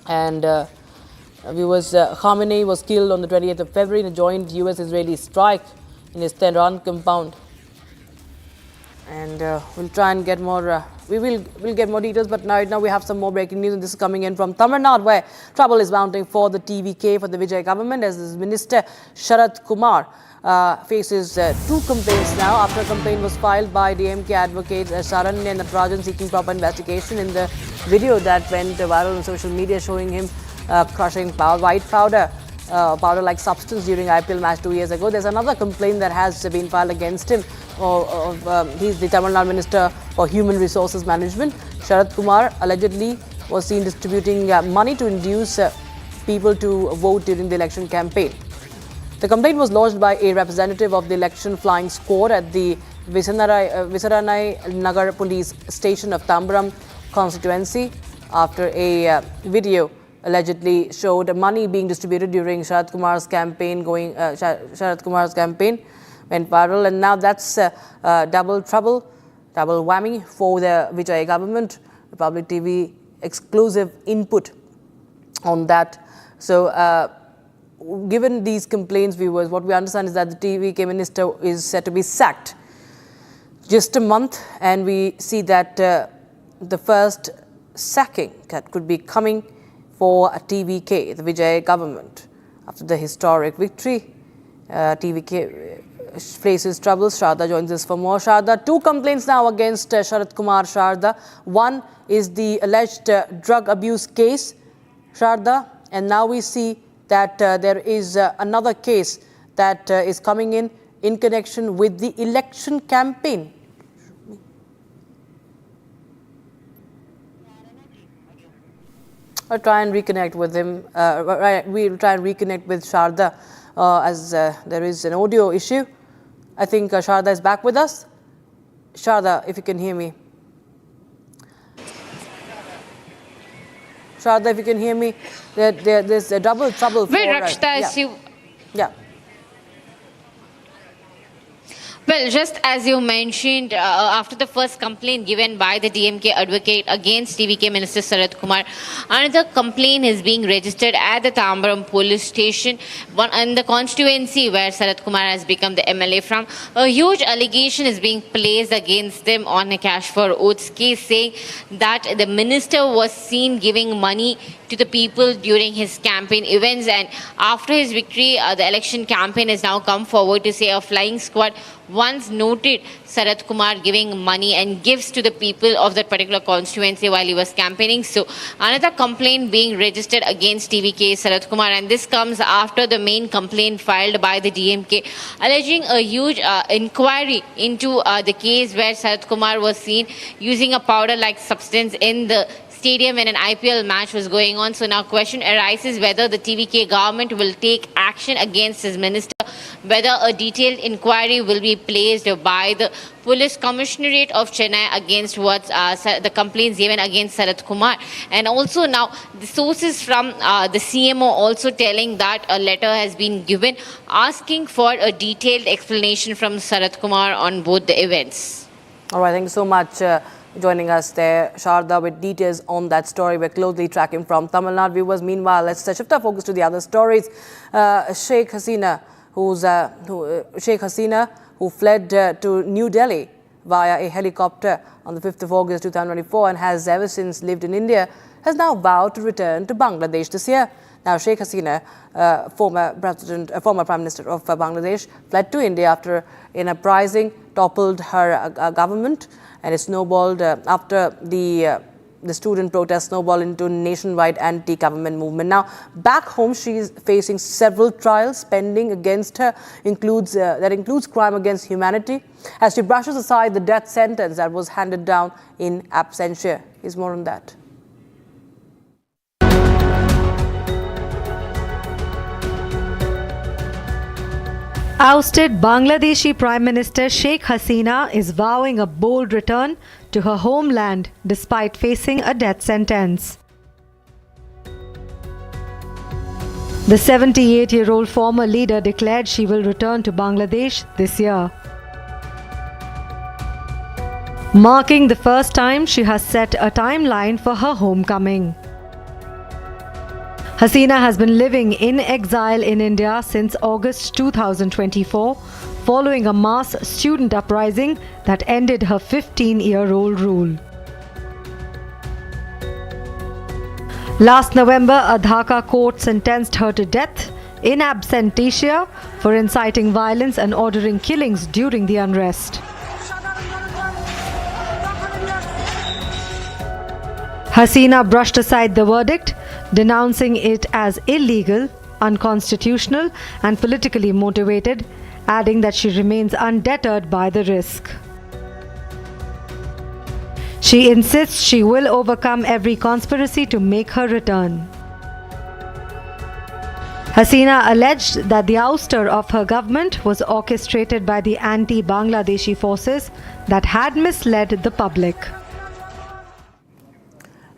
And Khamenei was killed on the 28th of February in a joint US-Israeli strike in his Tehran compound. And we'll try and get more, we'll get more details, but right now we have some more breaking news, and this is coming in from Tamil Nadu, where trouble is mounting for the TVK, for the Vijay government, as this Minister Sharath Kumar faces two complaints now, after a complaint was filed by DMK advocates Saranya and Natarajan seeking proper investigation in the video that went viral on social media showing him crushing white powder-like substance during IPL match 2 years ago. There's another complaint that has been filed against him. He's the Tamil Nadu Minister for Human Resources Management. Sharath Kumar allegedly was seen distributing money to induce people to vote during the election campaign. The complaint was lodged by a representative of the election flying squad at the Visaranai Nagar police station of Tambaram constituency after a video allegedly showed money being distributed during Sharath Kumar's campaign went viral, and now that's double trouble, double whammy for the Vijay government. Republic TV exclusive input on that. So given these complaints, viewers, what we understand is that the TVK minister is set to be sacked just a month, and we see that the first sacking that could be coming for TVK, the Vijay government. After the historic victory, TVK faces troubles. Sharda joins us for more. Sharda, two complaints now against Sharath Kumar. Sharda, one is the alleged drug abuse case, Sharda, and now we see that there is another case that is coming in connection with the election campaign. I'll try and reconnect with him. We'll try and reconnect with Sharda as there is an audio issue. I think Sharda is back with us. Sharda, if you can hear me. Sharda, if you can hear me, there's a double trouble. Well, Rakshita, yeah. Well, just as you mentioned, after the first complaint given by the DMK advocate against TVK Minister Sharath Kumar, another complaint is being registered at the Tambaram police station in the constituency where Sharath Kumar has become the MLA from. A huge allegation is being placed against them on a cash for oaths case, saying that the minister was seen giving money to the people during his campaign events, and after his victory, the election campaign has now come forward to say a flying squad once noted Sharath Kumar giving money and gifts to the people of that particular constituency while he was campaigning. So another complaint being registered against TVK Sharath Kumar, and this comes after the main complaint filed by the DMK alleging a huge inquiry into the case where Sharath Kumar was seen using a powder-like substance in the stadium when an IPL match was going on. So now question arises whether the TVK government will take action against his minister, whether a detailed inquiry will be placed by the Police Commissionerate of Chennai against what the complaints given against Sharath Kumar. And also now the sources from the CMO also telling that a letter has been given asking for a detailed explanation from Sharath Kumar on both the events. All right, thank you so much. Joining us there, Sharda, with details on that story. We're closely tracking from Tamil Nadu. Viewers, meanwhile, let's shift our focus to the other stories. Sheikh Hasina, who fled to New Delhi via a helicopter on the 5th of August 2024 and has ever since lived in India, has now vowed to return to Bangladesh this year. Now, Sheikh Hasina, former Prime Minister of Bangladesh, fled to India after an uprising toppled her government, and it snowballed after the student protest snowballed into nationwide anti-government movement. Now, back home, she is facing several trials pending against her. That includes crime against humanity, as she brushes aside the death sentence that was handed down in absentia. Here's more on that. Ousted Bangladeshi Prime Minister Sheikh Hasina is vowing a bold return to her homeland despite facing a death sentence. The 78-year-old former leader declared she will return to Bangladesh this year, marking the first time she has set a timeline for her homecoming. Hasina has been living in exile in India since August 2024, following a mass student uprising that ended her 15-year-old rule. Last November, a Dhaka court sentenced her to death in absentia for inciting violence and ordering killings during the unrest. Hasina brushed aside the verdict, denouncing it as illegal, unconstitutional, and politically motivated, adding that she remains undeterred by the risk. She insists she will overcome every conspiracy to make her return. Hasina alleged that the ouster of her government was orchestrated by the anti-Bangladeshi forces that had misled the public.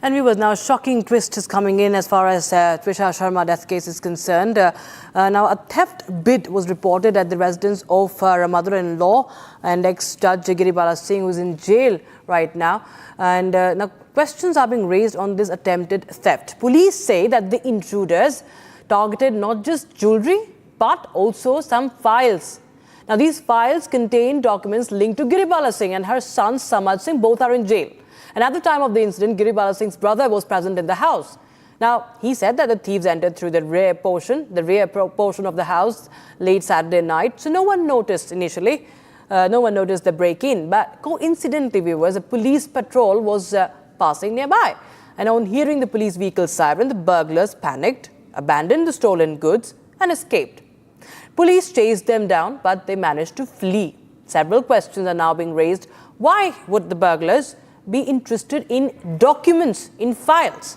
And viewers, now a shocking twist is coming in as far as Trisha Sharma death case is concerned. Now a theft bid was reported at the residence of her mother-in-law and ex-judge Giribala Singh, who is in jail right now. And now questions are being raised on this attempted theft. Police say that the intruders targeted not just jewelry but also some files. Now these files contain documents linked to Giribala Singh and her son Samad Singh. Both are in jail. And at the time of the incident, Giribala Singh's brother was present in the house. Now, he said that the thieves entered through the rear portion of the house late Saturday night. So no one noticed initially. No one noticed the break-in. But coincidentally, viewers, a police patrol was passing nearby. And on hearing the police vehicle siren, the burglars panicked, abandoned the stolen goods and escaped. Police chased them down, but they managed to flee. Several questions are now being raised. Why would the burglars be interested in documents, in files?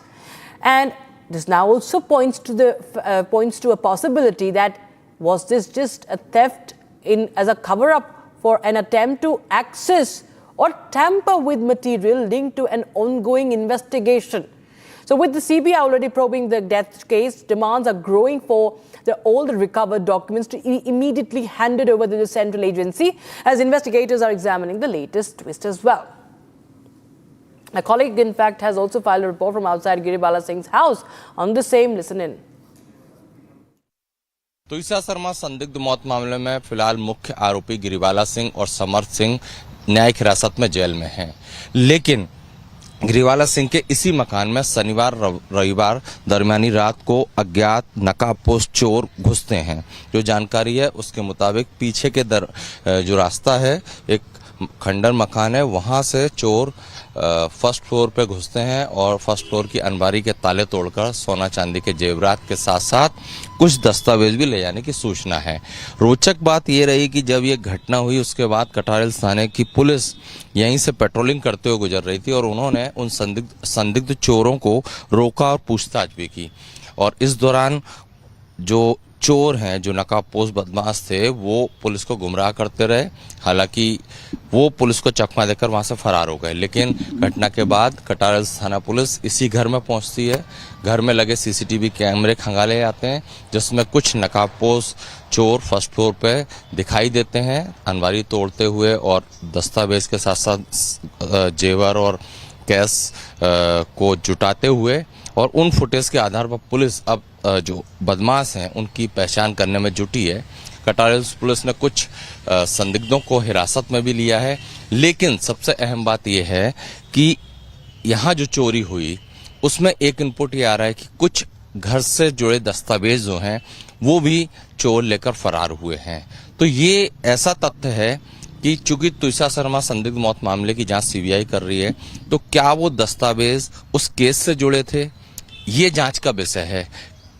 And this now also points to a possibility that was this just a theft as a cover-up for an attempt to access or tamper with material linked to an ongoing investigation. So with the CBI already probing the death case, demands are growing for all the recovered documents to be immediately handed over to the central agency, as investigators are examining the latest twist as well. A colleague, in fact, has also filed a report from outside Giribala Singh's house on the same. Listen in. तुलसा शर्मा संदिग्ध मौत मामले में फिलहाल मुख्य आरोपी गिरिबाला सिंह और समर्थ सिंह न्यायिक हिरासत में जेल में हैं, लेकिन गिरिबाला सिंह के इसी मकान में शनिवार रविवार दरमियानी रात को अज्ञात नकाबपोश चोर घुसते हैं। जो जानकारी है उसके मुताबिक पीछे के जो रास्ता है, एक खंडर मकान है, वहां से चोर फर्स्ट फ्लोर पे घुसते हैं और फर्स्ट फ्लोर की अलमारी के ताले तोड़कर सोना चांदी के जेवरात के साथ साथ कुछ दस्तावेज भी ले जाने की सूचना है। रोचक बात यह रही कि जब ये घटना हुई उसके बाद कटारेल थाने की पुलिस यहीं से पेट्रोलिंग करते हुए गुजर रही थी और उन्होंने उन संदिग्ध चोरों को रोका और पूछताछ भी की। और इस दौरान जो चोर हैं, जो नकाबपोश बदमाश थे, वो पुलिस को गुमराह करते रहे। हालांकि वो पुलिस को चकमा देकर वहां से फरार हो गए, लेकिन घटना के बाद कटारल थाना पुलिस इसी घर में पहुंचती है। घर में लगे सीसीटीवी कैमरे खंगाले जाते हैं, जिसमें कुछ नकाबपोश चोर फर्स्ट फ्लोर पे दिखाई देते हैं, अलमारी तोड़ते हुए और दस्तावेज के साथ साथ जेवर और कैश को जुटाते हुए। और उन फुटेज के आधार पर पुलिस अब जो बदमाश हैं उनकी पहचान करने में जुटी है। कटारेल पुलिस ने कुछ संदिग्धों को हिरासत में भी लिया है, लेकिन सबसे अहम बात यह है कि यहाँ जो चोरी हुई उसमें एक इनपुट ये आ रहा है कि कुछ घर से जुड़े दस्तावेज जो हैं वो भी चोर लेकर फरार हुए हैं। तो ये ऐसा तथ्य है कि चूंकि तुषा शर्मा संदिग्ध मौत मामले की जांच सीबीआई कर रही है, तो क्या वो दस्तावेज उस केस से जुड़े थे, ये जांच का विषय है।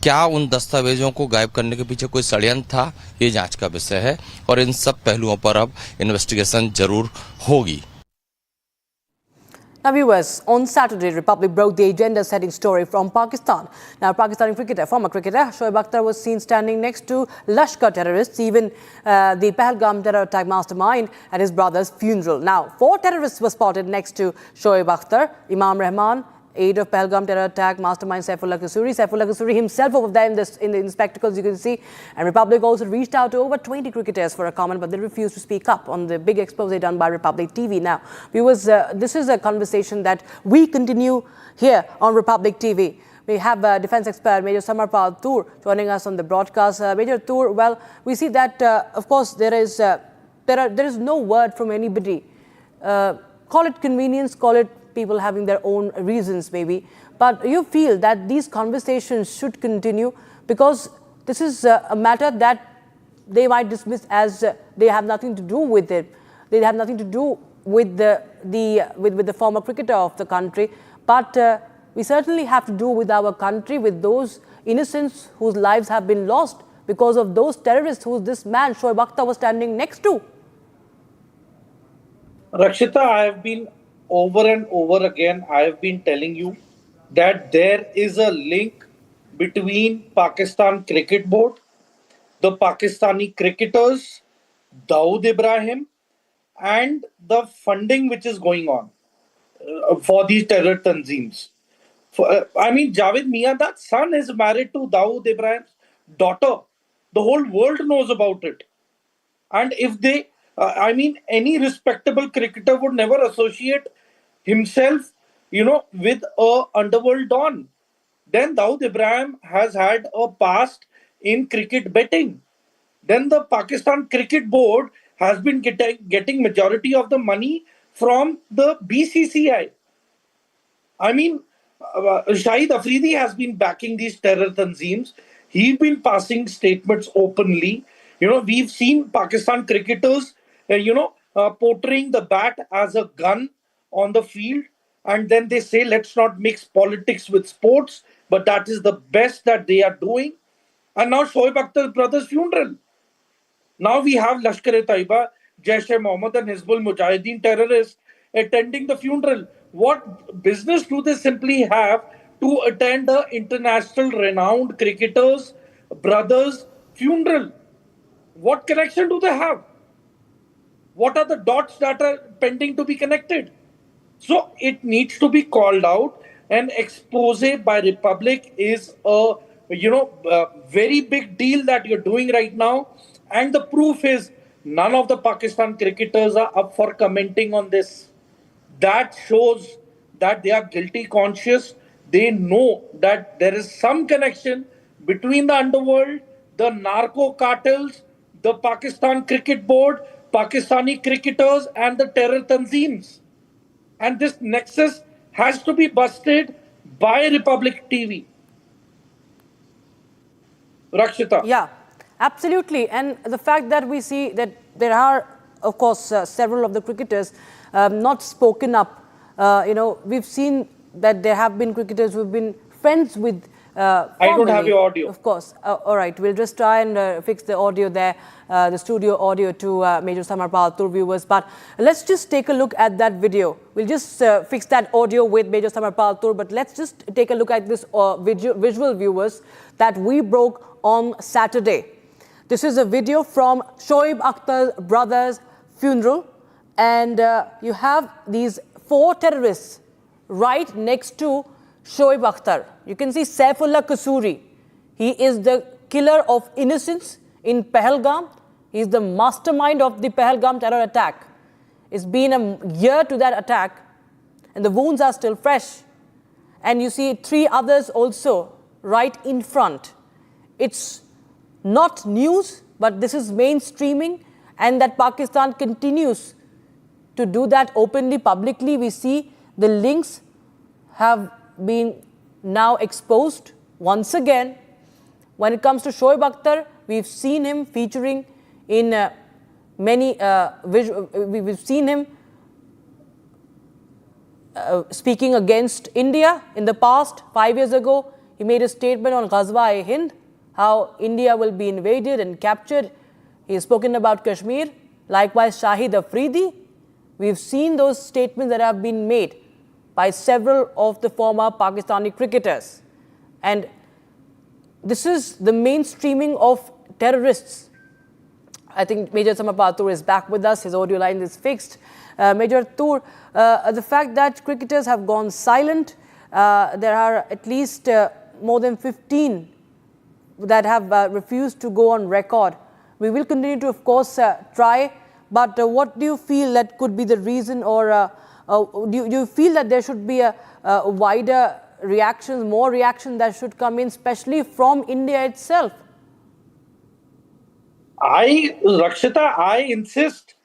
क्या उन दस्तावेजों को गायब करने के पीछे कोई षड्यंत्र था, ये जांच का विषय है और इन सब पहलुओं पर अब इन्वेस्टिगेशन जरूर होगी। Now viewers, on Saturday, Republic broke the agenda-setting story from Pakistan. Now, Pakistani cricketer, former cricketer Shoaib Akhtar was seen standing next to Lashkar terrorists, even the Pahalgam terror attack mastermind at his brother's funeral. Now, 4 terrorists were spotted next to Shoaib Akhtar: Imam Rahman, aide of Pahalgam terror attack mastermind Saifullah Qasuri himself over there in the spectacles, you can see. And Republic also reached out to over 20 cricketers for a comment, but they refused to speak up on the big expose done by Republic TV. Now, viewers, this is a conversation that we continue here on Republic TV. We have defense expert Major Samarpal Toor joining us on the broadcast. Major Toor, well, we see that, of course, there is no word from anybody. Call it convenience, call it people having their own reasons maybe, but you feel that these conversations should continue because this is a matter that they might dismiss as they have nothing to do with it. They have nothing to do with the former cricketer of the country, but we certainly have to do with our country, with those innocents whose lives have been lost because of those terrorists who this man Shoaib Akhtar was standing next to. Rakshita, I have been over and over again, I have been telling you that there is a link between Pakistan Cricket Board, the Pakistani cricketers, Dawood Ibrahim, and the funding which is going on for these terror tanzeems. Javed Miandad's son is married to Dawood Ibrahim's daughter. The whole world knows about it. And if they, any respectable cricketer would never associate himself, with a underworld don. Then Dawood Ibrahim has had a past in cricket betting. Then the Pakistan Cricket Board has been getting majority of the money from the BCCI. Shahid Afridi has been backing these terror tanzeems. He's been passing statements openly. We've seen Pakistan cricketers, portraying the bat as a gun on the field, and then they say, let's not mix politics with sports, but that is the best that they are doing. And now Shoaib Akhtar's brother's funeral. Now we have Lashkar-e-Taiba, Jaish-e-Mohammed and Hizbul Mujahideen terrorists attending the funeral. What business do they simply have to attend the international renowned cricketers' brother's funeral? What connection do they have? What are the dots that are pending to be connected? So it needs to be called out. An expose by Republic is a very big deal that you're doing right now. And the proof is none of the Pakistan cricketers are up for commenting on this. That shows that they are guilty conscious. They know that there is some connection between the underworld, the narco cartels, the Pakistan Cricket Board, Pakistani cricketers and the terror tanzeems. And this nexus has to be busted by Republic TV. Rakshita. Yeah, absolutely. And the fact that we see that there are, of course, several of the cricketers not spoken up. We've seen that there have been cricketers who've been friends with I don't have your audio. Of course. All right. We'll just try and fix the audio there, the studio audio to Major Samarpal Toor viewers. But let's just take a look at that video. We'll just fix that audio with Major Samarpal Toor. But let's just take a look at this visual viewers that we broke on Saturday. This is a video from Shoaib Akhtar's brother's funeral. And you have these 4 terrorists right next to Shoaib Akhtar. You can see Saifullah Qasuri. He is the killer of innocents in Pahalgam. He is the mastermind of the Pahalgam terror attack. It's been a year to that attack and the wounds are still fresh. And you see 3 others also right in front. It's not news, but this is mainstreaming, and that Pakistan continues to do that openly, publicly. We see the links have been now exposed Once again, when it comes to Shoaib Akhtar, we've seen him featuring in we've seen him speaking against India in the past. 5 years ago, he made a statement on Ghazwa-e-Hind, how India will be invaded and captured. He's spoken about Kashmir. Likewise, Shahid Afridi. We've seen those statements that have been made by several of the former Pakistani cricketers. And this is the mainstreaming of terrorists. I think Major Samapatur is back with us. His audio line is fixed. Major Tur, the fact that cricketers have gone silent, there are at least more than 15 that have refused to go on record. We will continue to, of course, try. But what do you feel that could be the reason, or do you feel that there should be a wider reactions, more reaction that should come in, especially from India itself? Rakshita, I insist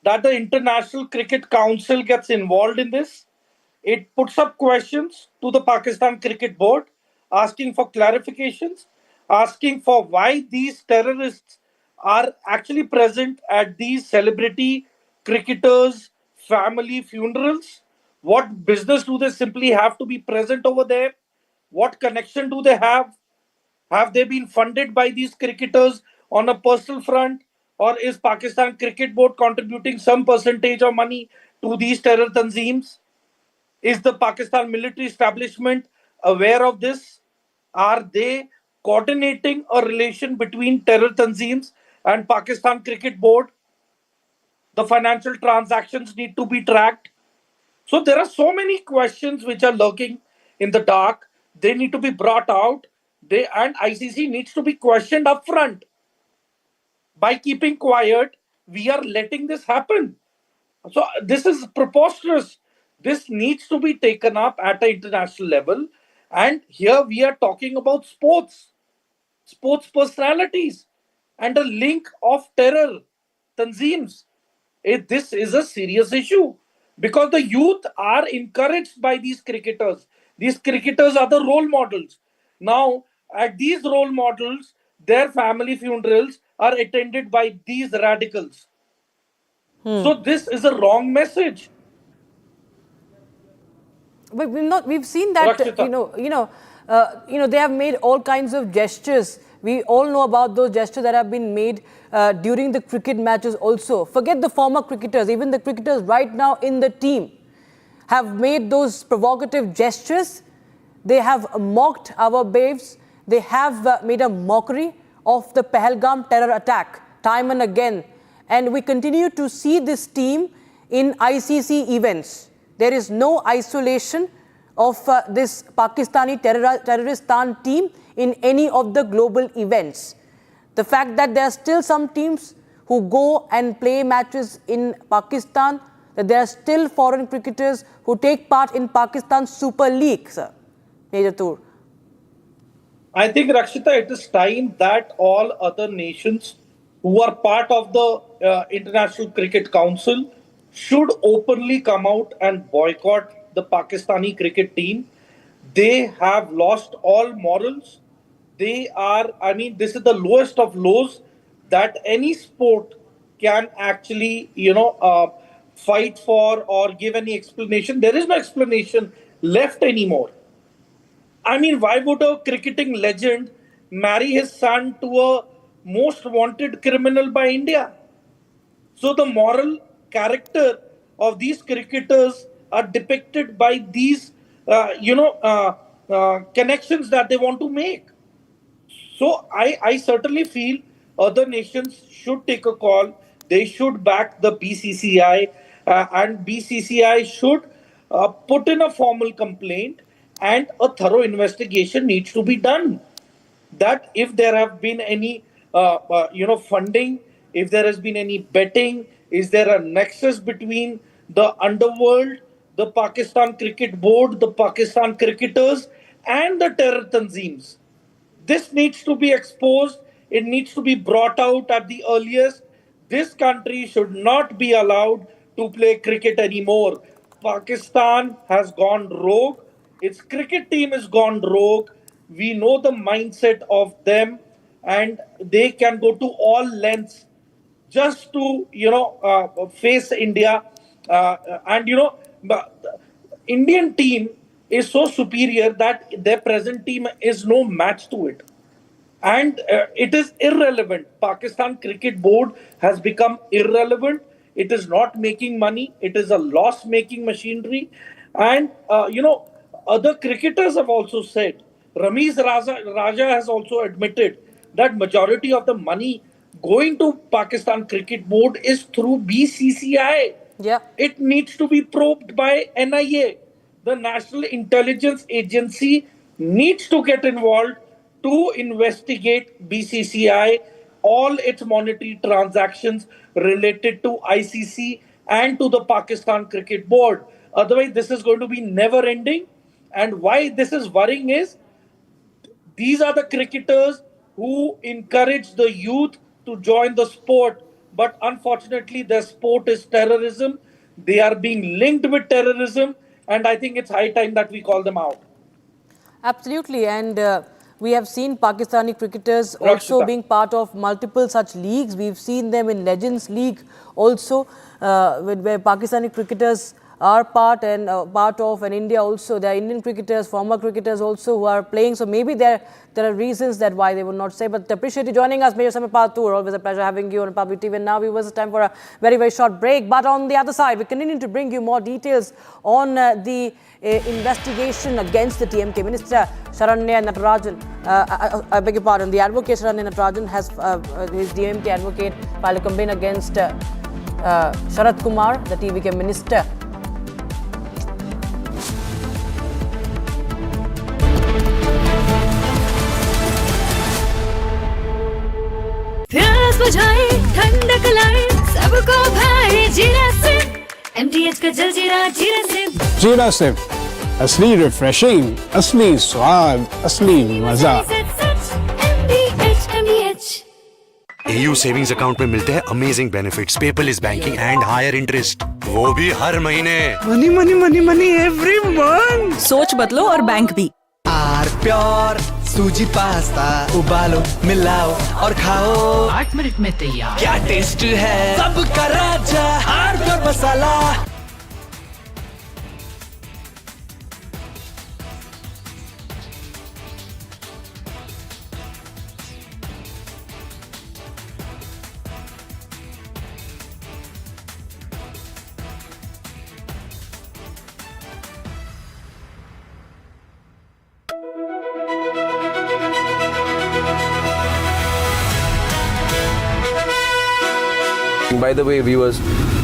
that the International Cricket Council gets involved in this. It puts up questions to the Pakistan Cricket Board, asking for clarifications, asking for why these terrorists are actually present at these celebrity cricketers' family funerals. What business do they simply have to be present over there? What connection do they have? Have they been funded by these cricketers on a personal front? Or is Pakistan Cricket Board contributing some percentage of money to these terror tanzeems? Is the Pakistan military establishment aware of this? Are they coordinating a relation between terror tanzeems and Pakistan Cricket Board? The financial transactions need to be tracked. So there are so many questions which are lurking in the dark. They need to be brought out. And ICC needs to be questioned upfront. By keeping quiet, we are letting this happen. So this is preposterous. This needs to be taken up at an international level. And here we are talking about sports personalities, and a link of terror tanzeems. This is a serious issue because the youth are encouraged by these cricketers. These cricketers are the role models. Now, at these role models, their family funerals are attended by these radicals. So this is a wrong message. But we've seen that, they have made all kinds of gestures. We all know about those gestures that have been made during the cricket matches also. Forget the former cricketers, even the cricketers right now in the team have made those provocative gestures. They have mocked our babes. They have made a mockery of the Pahalgam terror attack time and again. And we continue to see this team in ICC events. There is no isolation of this Pakistani terroristan team in any of the global events. The fact that there are still some teams who go and play matches in Pakistan, that there are still foreign cricketers who take part in Pakistan's Super League, sir. Major Tur. I think, Rakshita, it is time that all other nations who are part of the International Cricket Council should openly come out and boycott the Pakistani cricket team. They have lost all morals. They are, this is the lowest of lows that any sport can actually, fight for or give any explanation. There is no explanation left anymore. Why would a cricketing legend marry his son to a most wanted criminal by India? So the moral character of these cricketers are depicted by these, connections that they want to make. So I certainly feel other nations should take a call. They should back the BCCI, and BCCI should put in a formal complaint, and a thorough investigation needs to be done. That if there have been any, funding, if there has been any betting, is there a nexus between the underworld, the Pakistan Cricket Board, the Pakistan cricketers, and the terror tanzeems? This needs to be exposed. It needs to be brought out at the earliest. This country should not be allowed to play cricket anymore. Pakistan has gone rogue. Its cricket team has gone rogue. We know the mindset of them, and they can go to all lengths just to face India. And the Indian team is so superior that their present team is no match to it. And it is irrelevant. Pakistan Cricket Board has become irrelevant. It is not making money. It is a loss-making machinery. And other cricketers have also said. Ramiz Raja has also admitted that majority of the money going to Pakistan Cricket Board is through BCCI. Yeah. It needs to be probed by NIA. The National Intelligence Agency needs to get involved to investigate BCCI, all its monetary transactions related to ICC and to the Pakistan Cricket Board. Otherwise, this is going to be never ending. And why this is worrying is these are the cricketers who encourage the youth to join the sport. But unfortunately, their sport is terrorism. They are being linked with terrorism. And I think it's high time that we call them out. Absolutely. And we have seen Pakistani cricketers also being part of multiple such leagues. We've seen them in Legends League also, where Pakistani cricketers are part of, and India also. There are Indian cricketers, former cricketers also who are playing. So maybe there are reasons that why they would not say. But appreciate you joining us, Major Samir Patur. Always a pleasure having you on Public TV. And now viewers, it's time for a very, very short break. But on the other side, we continue to bring you more details on the investigation against the TMK Minister Sharanya Natarajan. I beg your pardon. The advocate Sharanya Natarajan has his DMK advocate filed a complaint against Sharat Kumar, the TVK Minister. प्यास बुझाए ठंडक लाए सबको भाई जीरा से MTH का जल जीरा जीरा से जीरा से असली रिफ्रेशिंग, असली स्वाद, असली मजा। MTH AU सेविंग्स अकाउंट में मिलते हैं amazing benefits, paperless banking and higher interest, वो भी हर महीने। Money money money money every month. सोच बदलो और बैंक भी। आर प्योर सूजी पास्ता उबालो मिलाओ और खाओ 8 मिनट में तैयार। क्या टेस्ट है सबका राजा R pure masala. By the way, viewers,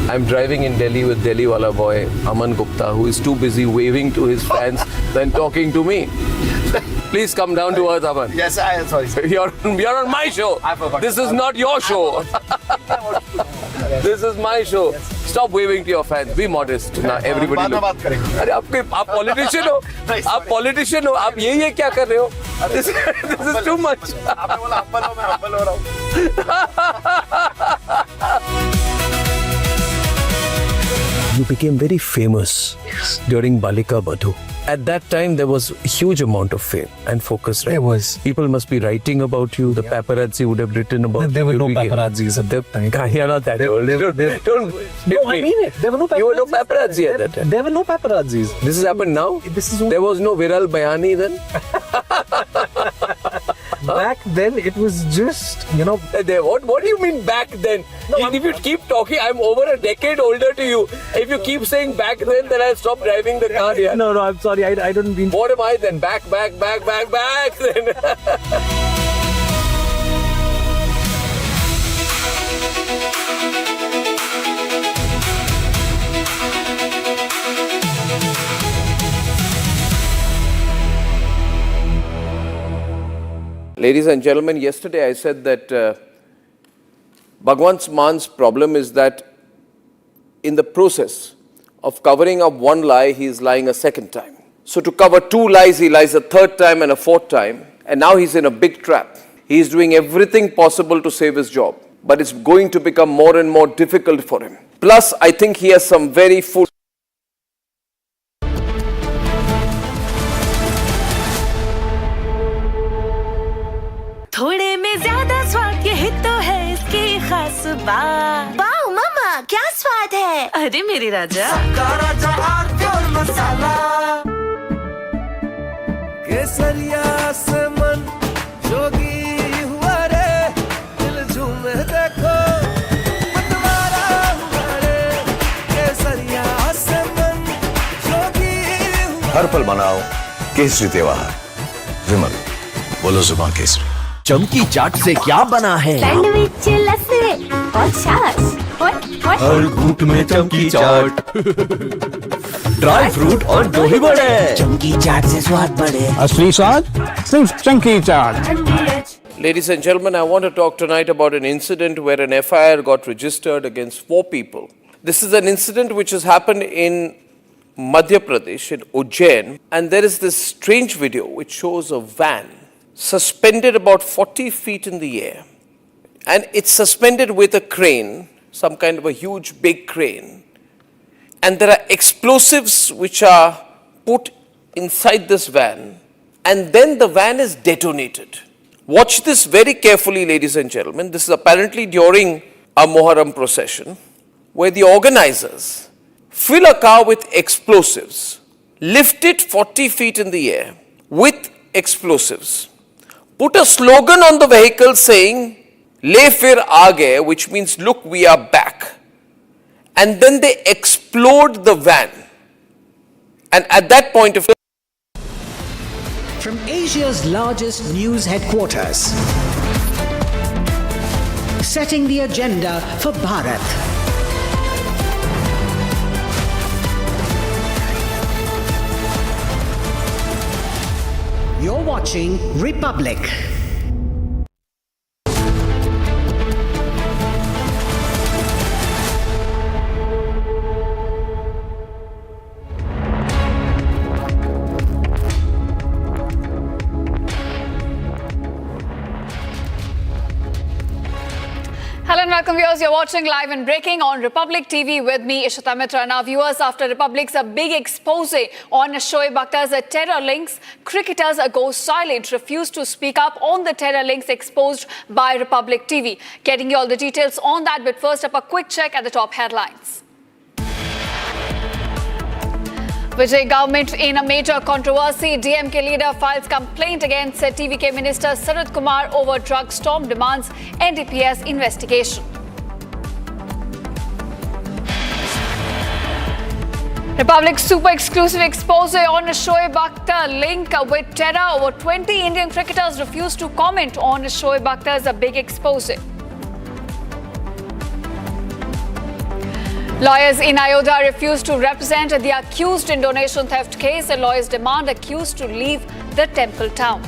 I'm driving in Delhi with Delhi wala boy Aman Gupta, who is too busy waving to his fans than talking to me. Please come down to earth, Aman. Yes, I am sorry. You're on my show. I forgot. This is not your show. This is my show. Stop waving to your fans. Be modest. Now everybody look. अरे आप politician हो. आप politician हो. आप ये क्या कर रहे हो? This is too much. आपने बोला humble हो, मैं humble हो रहा हूँ। You became very famous during Balika Badhu. At that time, there was a huge amount of fame and focus, right? There was. People must be writing about you. The paparazzi would have written about you. There were no paparazzis at that time. You're not that old. Don't No, I mean it. There were no paparazzi. You were no paparazzi at that time. There were no paparazzis. This has happened now? There was no Viral Bayani then? Back then, it was just, What do you mean back then? If you keep talking, I'm over a decade older to you. If you keep saying back then I'll stop driving the car here. No, I'm sorry. I don't mean... What am I then? Back then. Ladies and gentlemen, yesterday I said that Bhagwant Man's problem is that in the process of covering up one lie, he is lying a second time. So to cover two lies, he lies a third time and a fourth time. And now he's in a big trap. He is doing everything possible to save his job. But it's going to become more and more difficult for him. Plus, I think he has some very foolish... बात। Wow मम्मा क्या स्वाद है। अरे मेरे राजा। सबका राजा और मसाला। केसरिया से मन जोगी हुआ रे, दिल झूमे देखो मतवारा हुआ रे। केसरिया से मन जोगी हुआ। हर पल मनाओ केसरी त्योहार। विमल, बोलो जुबान केसरी। चमकी चाट से क्या बना है? सैंडविच लस्सी और छाछ हर घूंट में चमकी चाट, ड्राई फ्रूट और दही बड़े। चमकी चाट से स्वाद बढ़े। असली स्वाद सिर्फ चंकी चाट। Ladies and gentlemen, I want to talk tonight about an incident where an FIR got registered against 4 people. This is an incident which has happened in Madhya Pradesh, in Ujjain, and there is this strange video which shows a van suspended about 40 feet in the air. And it's suspended with a crane, some kind of a huge big crane. And there are explosives which are put inside this van, and then the van is detonated. Watch this very carefully, ladies and gentlemen. This is apparently during a Muharram procession, where the organizers fill a car with explosives, lift it 40 feet in the air with explosives, put a slogan on the vehicle saying, "Le fir aage," which means, "Look, we are back." And then they explode the van. And at that point of From Asia's largest news headquarters, setting the agenda for Bharat. You're watching Republic. Hello and welcome viewers, you're watching live and breaking on Republic TV with me, Ishita Mitra. Now viewers, after Republic's a big expose on Shoaib Akhtar's terror links, cricketers go silent, refuse to speak up on the terror links exposed by Republic TV. Getting you all the details on that, but first up a quick check at the top headlines. Vijay government in a major controversy. DMK leader files complaint against TVK Minister Sarath Kumar over drug storm, demands NDPS investigation. Republic's super exclusive expose on Shoaib Akhtar link with terror. Over 20 Indian cricketers refuse to comment on Shoaib Akhtar's big expose. Lawyers in Ayodhya refuse to represent the accused in donation theft case. The lawyers demand accused to leave the temple town.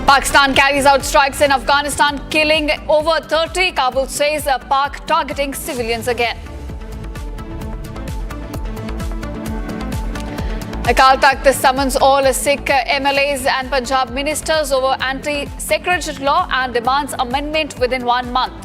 Pakistan carries out strikes in Afghanistan, killing over 30. Kabul says Pak targeting civilians again. Akal Takht summons all Sikh MLAs and Punjab ministers over anti-secretariat law and demands amendment within 1 month.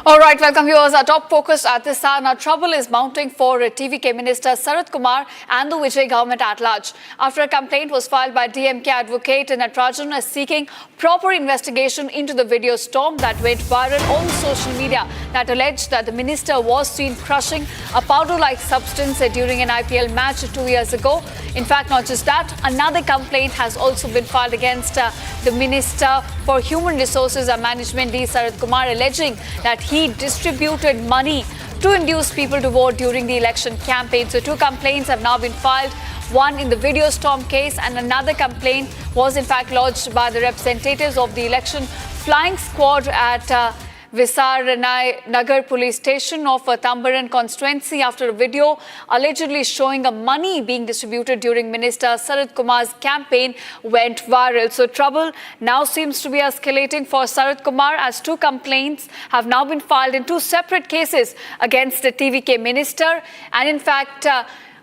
All right, welcome viewers. Our top focus at this hour. Now, trouble is mounting for TVK Minister Sarath Kumar and the Vijay government at large. After a complaint was filed by DMK advocate Natarajan seeking proper investigation into the video storm that went viral on social media that alleged that the minister was seen crushing a powder-like substance during an IPL match 2 years ago. In fact, not just that, another complaint has also been filed against the Minister for Human Resources and Management, D. Sarath Kumar, alleging that he distributed money to induce people to vote during the election campaign. So 2 complaints have now been filed, one in the video storm case and another complaint was in fact lodged by the representatives of the election flying squad at Visar Nagar police station of Tambaran constituency after a video allegedly showing a money being distributed during Minister Sarath Kumar's campaign went viral. So trouble now seems to be escalating for Sarath Kumar as 2 complaints have now been filed in 2 separate cases against the TVK minister. And in fact,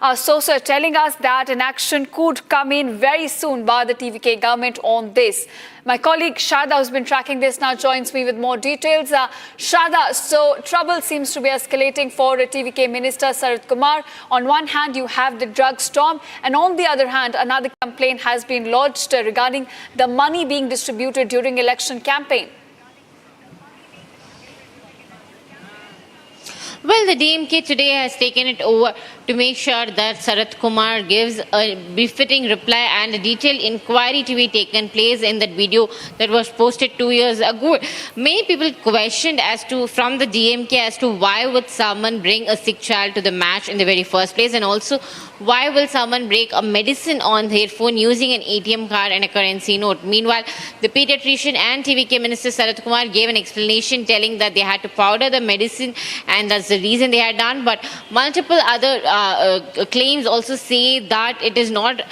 our sources are telling us that an action could come in very soon by the TVK government on this. My colleague Shada, who's been tracking this now, joins me with more details. Shada, so trouble seems to be escalating for TVK Minister Sarath Kumar. On one hand, you have the drug storm, and on the other hand, another complaint has been lodged regarding the money being distributed during election campaign. Well, the DMK today has taken it over to make sure that Sarath Kumar gives a befitting reply and a detailed inquiry to be taken place in that video that was posted 2 years ago. Many people questioned from the DMK as to why would someone bring a sick child to the match in the very first place, and also why will someone break a medicine on their phone using an ATM card and a currency note. Meanwhile, the pediatrician and TVK Minister Sarath Kumar gave an explanation telling that they had to powder the medicine and that's the reason they had done. But multiple other claims also say that it is not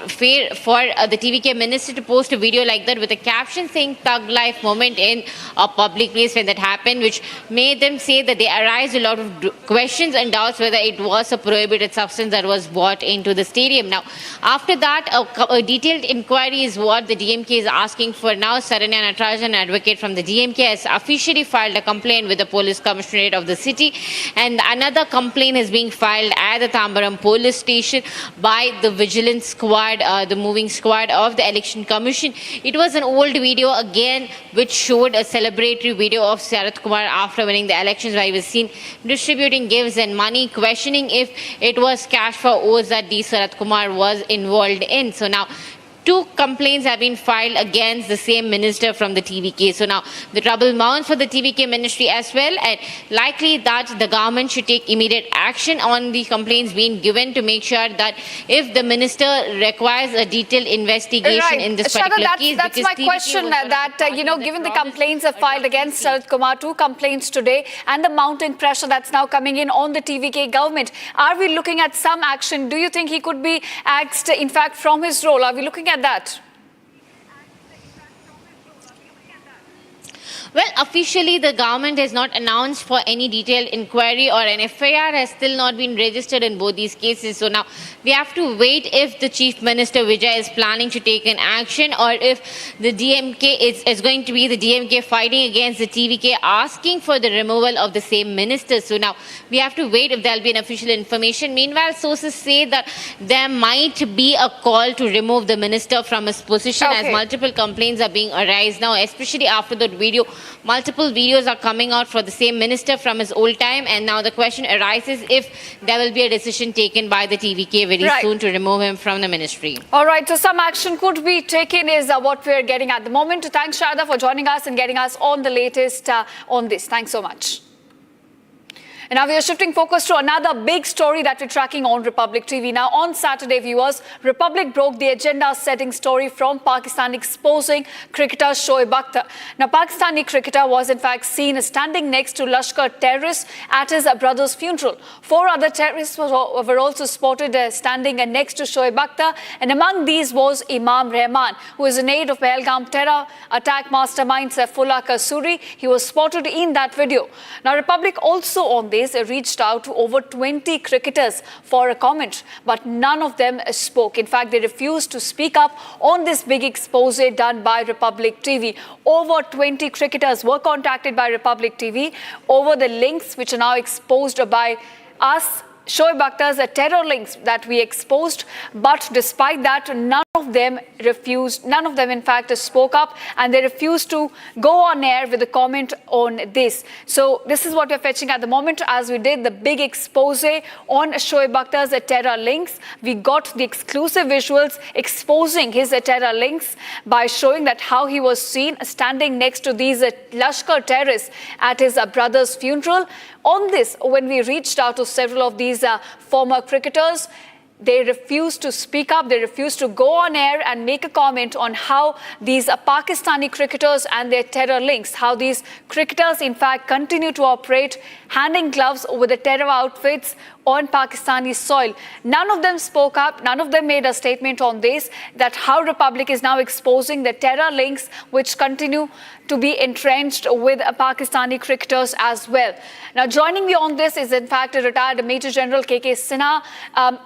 fair for the TVK minister to post a video like that with a caption saying thug life moment in a public place when that happened, which made them say that they arise a lot of questions and doubts whether it was a prohibited substance that was brought into the stadium. Now, after that, a detailed inquiry is what the DMK is asking for now. Saranya Natarajan, an advocate from the DMK, has officially filed a complaint with the police commissionerate of the city, and another complaint is being filed at the Tambaram police station by the vigilance squad, the moving squad of the election commission. It was an old video again which showed a celebratory video of Sarath Kumar after winning the elections, where he was seen distributing gifts and money, questioning if it was cash for oaths that Sarath Kumar was involved in. So now 2 complaints have been filed against the same minister from the TVK. So now the trouble mounts for the TVK ministry as well, and likely that the government should take immediate action on the complaints being given to make sure that if the minister requires a detailed investigation in this particular case. That's my question, given the complaints are filed against Sarath Kumar, 2 complaints today, and the mounting pressure that's now coming in on the TVK government, are we looking at some action? Do you think he could be axed, in fact, from his role? Are we looking at that? Well, officially, the government has not announced for any detailed inquiry, or an FIR has still not been registered in both these cases. So now we have to wait if the Chief Minister Vijay is planning to take an action, or if the DMK is going to be the DMK fighting against the TVK asking for the removal of the same minister. So now we have to wait if there will be an official information. Meanwhile, sources say that there might be a call to remove the minister from his position, as multiple complaints are being arised now, especially after that video. Multiple videos are coming out for the same minister from his old time, and now the question arises if there will be a decision taken by the TVK very soon to remove him from the ministry. All right, so some action could be taken is what we're getting at the moment. Thanks, Shada, for joining us and getting us on the latest on this. Thanks so much. And now we are shifting focus to another big story that we're tracking on Republic TV. Now, on Saturday, viewers, Republic broke the agenda-setting story from Pakistan exposing cricketer Shoaib Akhtar. Now, Pakistani cricketer was in fact seen standing next to Lashkar terrorists at his brother's funeral. 4 other terrorists were also spotted standing next to Shoaib Akhtar, and among these was Imam Rahman, who is an aide of Pahalgam terror attack mastermind Saifullah Kasuri. He was spotted in that video. Now, Republic also on this reached out to over 20 cricketers for a comment, but none of them spoke. In fact, they refused to speak up on this big expose done by Republic TV. Over 20 cricketers were contacted by Republic TV over the links which are now exposed by us, Shoaib Akhtar's terror links that we exposed, but despite that, none of them in fact spoke up, and they refused to go on air with a comment on this. So this is what we're fetching at the moment. As we did the big expose on Shoaib Akhtar's terror links, we got the exclusive visuals exposing his terror links by showing that how he was seen standing next to these Lashkar terrorists at his brother's funeral. On this, when we reached out to several of these former cricketers, they refuse to speak up, they refuse to go on air and make a comment on how these Pakistani cricketers and their terror links, how these cricketers in fact continue to operate handing gloves with the terror outfits on Pakistani soil. None of them spoke up, none of them made a statement on this, that how Republic is now exposing the terror links which continue to be entrenched with Pakistani cricketers as well. Now, joining me on this is in fact a retired Major General K.K. Sinha.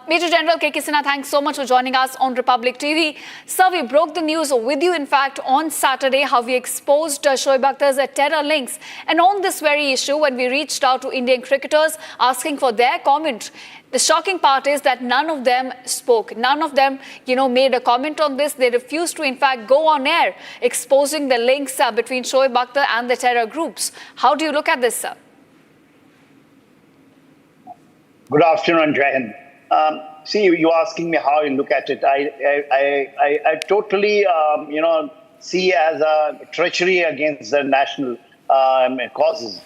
Major General K.K. Sinha, thanks so much for joining us on Republic TV. Sir, we broke the news with you in fact on Saturday, how we exposed Shoaib Akhtar's terror links. And on this very issue, when we reached out to Indian cricketers asking for their comment, the shocking part is that none of them spoke. None of them, made a comment on this. They refused to, in fact, go on air, exposing the links between Shoaib Akhtar and the terror groups. How do you look at this, sir? Good afternoon, Jai Hind. See, you asking me how you look at it. I totally, see as a treachery against the national causes.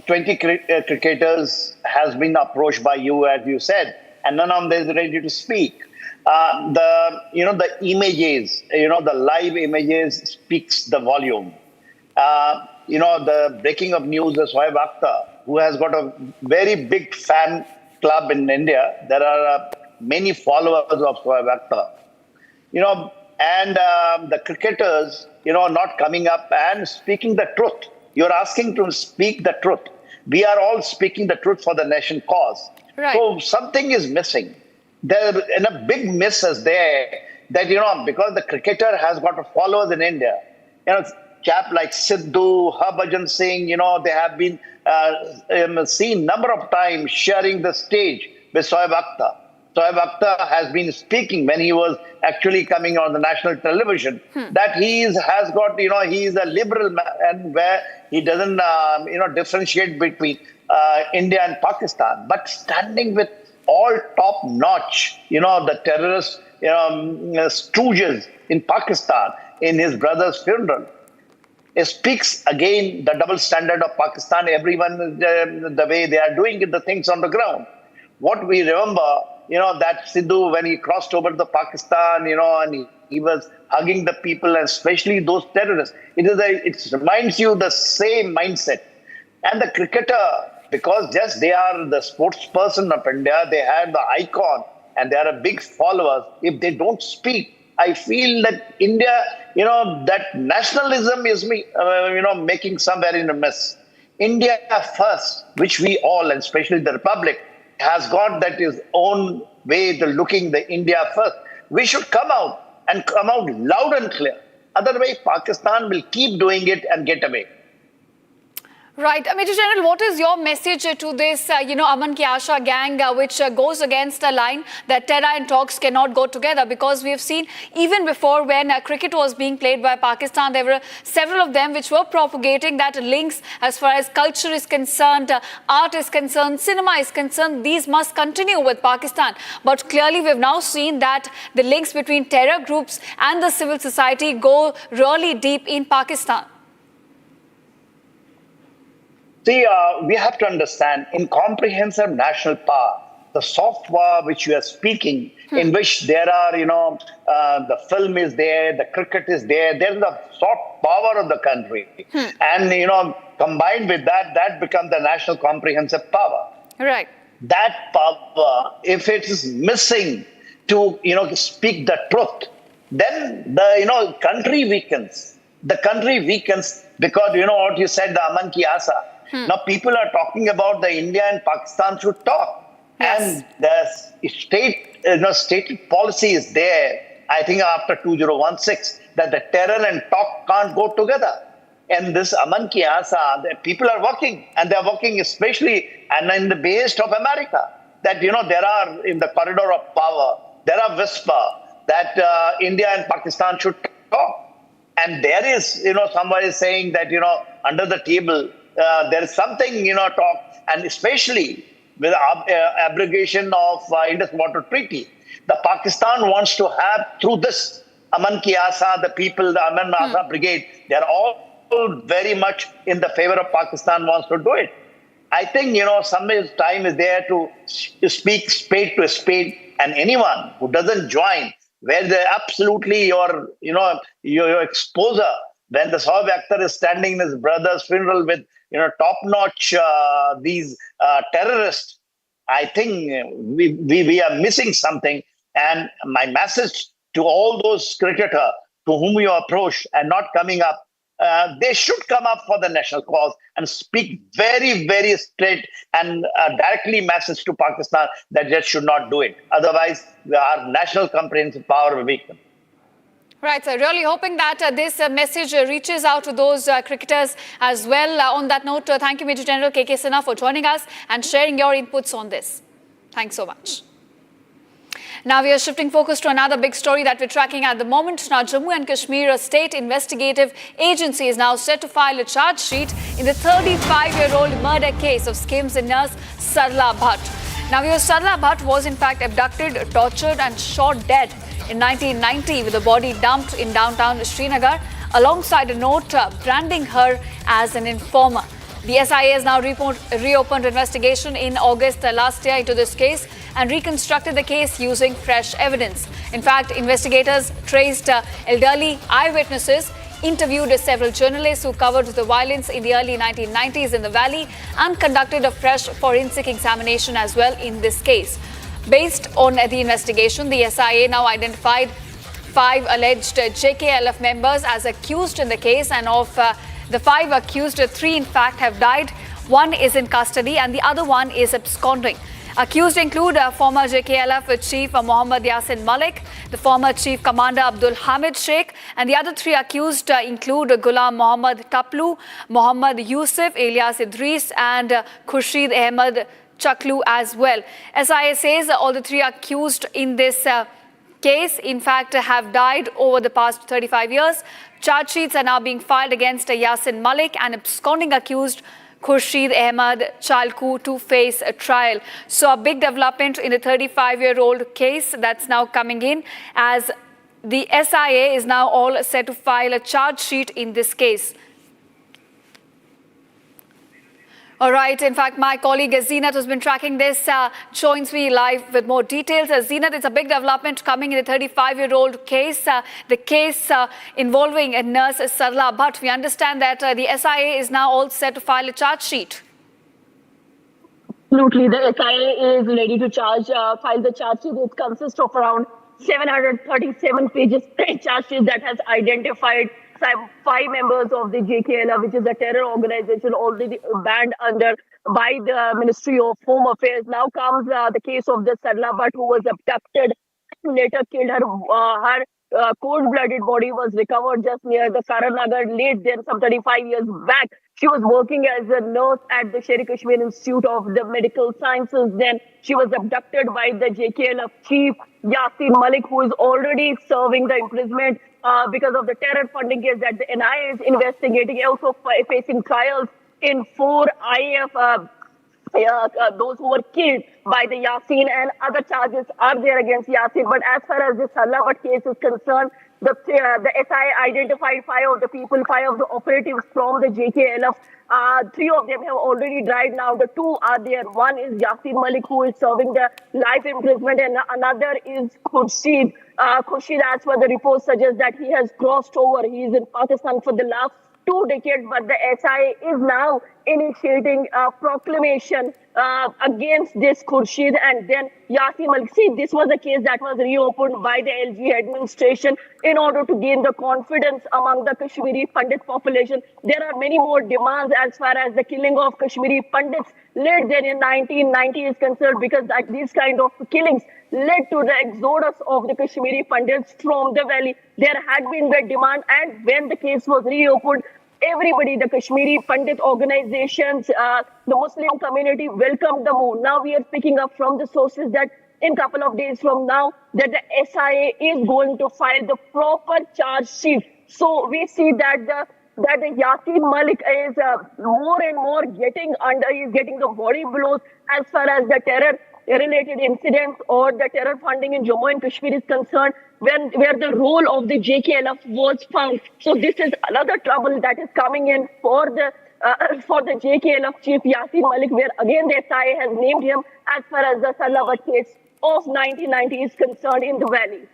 20 cricketers has been approached by you, as you said, and none of them is ready to speak. The images, the live images speaks the volume. The breaking of news of Shoaib Akhtar, who has got a very big fan club in India. There are many followers of Shoaib Akhtar. And the cricketers, not coming up and speaking the truth. You're asking to speak the truth. We are all speaking the truth for the nation cause. Right. So something is missing. There, and a big miss is there that, because the cricketer has got followers in India, chap like Sidhu, Harbhajan Singh, they have been seen number of times sharing the stage with Shoaib Akhtar. Shoaib Akhtar has been speaking when he was actually coming on the national television that he has got, he is a liberal man where he doesn't, differentiate between India and Pakistan, but standing with all top notch, the terrorist stooges in Pakistan in his brother's funeral. It speaks again the double standard of Pakistan, everyone, the way they are doing the things on the ground. What we remember, that Sidhu, when he crossed over to Pakistan, and he was hugging the people, and especially those terrorists. It reminds you the same mindset. And the cricketer, because just they are the sports person of India, they have the icon, and they are a big followers. If they don't speak, I feel that India, that nationalism is making somewhere in a mess. India first, which we all, and especially the Republic, has got that his own way to looking the India first. We should come out and come out loud and clear. Otherwise, Pakistan will keep doing it and get away. Right. Major General, what is your message to this, Aman Ki Asha gang, which goes against the line that terror and talks cannot go together? Because we have seen even before when cricket was being played by Pakistan, there were several of them which were propagating that links as far as culture is concerned, art is concerned, cinema is concerned, these must continue with Pakistan. But clearly we've now seen that the links between terror groups and the civil society go really deep in Pakistan. See, we have to understand, in comprehensive national power, the soft power which you are speaking, in which there are, the film is there, the cricket is there, there is the soft power of the country. And, combined with that, that becomes the national comprehensive power. Right. That power, if it is missing to, speak the truth, then the, country weakens. The country weakens because, what you said, the Aman Ki Asa. Now people are talking about the India and Pakistan should talk. Yes. And the stated policy is there, I think after 2016, that the terror and talk can't go together. And this Aman Ki Asa, the people are working, and they're working especially and in the base of America, that, there are in the corridor of power, there are whisper that India and Pakistan should talk. And there is, somebody saying that, under the table, there is something, talk, and especially with abrogation of Indus Water Treaty, the Pakistan wants to have through this Aman Ki Asa, the people, the Aman Asa Brigade, they are all very much in the favor of Pakistan wants to do it. I think, some time is there to speak spade to spade And anyone who doesn't join, where they absolutely your exposer, when the Saab actor is standing in his brother's funeral with top-notch these terrorists, I think we are missing something. And my message to all those cricketers to whom you approach and not coming up, they should come up for the national cause and speak very, very straight and directly message to Pakistan that they should not do it. Otherwise, our national comprehensive power will weaken. Right, so really hoping that this message reaches out to those cricketers as well. On that note, thank you, Major General K.K. Sinha, for joining us and sharing your inputs on this. Thanks so much. Now we are shifting focus to another big story that we're tracking at the moment. Now Jammu and Kashmir State Investigative Agency is now set to file a charge sheet in the 35-year-old murder case of SKIMS nurse Sarla Bhatt. Now Sarla Bhatt was in fact abducted, tortured and shot dead in 1990 with the body dumped in downtown Srinagar alongside a note branding her as an informer. The SIA has now reopened investigation in August last year into this case and reconstructed the case using fresh evidence. In fact, investigators traced elderly eyewitnesses, interviewed several journalists who covered the violence in the early 1990s in the valley, and conducted a fresh forensic examination as well in this case. Based on the investigation, the SIA now identified 5 alleged JKLF members as accused in the case, and of the 5 accused, 3 in fact have died, 1 is in custody and the other 1 is absconding. Accused include former JKLF Chief Mohammad Yasin Malik, the former Chief Commander Abdul Hamid Sheikh, and the other 3 accused include Ghulam Mohammad Taplu, Mohammad Yusuf, Ilyas Idris and Khurshid Ahmed Chaklu as well. SIA says all the 3 accused in this case in fact have died over the past 35 years. Charge sheets are now being filed against Yasin Malik and absconding accused Khurshid Ahmed Chalku to face a trial. So a big development in the 35-year-old case that's now coming in, as the SIA is now all set to file a charge sheet in this case. All right. In fact, my colleague Zeenat, who's been tracking this, joins me live with more details. Zeenat, it's a big development coming in the 35-year-old case, the case involving a nurse, Sarla Bhatt. We understand that the SIA is now all set to file a charge sheet. Absolutely. The SIA is ready to file the charge sheet. It consists of around 737 pages charge sheet that has identified 5 members of the JKLF, which is a terror organization already banned by the Ministry of Home Affairs. Now comes the case of the Sarla Bhatt, who was abducted, later killed. Her cold-blooded body was recovered just near the Karanagar late then, some 35 years back. She was working as a nurse at the Sher-e-Kashmir Institute of the Medical Sciences. Then she was abducted by the JKLF chief, Yasin Malik, who is already serving the imprisonment because of the terror funding case that the NIA is investigating, also facing trials in 4 IAF, those who were killed by the Yasin, and other charges are there against Yasin. But as far as this Sarla Bhatt case is concerned, the SIA identified 5 of the people, 5 of the operatives from the JKLF. 3 of them have already died now. The 2 are there. One is Yasin Malik, who is serving the life imprisonment, and another is Khurshid. Khurshid, as per the report, suggests that he has crossed over. He is in Pakistan for the last 2 decades, but the SIA is now initiating a proclamation against this Khurshid and then Yasin Malik. See, this was a case that was reopened by the LG administration in order to gain the confidence among the Kashmiri Pandit population. There are many more demands as far as the killing of Kashmiri Pandits led there in 1990 is concerned, because these kind of killings led to the exodus of the Kashmiri Pandits from the valley. There had been the demand, and when the case was reopened, everybody, the Kashmiri Pandit organizations, the Muslim community welcomed the move. Now we are picking up from the sources that in couple of days from now, that the SIA is going to file the proper charge sheet. So we see that the Yasin Malik is more and more getting the body blows as far as the terror-related incidents or the terror funding in Jammu and Kashmir is concerned, where the role of the JKLF was found. So this is another trouble that is coming in for the JKLF chief Yasin Malik, where again the SIA has named him as far as the Sarla Bhatt case of 1990 is concerned in the valley.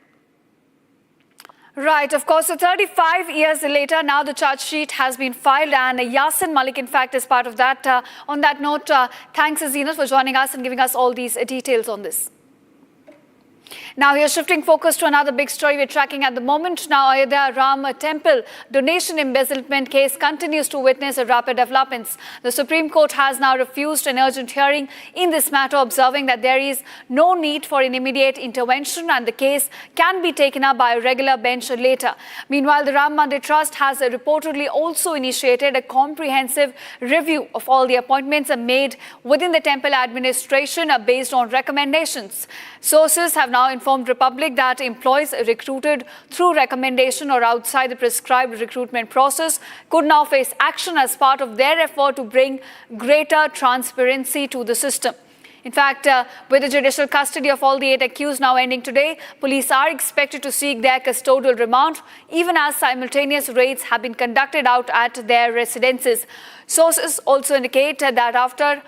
Right, of course, so 35 years later, now the charge sheet has been filed, and Yasin Malik, in fact, is part of that. On that note, thanks, Heinous, for joining us and giving us all these details on this. Now, we are shifting focus to another big story we're tracking at the moment. Now, Ayodhya Ram Temple donation embezzlement case continues to witness rapid developments. The Supreme Court has now refused an urgent hearing in this matter, observing that there is no need for an immediate intervention and the case can be taken up by a regular bench later. Meanwhile, the Ram Mandir Trust has reportedly also initiated a comprehensive review of all the appointments made within the temple administration based on recommendations. Sources have now informed Republic that employees recruited through recommendation or outside the prescribed recruitment process could now face action as part of their effort to bring greater transparency to the system. In fact, with the judicial custody of all the 8 accused now ending today, police are expected to seek their custodial remand, even as simultaneous raids have been conducted out at their residences. Sources also indicate that after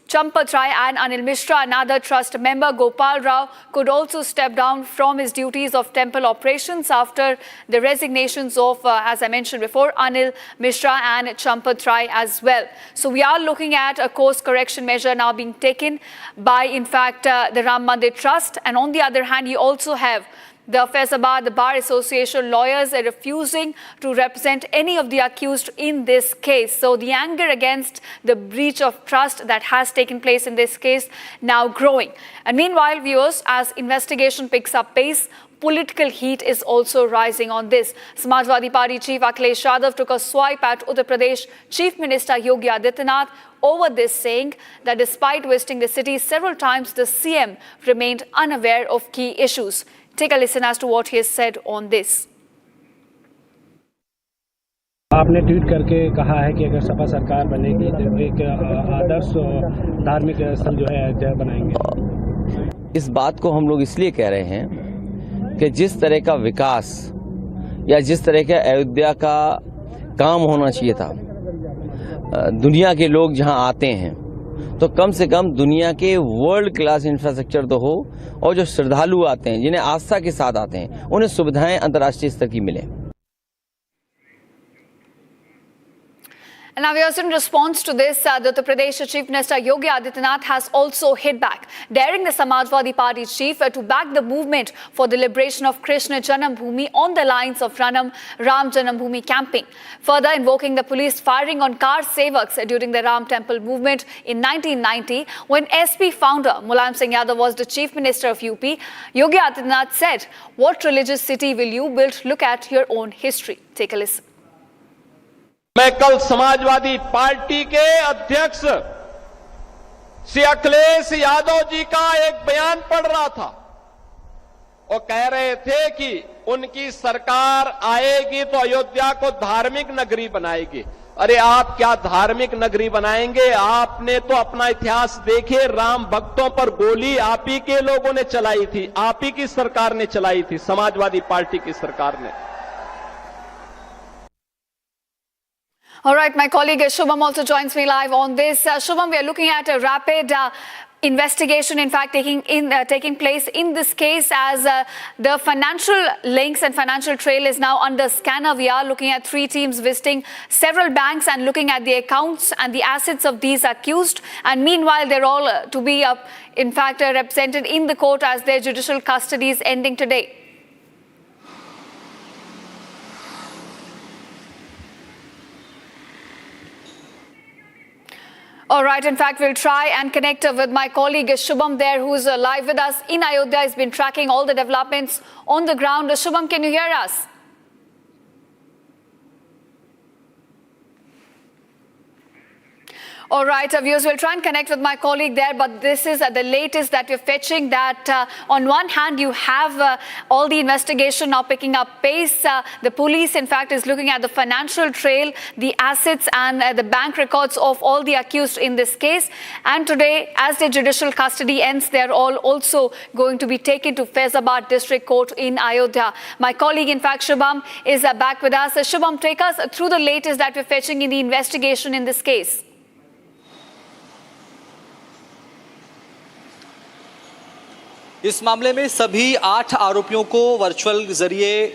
Champat Rai and Anil Mishra, another trust member, Gopal Rao, could also step down from his duties of temple operations after the resignations of, as I mentioned before, Anil Mishra and Champat Rai as well. So we are looking at a course correction measure now being taken by, in fact, the Ram Mandir Trust. And on the other hand, you also have the Faizabad, the Bar Association lawyers are refusing to represent any of the accused in this case. So the anger against the breach of trust that has taken place in this case now growing. And meanwhile, viewers, as investigation picks up pace, political heat is also rising on this. Samajwadi Party Chief Akhilesh Yadav took a swipe at Uttar Pradesh Chief Minister Yogi Adityanath over this, saying that despite visiting the city several times, the CM remained unaware of key issues. Take a listen as to what he has said on this. आपने tweet करके कहा है कि अगर सपा सरकार बनेगी तो एक आदर्श धार्मिक स्थल जो है बनाएंगे। इस बात को हम लोग इसलिए कह रहे हैं कि जिस तरह का विकास या जिस तरह का अयोध्या का काम होना चाहिए था, दुनिया के लोग जहां आते हैं तो कम से कम दुनिया के वर्ल्ड क्लास इंफ्रास्ट्रक्चर तो हो, और जो श्रद्धालु आते हैं, जिन्हें आस्था के साथ आते हैं, उन्हें सुविधाएं अंतर्राष्ट्रीय स्तर की मिले। And now, in response to this, the Uttar Pradesh Chief Minister Yogi Adityanath has also hit back, daring the Samajwadi Party chief to back the movement for the liberation of Krishna Janambhoomi on the lines of Ram Janambhoomi campaign. Further invoking the police firing on car sevaks during the Ram Temple movement in 1990, when SP founder Mulayam Singh Yadav was the Chief Minister of UP, Yogi Adityanath said, "What religious city will you build? Look at your own history." Take a listen. मैं कल Samajwadi party के अध्यक्ष श्री अखिलेश यादव जी का एक बयान पढ़ रहा था। वो कह रहे थे कि उनकी सरकार आएगी तो अयोध्या को धार्मिक नगरी बनाएगी। अरे आप क्या धार्मिक नगरी बनाएंगे? आपने तो अपना इतिहास देखे, राम भक्तों पर गोली आप ही के लोगों ने चलाई थी, आप ही की सरकार ने चलाई थी, समाजवादी पार्टी की सरकार ने। All right, my colleague Shubham also joins me live on this. Shubham, we are looking at a rapid investigation, in fact, taking place in this case, as the financial links and financial trail is now under scanner. We are looking at 3 teams visiting several banks and looking at the accounts and the assets of these accused. And meanwhile, they're all to be, in fact, represented in the court as their judicial custody is ending today. All right, in fact, we'll try and connect with my colleague Shubham there, who's live with us in Ayodhya. He's been tracking all the developments on the ground. Shubham, can you hear us? All right, viewers, we'll try and connect with my colleague there, but this is the latest that we're fetching, that on one hand, you have all the investigation now picking up pace. The police, in fact, is looking at the financial trail, the assets and the bank records of all the accused in this case. And today, as the judicial custody ends, they're all also going to be taken to Faizabad District Court in Ayodhya. My colleague, in fact, Shubham, is back with us. Shubham, take us through the latest that we're fetching in the investigation in this case. इस मामले में सभी 8 आरोपियों को virtual जरिए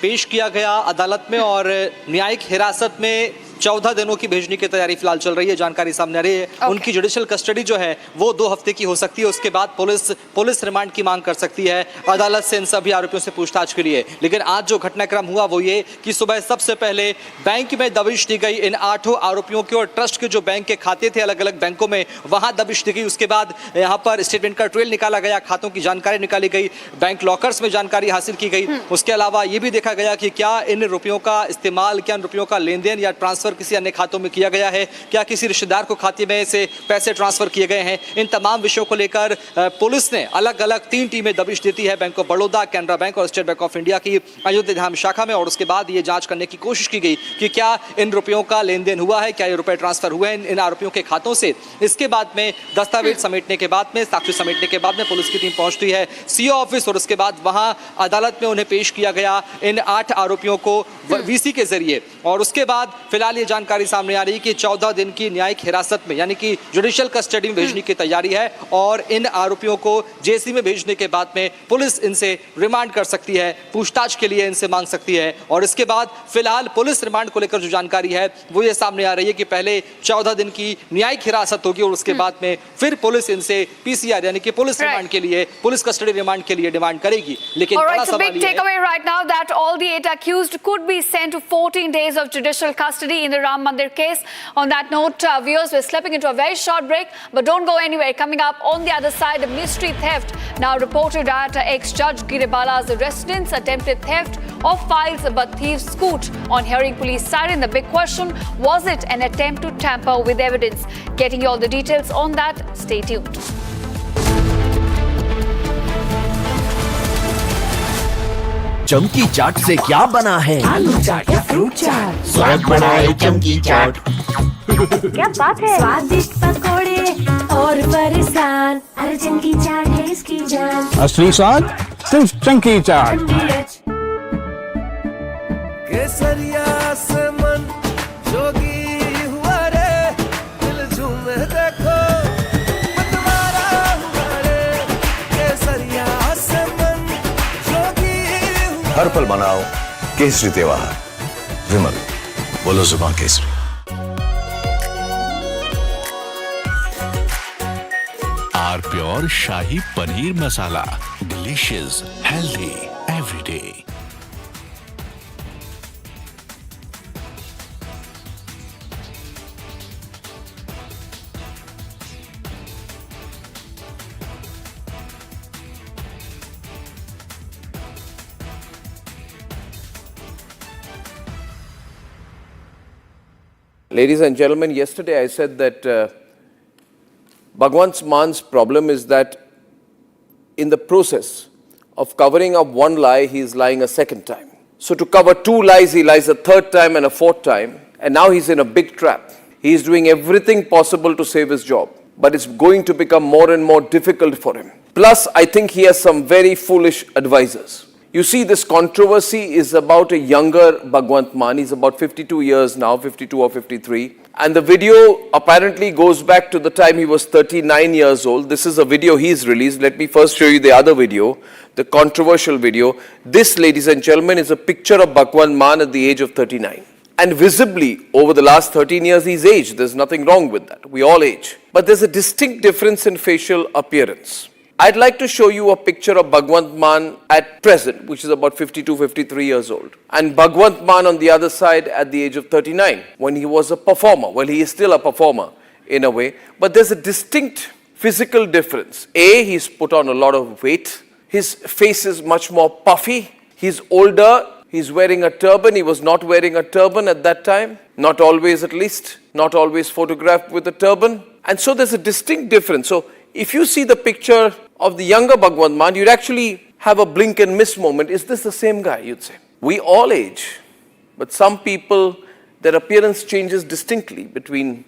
पेश किया गया अदालत में और न्यायिक हिरासत में 14 दिनों की भेजने की तैयारी फिलहाल चल रही है। जानकारी सामने आ रही है उनकी जुडिशियल कस्टडी जो है वो 2 हफ्ते की हो सकती है। उसके बाद पुलिस रिमांड की मांग कर सकती है अदालत से इन सभी आरोपियों से पूछताछ के लिए। लेकिन आज जो घटनाक्रम हुआ वो ये कि सुबह सबसे पहले बैंक में दबिश दी गई इन 8 आरोपियों की और ट्रस्ट के जो बैंक के खाते थे अलग अलग बैंकों में वहां दबिश दी गई। उसके बाद यहाँ पर स्टेटमेंट का ट्रेल निकाला गया, खातों की जानकारी निकाली गई, बैंक लॉकर्स में जानकारी हासिल की गई। उसके अलावा ये भी देखा गया कि क्या इन रुपयों का इस्तेमाल, क्या इन रुपयों का लेन देन या ट्रांसफर किसी अन्य खातों में किया गया है, क्या किसी रिश्तेदार को खाते में से पैसे ट्रांसफर किए गए हैं। इन तमाम विषयों को लेकर पुलिस ने अलग अलग 3 टीमें दबिश देती है bank of Baroda, Canara bank और स्टेट बैंक ऑफ इंडिया की अयोध्या धाम शाखा में। और उसके बाद ये जांच करने की कोशिश की गई कि क्या इन रुपयों का लेन देन हुआ है, क्या ये रुपए ट्रांसफर हुए हैं इन आरोपियों के खातों से। इसके बाद में दस्तावेज समेटने के बाद में, साक्ष्य समेटने के बाद में पुलिस की टीम पहुंचती है सीओ ऑफिस और उसके बाद वहां अदालत में उन्हें पेश किया गया इन 8 आरोपियों को वीसी के जरिए। और उसके बाद फिलहाल ये जानकारी सामने आ रही है कि 14 दिन की न्यायिक हिरासत में यानी कि जुडिशियल कस्टडी में भेजने की तैयारी है और इन आरोपियों को जेसी में भेजने के बाद में पुलिस इनसे रिमांड कर सकती है, पूछताछ के लिए इनसे मांग सकती है। और इसके बाद फिलहाल पुलिस रिमांड को लेकर जो जानकारी है वो ये सामने आ रही है कि पहले 14 दिन की न्यायिक हिरासत होगी और उसके बाद में फिर पुलिस इनसे पीसीआर यानी कि पुलिस रिमांड के लिए, पुलिस कस्टडी रिमांड के लिए डिमांड करेगी। लेकिन बड़ा सवाल big takeaway right now that all the 8 accused could be sent to 14 days of judicial custody in the Ram Mandir case. On that note, viewers, we're slipping into a very short break, but don't go anywhere. Coming up on the other side, a mystery theft now reported at ex-judge Giribala's residence, attempted theft of files but thieves scoot. On hearing police siren, the big question, was it an attempt to tamper with evidence? Getting you all the details on that, stay tuned. चमकी चाट से क्या बना है? आलू चाट या fruit चाट, स्वाद बढ़ाए चमकी चाट। क्या बात है? स्वादिष्ट पकोड़े और परेशान, अरे चमकी चाट है इसकी जान। असली स्वाद सिर्फ चमकी चाट। केसरिया से मन जोगी हुआ रे, दिल झूमे देखो मतवारा हुआ रे। केसरिया से मन जोगी हुआ। हर पल मनाओ केसरी त्योहार। विमल, बोलो जुबान केसरी। R pure shahi paneer masala, delicious, healthy every day. Ladies and gentlemen, yesterday I said that Bhagwant Man's problem is that in the process of covering up one lie, he is lying a second time. So to cover 2 lies, he lies a 3rd time and a 4th time, and now he's in a big trap. He is doing everything possible to save his job, but it's going to become more and more difficult for him. Plus, I think he has some very foolish advisors. You see, this controversy is about a younger Bhagwant Mann. He's about 52 years now, 52 or 53. And the video apparently goes back to the time he was 39 years old. This is a video he's released. Let me first show you the other video, the controversial video. This, ladies and gentlemen, is a picture of Bhagwant Mann at the age of 39. And visibly, over the last 13 years, he's aged. There's nothing wrong with that. We all age. But there's a distinct difference in facial appearance. I'd like to show you a picture of Bhagwant Mann at present, which is about 52, 53 years old. And Bhagwant Mann on the other side at the age of 39, when he was a performer. Well, he is still a performer in a way, but there's a distinct physical difference. A, he's put on a lot of weight. His face is much more puffy. He's older. He's wearing a turban. He was not wearing a turban at that time. Not always, at least. Not always photographed with a turban. And so there's a distinct difference. So if you see the picture of the younger Bhagwant Mann, you'd actually have a blink and miss moment. Is this the same guy, you'd say? We all age, but some people, their appearance changes distinctly between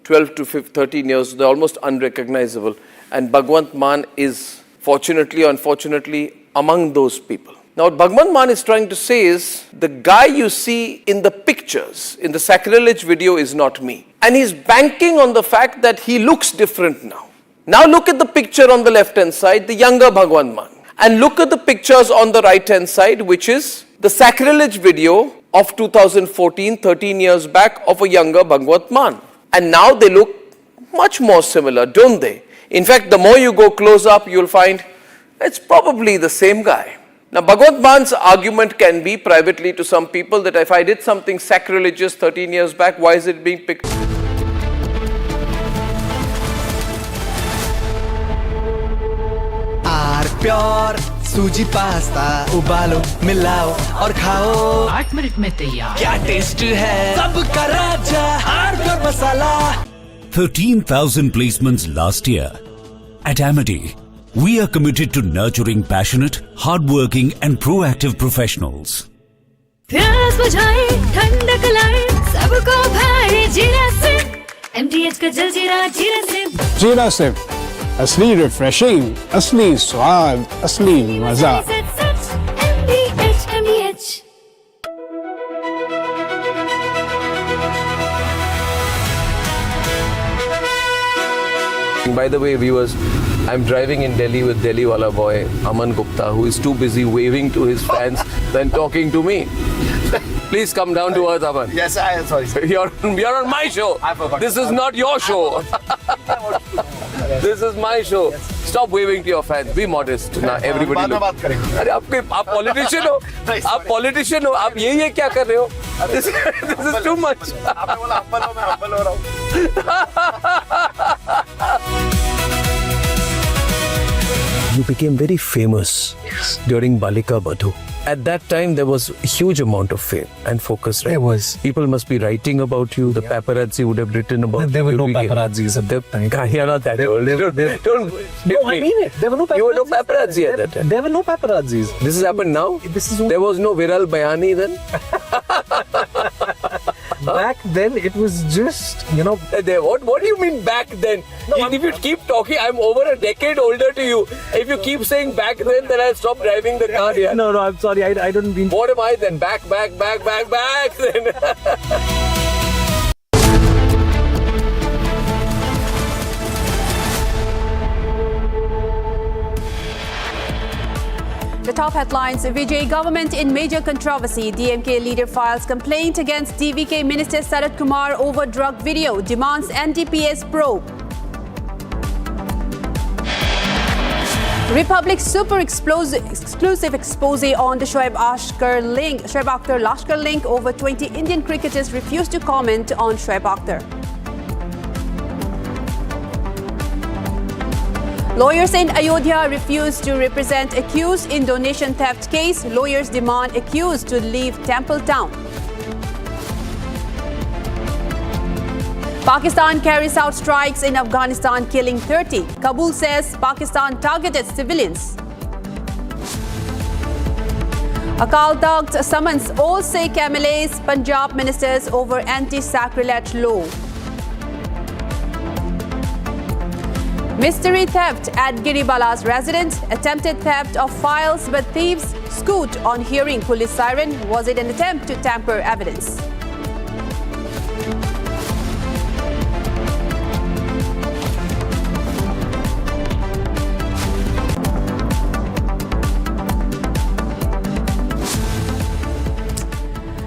12 to 13 years. They're almost unrecognizable. And Bhagwant Mann is, fortunately or unfortunately, among those people. Now, what Bhagwant Mann is trying to say is, the guy you see in the pictures, in the sacrilege video, is not me. And he's banking on the fact that he looks different now. Now look at the picture on the left hand side, the younger Bhagwan Man. And look at the pictures on the right hand side, which is the sacrilege video of 2014, 13 years back, of a younger Bhagwan Man. And now they look much more similar, don't they? In fact, the more you go close up, you'll find it's probably the same guy. Now, Bhagwan Man's argument can be privately to some people that if I did something sacrilegious 13 years back, why is it being picked? Pure सूजी pasta उबालो मिलाओ और खाओ 8 minute में तैयार क्या taste है सबका राजा R pure masala 13,000 placements last year. At Amity, we are committed to nurturing passionate, hardworking and proactive professionals. प्यास बुझाए ठंडक लाए सबको भाए जीरा से MTH का जलजीरा जीरा से जीरा से असली रिफ्रेशिंग, असली स्वाद, असली मजा। MTH By the way, viewers, I'm driving in Delhi with Delhi wala boy Aman Gupta, who is too busy waving to his fans than talking to me. Please come down to earth, Aman. Yes, I am sorry. You're on my show. I forgot. This is not your show. This is my show. Stop waving to your fans. Be modest. Now everybody look. अरे आप politician हो. आप politician हो. आप ये क्या कर रहे हो? This is too much. आपने बोला हम्बल हो, मैं हम्बल हो रहा हूँ. You became very famous during Balika Badhu. At that time, there was a huge amount of fame and focus, right? There was. People must be writing about you. The paparazzi would have written about you. There were no paparazzis at that time. You're not that old. Don't No, I mean it. There were no paparazzi. You were no paparazzi at that time. There were no paparazzis. This has happened now? There was no Viral Bayani then? Back then, it was just, What do you mean back then? If you keep talking, I'm over a decade older to you. If you keep saying back then I'll stop driving the car here. No, I'm sorry. I don't mean... What am I then? Back then. The top headlines: Vijay government in major controversy. DMK leader files complaint against DVK Minister Sarath Kumar over drug video. Demands NDPS probe. Republic super exclusive expose on the Shoaib Akhtar Lashkar link. Over 20 Indian cricketers refuse to comment on Shoaib Akhtar. Lawyers in Ayodhya refuse to represent accused in donation theft case. Lawyers demand accused to leave Temple Town. Pakistan carries out strikes in Afghanistan, killing 30. Kabul says Pakistan targeted civilians. Akal Takht summons all Sikh MLAs, Punjab ministers over anti-sacrilege law. Mystery theft at Giribala's residence. Attempted theft of files, but thieves scoot on hearing police siren. Was it an attempt to tamper evidence?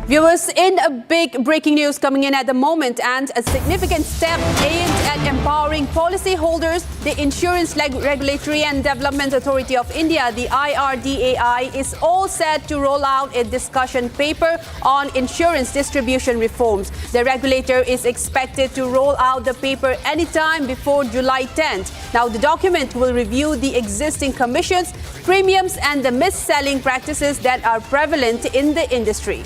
Viewers, in a big breaking news coming in at the moment, and a significant step aimed at empowering policyholders, the Insurance Regulatory and Development Authority of India, the IRDAI, is all set to roll out a discussion paper on insurance distribution reforms. The regulator is expected to roll out the paper anytime before July 10th. Now, the document will review the existing commissions, premiums, and the mis-selling practices that are prevalent in the industry.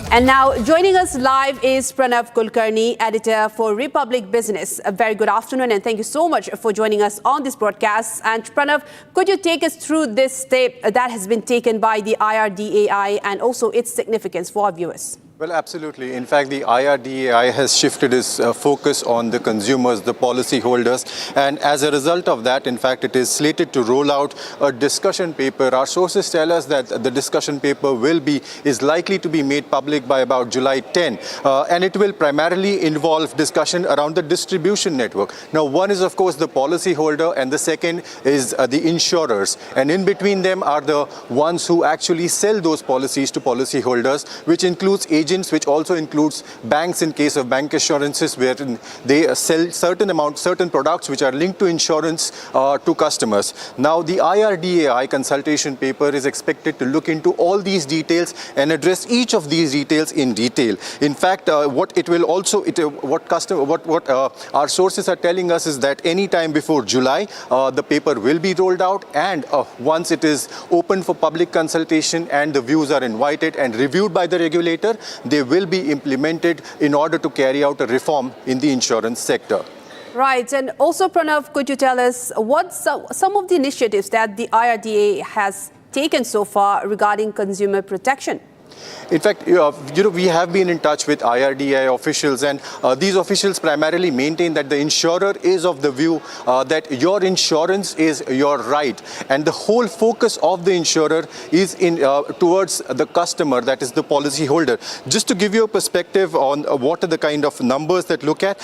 And now, joining us live is Pranav Kulkarni, editor for Republic Business. A very good afternoon, and thank you so much for joining us on this broadcast. And Pranav, could you take us through this step that has been taken by the IRDAI and also its significance for our viewers? Well, absolutely. In fact, the IRDAI has shifted its focus on the consumers, the policyholders, and as a result of that, in fact, it is slated to roll out a discussion paper. Our sources tell us that the discussion paper is likely to be made public by about July 10, and it will primarily involve discussion around the distribution network. Now, one is, of course, the policyholder, and the second is the insurers, and in between them are the ones who actually sell those policies to policyholders, which includes agents, which also includes banks in case of bank assurances, where they sell certain products which are linked to insurance to customers. Now, the IRDAI consultation paper is expected to look into all these details and address each of these details in detail. In fact, what our sources are telling us is that any time before July, the paper will be rolled out, and once it is open for public consultation and the views are invited and reviewed by the regulator, they will be implemented in order to carry out a reform in the insurance sector. Right. And also, Pranav, could you tell us what some of the initiatives that the IRDA has taken so far regarding consumer protection? In fact, we have been in touch with IRDAI officials, and these officials primarily maintain that the insurer is of the view that your insurance is your right, and the whole focus of the insurer is towards the customer, that is the policyholder. Just to give you a perspective on what are the kind of numbers that look at,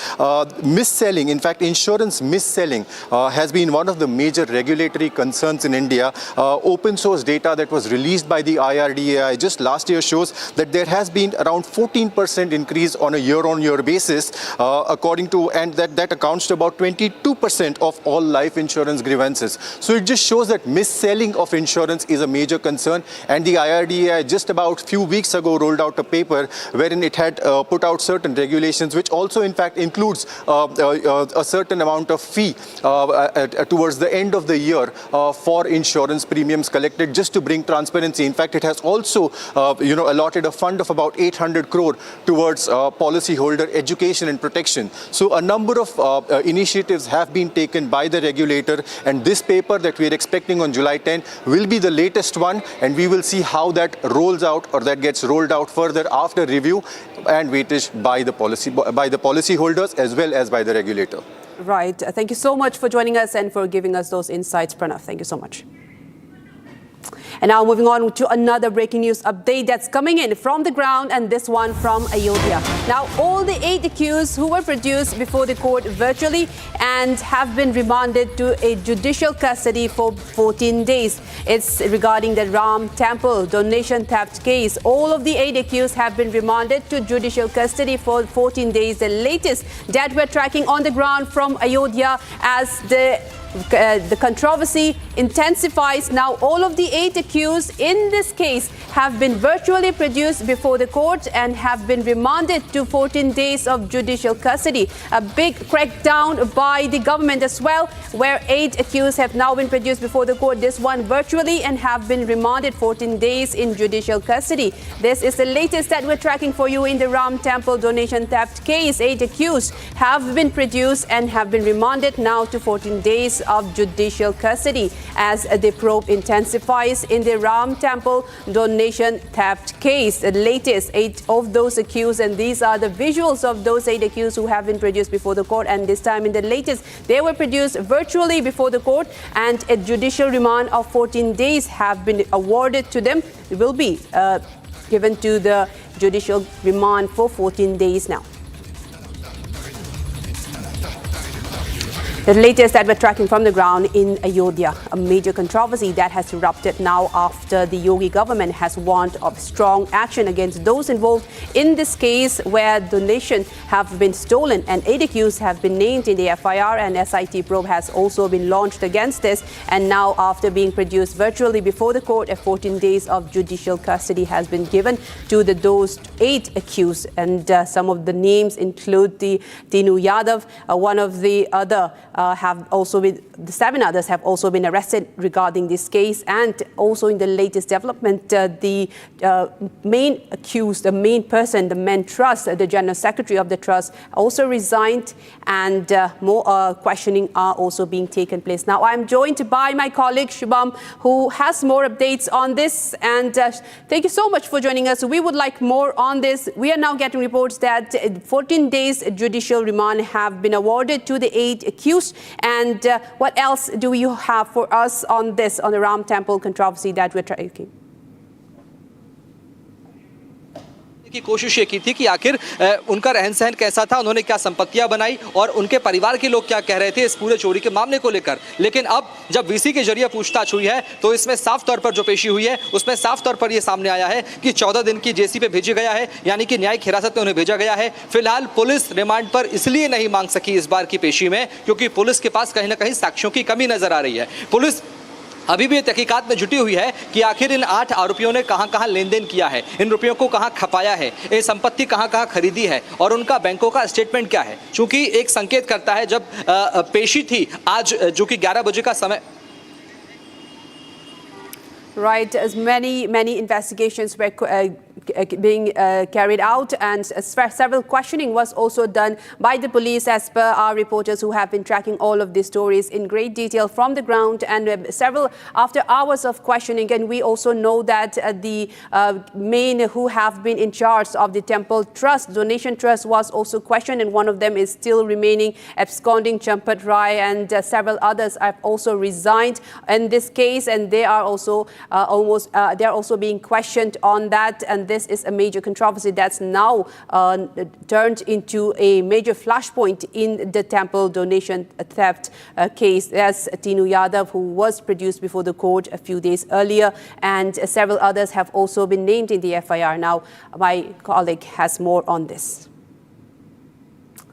mis-selling, in fact, insurance mis-selling has been one of the major regulatory concerns in India. Open source data that was released by the IRDAI just last year shows that there has been around 14% increase on a year-on-year basis, and that accounts to about 22% of all life insurance grievances. So it just shows that mis-selling of insurance is a major concern, and the IRDAI just about a few weeks ago rolled out a paper wherein it had put out certain regulations, which also in fact includes a certain amount of fee towards the end of the year for insurance premiums collected, just to bring transparency. In fact, it has also allotted a fund of about 800 crore towards policyholder education and protection. So a number of initiatives have been taken by the regulator, and this paper that we are expecting on July 10 will be the latest one, and we will see how that rolls out, or that gets rolled out further after review and weightage by the policyholders as well as by the regulator. Right. Thank you so much for joining us and for giving us those insights, Pranav. Thank you so much. And now moving on to another breaking news update that's coming in from the ground, and this one from Ayodhya. Now, all the 8 accused who were produced before the court virtually and have been remanded to a judicial custody for 14 days. It's regarding the Ram Temple donation theft case. All of the 8 accused have been remanded to judicial custody for 14 days. The latest that we're tracking on the ground from Ayodhya as the controversy intensifies. Now, all of the 8 accused in this case have been virtually produced before the court and have been remanded to 14 days of judicial custody. A big crackdown by the government as well, where 8 accused have now been produced before the court, this one virtually, and have been remanded 14 days in judicial custody. This is the latest that we're tracking for you in the Ram Temple donation theft case. 8 accused have been produced and have been remanded now to 14 days of judicial custody as the probe intensifies in the Ram Temple donation theft case. The latest 8 of those accused, and these are the visuals of those 8 accused who have been produced before the court, and this time in the latest they were produced virtually before the court, and a judicial remand of 14 days have been awarded to them. They will be given to the judicial remand for 14 days now. The latest that we're tracking from the ground in Ayodhya, a major controversy that has erupted now after the Yogi government has warned of strong action against those involved in this case, where donations have been stolen, and 8 accused have been named in the FIR, and SIT probe has also been launched against this. And now, after being produced virtually before the court, a 14 days of judicial custody has been given to those 8 accused, and some of the names include the Tinu Yadav, one of the other have also been, the 7 others have also been arrested regarding this case. And also in the latest development, the main accused, the main person, the main trust, the general secretary of the trust also resigned, and more questioning are also being taken place. Now I'm joined by my colleague Shubham, who has more updates on this. And thank you so much for joining us. We would like more on this. We are now getting reports that 14 days judicial remand have been awarded to the 8 accused. And what else do you have for us on this, on the Ram Temple controversy that we're tracking? की कोशिश ये की थी कि आखिर उनका रहन सहन कैसा था, उन्होंने क्या संपत्तियां बनाई और उनके परिवार के लोग क्या कह रहे थे इस पूरे चोरी के मामले को लेकर। लेकिन अब जब वीसी के जरिए पूछताछ हुई है तो इसमें साफ तौर पर जो पेशी हुई है उसमें साफ तौर पर यह सामने आया है कि 14 दिन की जेसी पे भेजा गया है, यानी कि न्यायिक हिरासत में उन्हें भेजा गया है। फिलहाल पुलिस रिमांड पर इसलिए नहीं मांग सकी इस बार की पेशी में क्योंकि पुलिस के पास कहीं ना कहीं साक्ष्यों की कमी नजर आ रही है। पुलिस अभी भी तहकीकात में जुटी हुई है कि आखिर इन 8 आरोपियों ने कहां-कहां लेन देन किया है, इन रुपयों को कहां खपाया है, ये संपत्ति कहां-कहां खरीदी है और उनका बैंकों का स्टेटमेंट क्या है। चूंकि एक संकेत करता है जब पेशी थी आज जो कि 11 बजे का समय। Right, as many investigations were being carried out, and several questioning was also done by the police, as per our reporters who have been tracking all of these stories in great detail from the ground. And several after hours of questioning, and we also know that the main who have been in charge of the temple trust, donation trust, was also questioned, and one of them is still remaining absconding, Champat Rai, and several others have also resigned in this case, and they are also they are also being questioned on that. And this is a major controversy that's now turned into a major flashpoint in the temple donation theft case. There's Tinu Yadav, who was produced before the court a few days earlier, and several others have also been named in the FIR. Now, my colleague has more on this.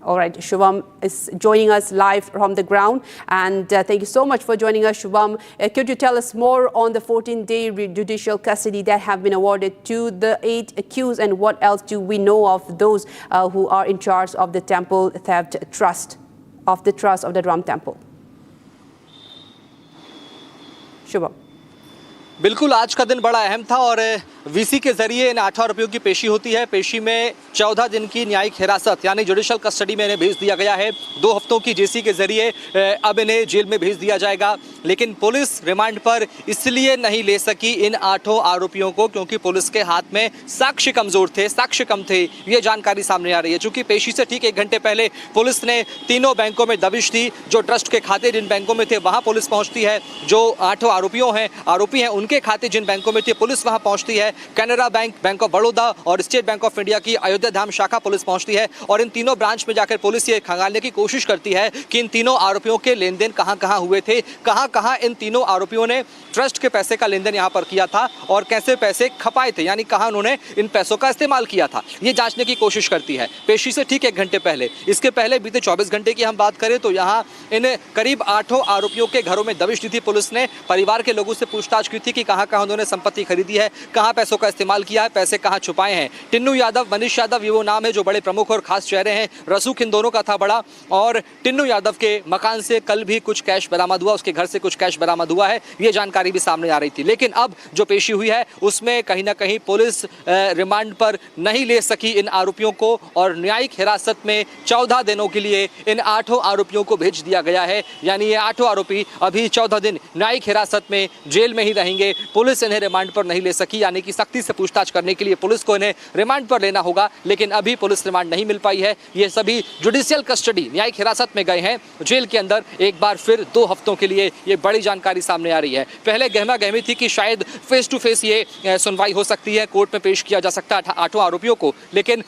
All right, Shubham is joining us live from the ground, and thank you so much for joining us, Shubham. Could you tell us more on the 14-day judicial custody that have been awarded to the 8 accused, and what else do we know of those who are in charge of the temple theft trust, of the Ram Temple? Shubham. बिल्कुल आज का दिन बड़ा अहम था और VC के जरिए इन 8 आरोपियों की पेशी होती है। पेशी में 14 दिन की न्यायिक हिरासत यानी जुडिशल कस्टडी में इन्हें भेज दिया गया है। 2 हफ्तों की जेसी के जरिए अब इन्हें जेल में भेज दिया जाएगा। लेकिन पुलिस रिमांड पर इसलिए नहीं ले सकी इन 8 आरोपियों को क्योंकि पुलिस के हाथ में साक्ष्य कमजोर थे, साक्ष्य कम थे, ये जानकारी सामने आ रही है। चूंकि पेशी से ठीक 1 घंटे पहले पुलिस ने तीनों बैंकों में दबिश दी। जो ट्रस्ट के खाते जिन बैंकों में थे वहां पुलिस पहुंचती है। जो 8 आरोपी हैं उनके खाते जिन बैंकों में थे पुलिस वहां पहुंचती है। Canara Bank, Bank of Baroda और स्टेट बैंक ऑफ इंडिया की अयोध्या धाम शाखा पुलिस पहुंचती है और इन तीनों ब्रांच में जाकर पुलिस ये खंगालने की कोशिश करती है कि इन तीनों आरोपियों के लेन देन कहां-कहां हुए थे, कहां-कहां इन तीनों आरोपियों ने ट्रस्ट के पैसे का लेन देन यहां पर किया था और कैसे पैसे खपाए थे, यानी कहां उन्होंने इन पैसों का इस्तेमाल किया था, ये जांचने की कोशिश करती है। पेशी से ठीक 1 घंटे पहले, इसके पहले बीते 24 घंटे की हम बात करें तो यहाँ इन करीब 8 आरोपियों के घरों में दबिश दी थी पुलिस ने। परिवार के लोगों से पूछताछ की थी कि कहां-कहां उन्होंने संपत्ति खरीदी है, कहां पैसों का इस्तेमाल किया है, पैसे कहां छुपाए हैं। टिन्नू यादव, मनीष यादव, ये वो नाम है जो बड़े प्रमुख और खास चेहरे हैं। रसूख इन दोनों का था बड़ा, और टिन्नू यादव के मकान से कल भी कुछ कैश बरामद हुआ, उसके घर से कुछ कैश बरामद हुआ है, ये जानकारी भी सामने आ रही थी। लेकिन अब जो पेशी हुई है उसमें कहीं ना कहीं पुलिस रिमांड पर नहीं ले सकी इन आरोपियों को और न्यायिक हिरासत में 14 दिनों के लिए इन 8 आरोपियों को भेज दिया गया है। यानी ये 8 आरोपी अभी 14 दिन न्यायिक हिरासत में जेल में ही रहेंगे। पुलिस इन्हें रिमांड पर नहीं ले सकी, यानी कि सख्ती से पूछताछ करने के लिए पुलिस को इन्हें रिमांड पर लेना होगा, लेकिन अभी पुलिस रिमांड नहीं मिल पाई है। ये सभी जुडिशियल कस्टडी न्यायिक हिरासत में गए हैं जेल के अंदर एक बार फिर 2 हफ्तों के लिए। ये बड़ी जानकारी सामने आ रही है। पहले गहमा गहमी थी कि शायद फेस टू फेस ये सुनवाई हो सकती है, कोर्ट में पेश किया जा सकता है 8 आरोपियों को, लेकिन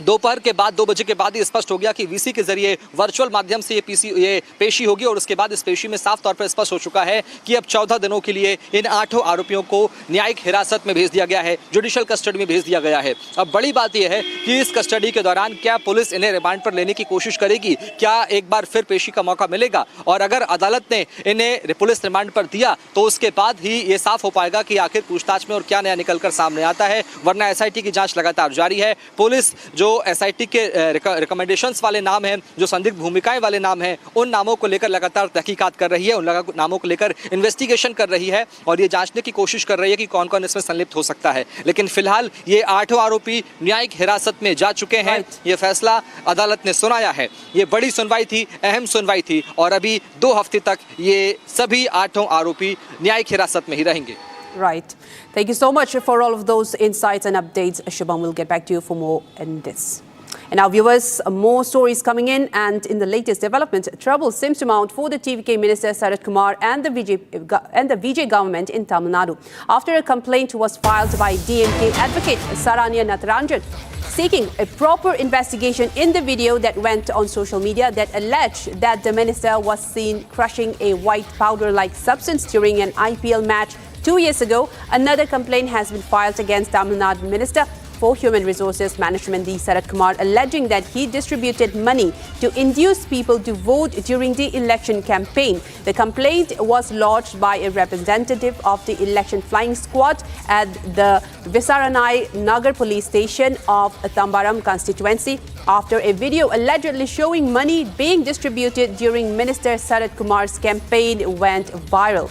दोपहर के बाद 2 बजे के बाद ही स्पष्ट हो गया कि वीसी के जरिए वर्चुअल माध्यम से ये पेशी होगी और उसके बाद इस पेशी में साफ तौर पर स्पष्ट हो चुका है कि अब 14 दिनों के लिए इन 8 आरोपियों को न्यायिक हिरासत में भेज दिया गया है, जुडिशियल कस्टडी में भेज दिया गया है। अब बड़ी बात यह है कि इस कस्टडी के दौरान क्या पुलिस इन्हें रिमांड पर लेने की कोशिश करेगी, क्या एक बार फिर पेशी का मौका मिलेगा, और अगर अदालत ने इन्हें पुलिस रिमांड पर दिया तो उसके बाद ही ये साफ हो पाएगा कि आखिर पूछताछ में और क्या नया निकलकर सामने आता है। वरना SIT की जांच लगातार जारी है। पुलिस जो SIT के रिकमेंडेशंस वाले नाम हैं, जो संदिग्ध भूमिकाएं वाले नाम हैं, उन नामों को लेकर लगातार तहकीकात कर रही है, उन नामों को लेकर इन्वेस्टिगेशन कर रही है और ये जांचने की कोशिश कर रही है कि कौन कौन इसमें संलिप्त हो सकता है। लेकिन फिलहाल ये 8 आरोपी न्यायिक हिरासत में जा चुके हैं। ये फैसला अदालत ने सुनाया है। ये बड़ी सुनवाई थी, अहम सुनवाई थी और अभी 2 हफ्ते तक ये सभी 8 आरोपी न्यायिक हिरासत में ही रहेंगे। Right. Thank you so much for all of those insights and updates. Shubham will get back to you for more in this. And now, viewers, more stories coming in, and in the latest development, trouble seems to mount for the TVK Minister Sarath Kumar and the VJ government in Tamil Nadu after a complaint was filed by DMK advocate Saranya Natharanjan, seeking a proper investigation in the video that went on social media that alleged that the minister was seen crushing a white powder-like substance during an IPL match 2 years ago. Another complaint has been filed against Tamil Nadu Minister for Human Resources Management D. Sarath Kumar, alleging that he distributed money to induce people to vote during the election campaign. The complaint was lodged by a representative of the election flying squad at the Visaranai Nagar police station of Tambaram constituency after a video allegedly showing money being distributed during Minister Sarath Kumar's campaign went viral.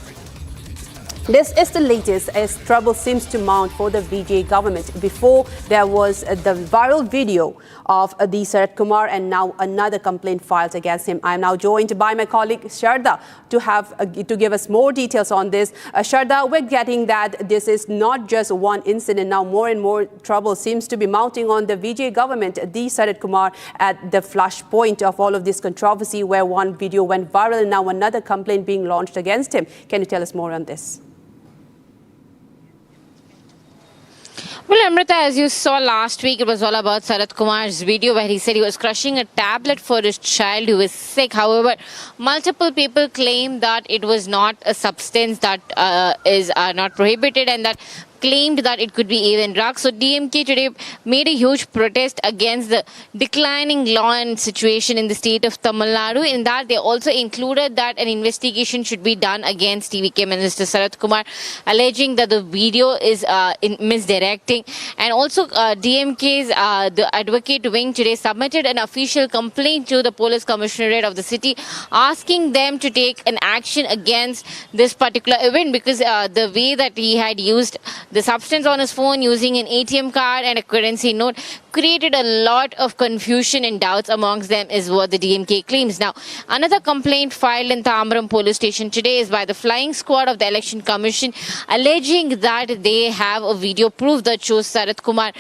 This is the latest as trouble seems to mount for the VJ government. Before there was the viral video of the Sarath Kumar, and now another complaint filed against him. I am now joined by my colleague Sharda to give us more details on this. Sharda, we're getting that this is not just one incident. Now more and more trouble seems to be mounting on the VJ government, the Sarath Kumar, at the flashpoint of all of this controversy where one video went viral and now another complaint being launched against him. Can you tell us more on this? Well, Amrita, as you saw last week, it was all about Sarath Kumar's video where he said he was crushing a tablet for his child who was sick. However, multiple people claim that it was not a substance that is not prohibited and that claimed that it could be even drugs. So DMK today made a huge protest against the declining law and situation in the state of Tamil Nadu. In that, they also included that an investigation should be done against TVK Minister Sarath Kumar, alleging that the video is misdirecting. And also DMK's the advocate wing today submitted an official complaint to the police commissionerate of the city, asking them to take an action against this particular event because the way that he had used the substance on his phone using an ATM card and a currency note created a lot of confusion and doubts amongst them is what the DMK claims. Now, another complaint filed in Tambaram police station today is by the flying squad of the election commission, alleging that they have a video proof that shows Sarath Kumar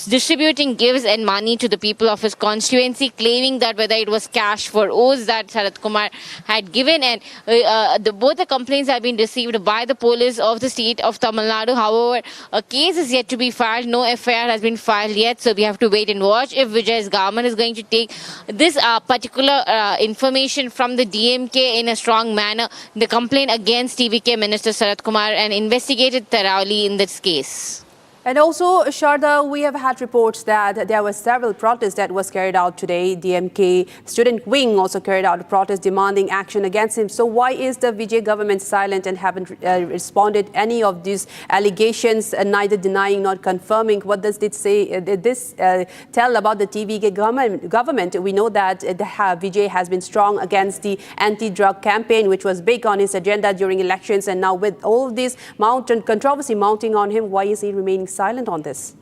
distributing gifts and money to the people of his constituency, claiming that whether it was cash for oaths that Sarath Kumar had given, and both the complaints have been received by the police of the state of Tamil Nadu. However, a case is yet to be filed. No FIR has been filed yet. So we have to wait and watch if Vijay's government is going to take this particular information from the DMK in a strong manner, the complaint against TVK Minister Sarath Kumar, and investigate it thoroughly in this case. And also, Sharda, we have had reports that there were several protests that was carried out today. DMK student wing also carried out a protest demanding action against him. So why is the Vijay government silent and haven't responded any of these allegations, neither denying nor confirming? What does this say? This tell about the TVK government? We know that Vijay has been strong against the anti-drug campaign, which was big on his agenda during elections. And now with all this controversy mounting on him, why is he remaining silent on this?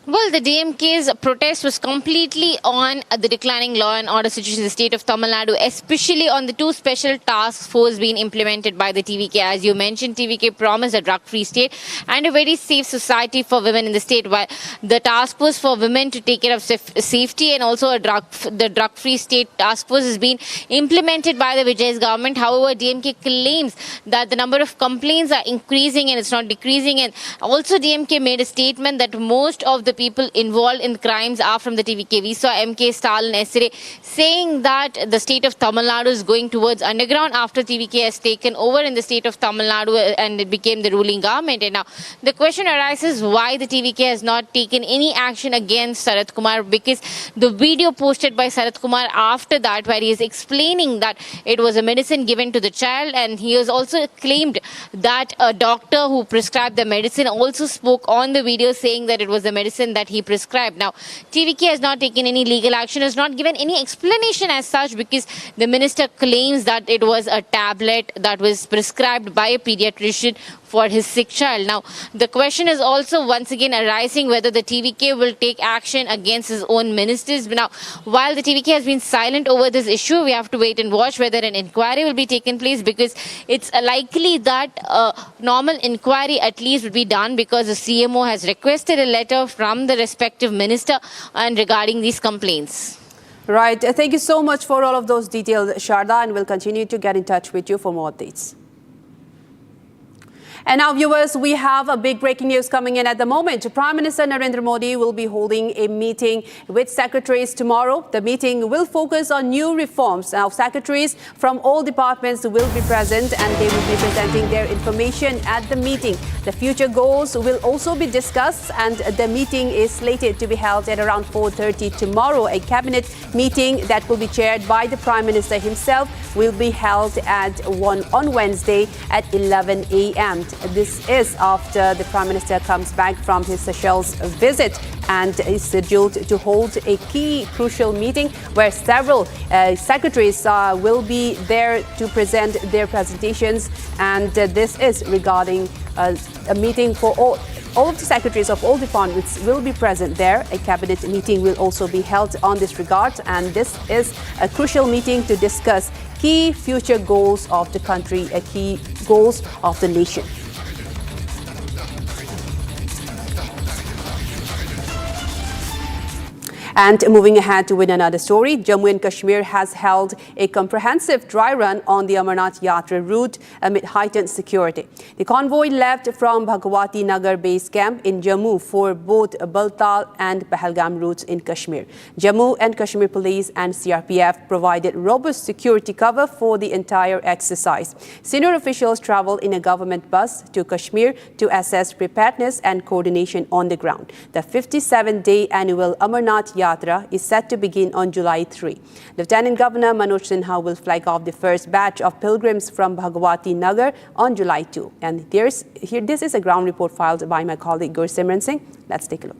Well, the DMK's protest was completely on the declining law and order situation in the state of Tamil Nadu, especially on the 2 special task force being implemented by the TVK. As you mentioned, TVK promised a drug-free state and a very safe society for women in the state, while the task force for women to take care of safety and also the drug-free state task force is being implemented by the Vijay's government. However, DMK claims that the number of complaints are increasing and it's not decreasing. And also DMK made a statement that most of the the people involved in crimes are from the TVK. We saw MK Stalin yesterday saying that the state of Tamil Nadu is going towards underground after TVK has taken over in the state of Tamil Nadu and it became the ruling government. And now the question arises why the TVK has not taken any action against Sarath Kumar, because the video posted by Sarath Kumar after that, where he is explaining that it was a medicine given to the child, and he has also claimed that a doctor who prescribed the medicine also spoke on the video saying that it was the medicine that he prescribed. Now, TVK has not taken any legal action, has not given any explanation as such, because the minister claims that it was a tablet that was prescribed by a pediatrician for his sick child. Now, the question is also once again arising whether the TVK will take action against his own ministers. Now, while the TVK has been silent over this issue, we have to wait and watch whether an inquiry will be taken place, because it's likely that a normal inquiry at least would be done, because the CMO has requested a letter from the respective minister and regarding these complaints. Right. Thank you so much for all of those details, Sharda, and we'll continue to get in touch with you for more updates. And now, viewers, we have a big breaking news coming in at the moment. Prime Minister Narendra Modi will be holding a meeting with secretaries tomorrow. The meeting will focus on new reforms. Now, secretaries from all departments will be present and they will be presenting their information at the meeting. The future goals will also be discussed, and the meeting is slated to be held at around 4:30 tomorrow. A cabinet meeting that will be chaired by the Prime Minister himself will be held on Wednesday at 11 a.m. This is after the Prime Minister comes back from his Seychelles visit and is scheduled to hold a key crucial meeting where several secretaries will be there to present their presentations, and this is regarding a meeting for all of the secretaries of all departments will be present there. A cabinet meeting will also be held on this regard, and this is a crucial meeting to discuss key future goals of the country, key goals of the nation. And moving ahead with another story, Jammu and Kashmir has held a comprehensive dry run on the Amarnath Yatra route amid heightened security. The convoy left from Bhagwati Nagar base camp in Jammu for both Baltal and Pahalgam routes in Kashmir. Jammu and Kashmir Police and CRPF provided robust security cover for the entire exercise. Senior officials traveled in a government bus to Kashmir to assess preparedness and coordination on the ground. The 57-day annual Amarnath Yatra is set to begin on July 3. Lieutenant Governor Manoj Sinha will flag off the first batch of pilgrims from Bhagwati Nagar on July 2. And this is a ground report filed by my colleague Gursimran Singh. Let's take a look.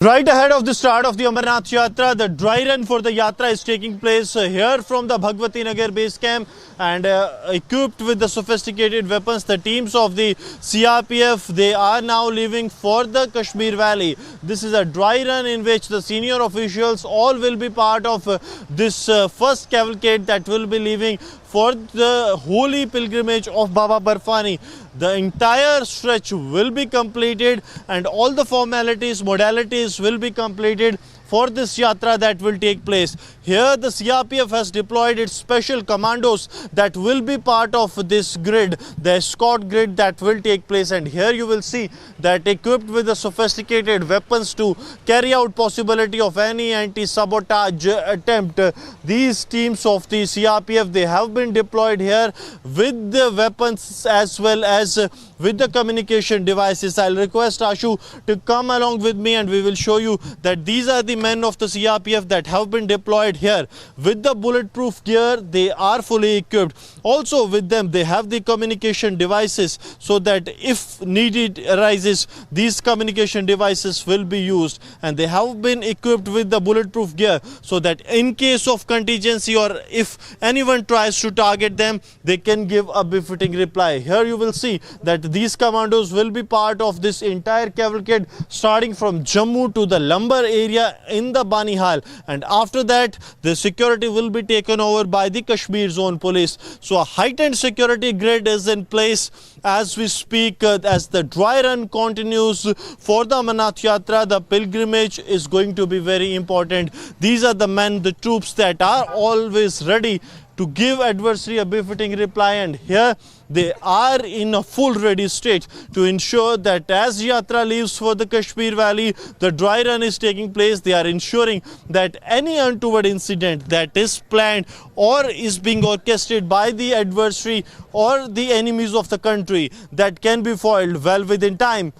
Right ahead of the start of the Amarnath Yatra, the dry run for the Yatra is taking place here from the Bhagwati Nagar base camp, and equipped with the sophisticated weapons, the teams of the CRPF, they are now leaving for the Kashmir Valley. This is a dry run in which the senior officials all will be part of this first cavalcade that will be leaving for the holy pilgrimage of Baba Barfani. The entire stretch will be completed and all the formalities, modalities will be completed for this yatra that will take place. Here the CRPF has deployed its special commandos that will be part of this grid, the escort grid that will take place, and here you will see that equipped with the sophisticated weapons to carry out possibility of any anti-sabotage attempt. These teams of the CRPF, they have been deployed here with the weapons as well as with the communication devices. I'll request Ashu to come along with me and we will show you that these are the men of the CRPF that have been deployed here with the bulletproof gear. They are fully equipped. Also with them they have the communication devices, so that if needed arises, these communication devices will be used, and they have been equipped with the bulletproof gear so that in case of contingency or if anyone tries to target them, they can give a befitting reply. Here you will see that these commandos will be part of this entire cavalcade starting from Jammu to the Lambar area in the Banihal, and after that the security will be taken over by the Kashmir Zone Police. So a heightened security grid is in place as we speak. As the dry run continues for the Amarnath Yatra, the pilgrimage is going to be very important. These are the men, the troops that are always ready to give adversary a befitting reply, and here they are in a full ready state to ensure that as Yatra leaves for the Kashmir Valley, the dry run is taking place. They are ensuring that any untoward incident that is planned or is being orchestrated by the adversary or the enemies of the country, that can be foiled well within time.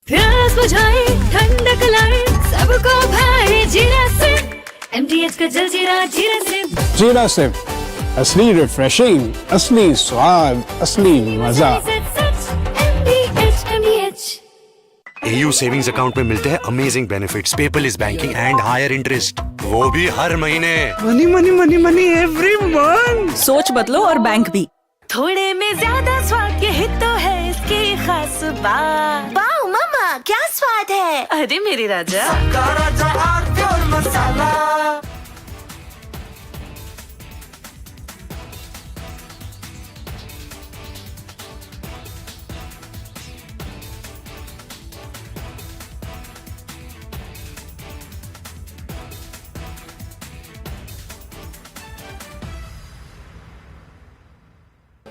प्यास बुझाए ठंडक लाए सबको भाए जीरा से MTH का जलजीरा जीरा से जीरा सिप असली रिफ्रेशिंग, असली स्वाद, असली मजा। AU सेविंग्स अकाउंट में मिलते हैं amazing benefits, paperless banking and higher interest, वो भी हर महीने। Money money money money every month. सोच बदलो और बैंक भी। थोड़े में ज्यादा स्वाद, यही तो है इसकी खास बात। वाओ मामा क्या स्वाद है, अरे मेरे राजा। मसाला।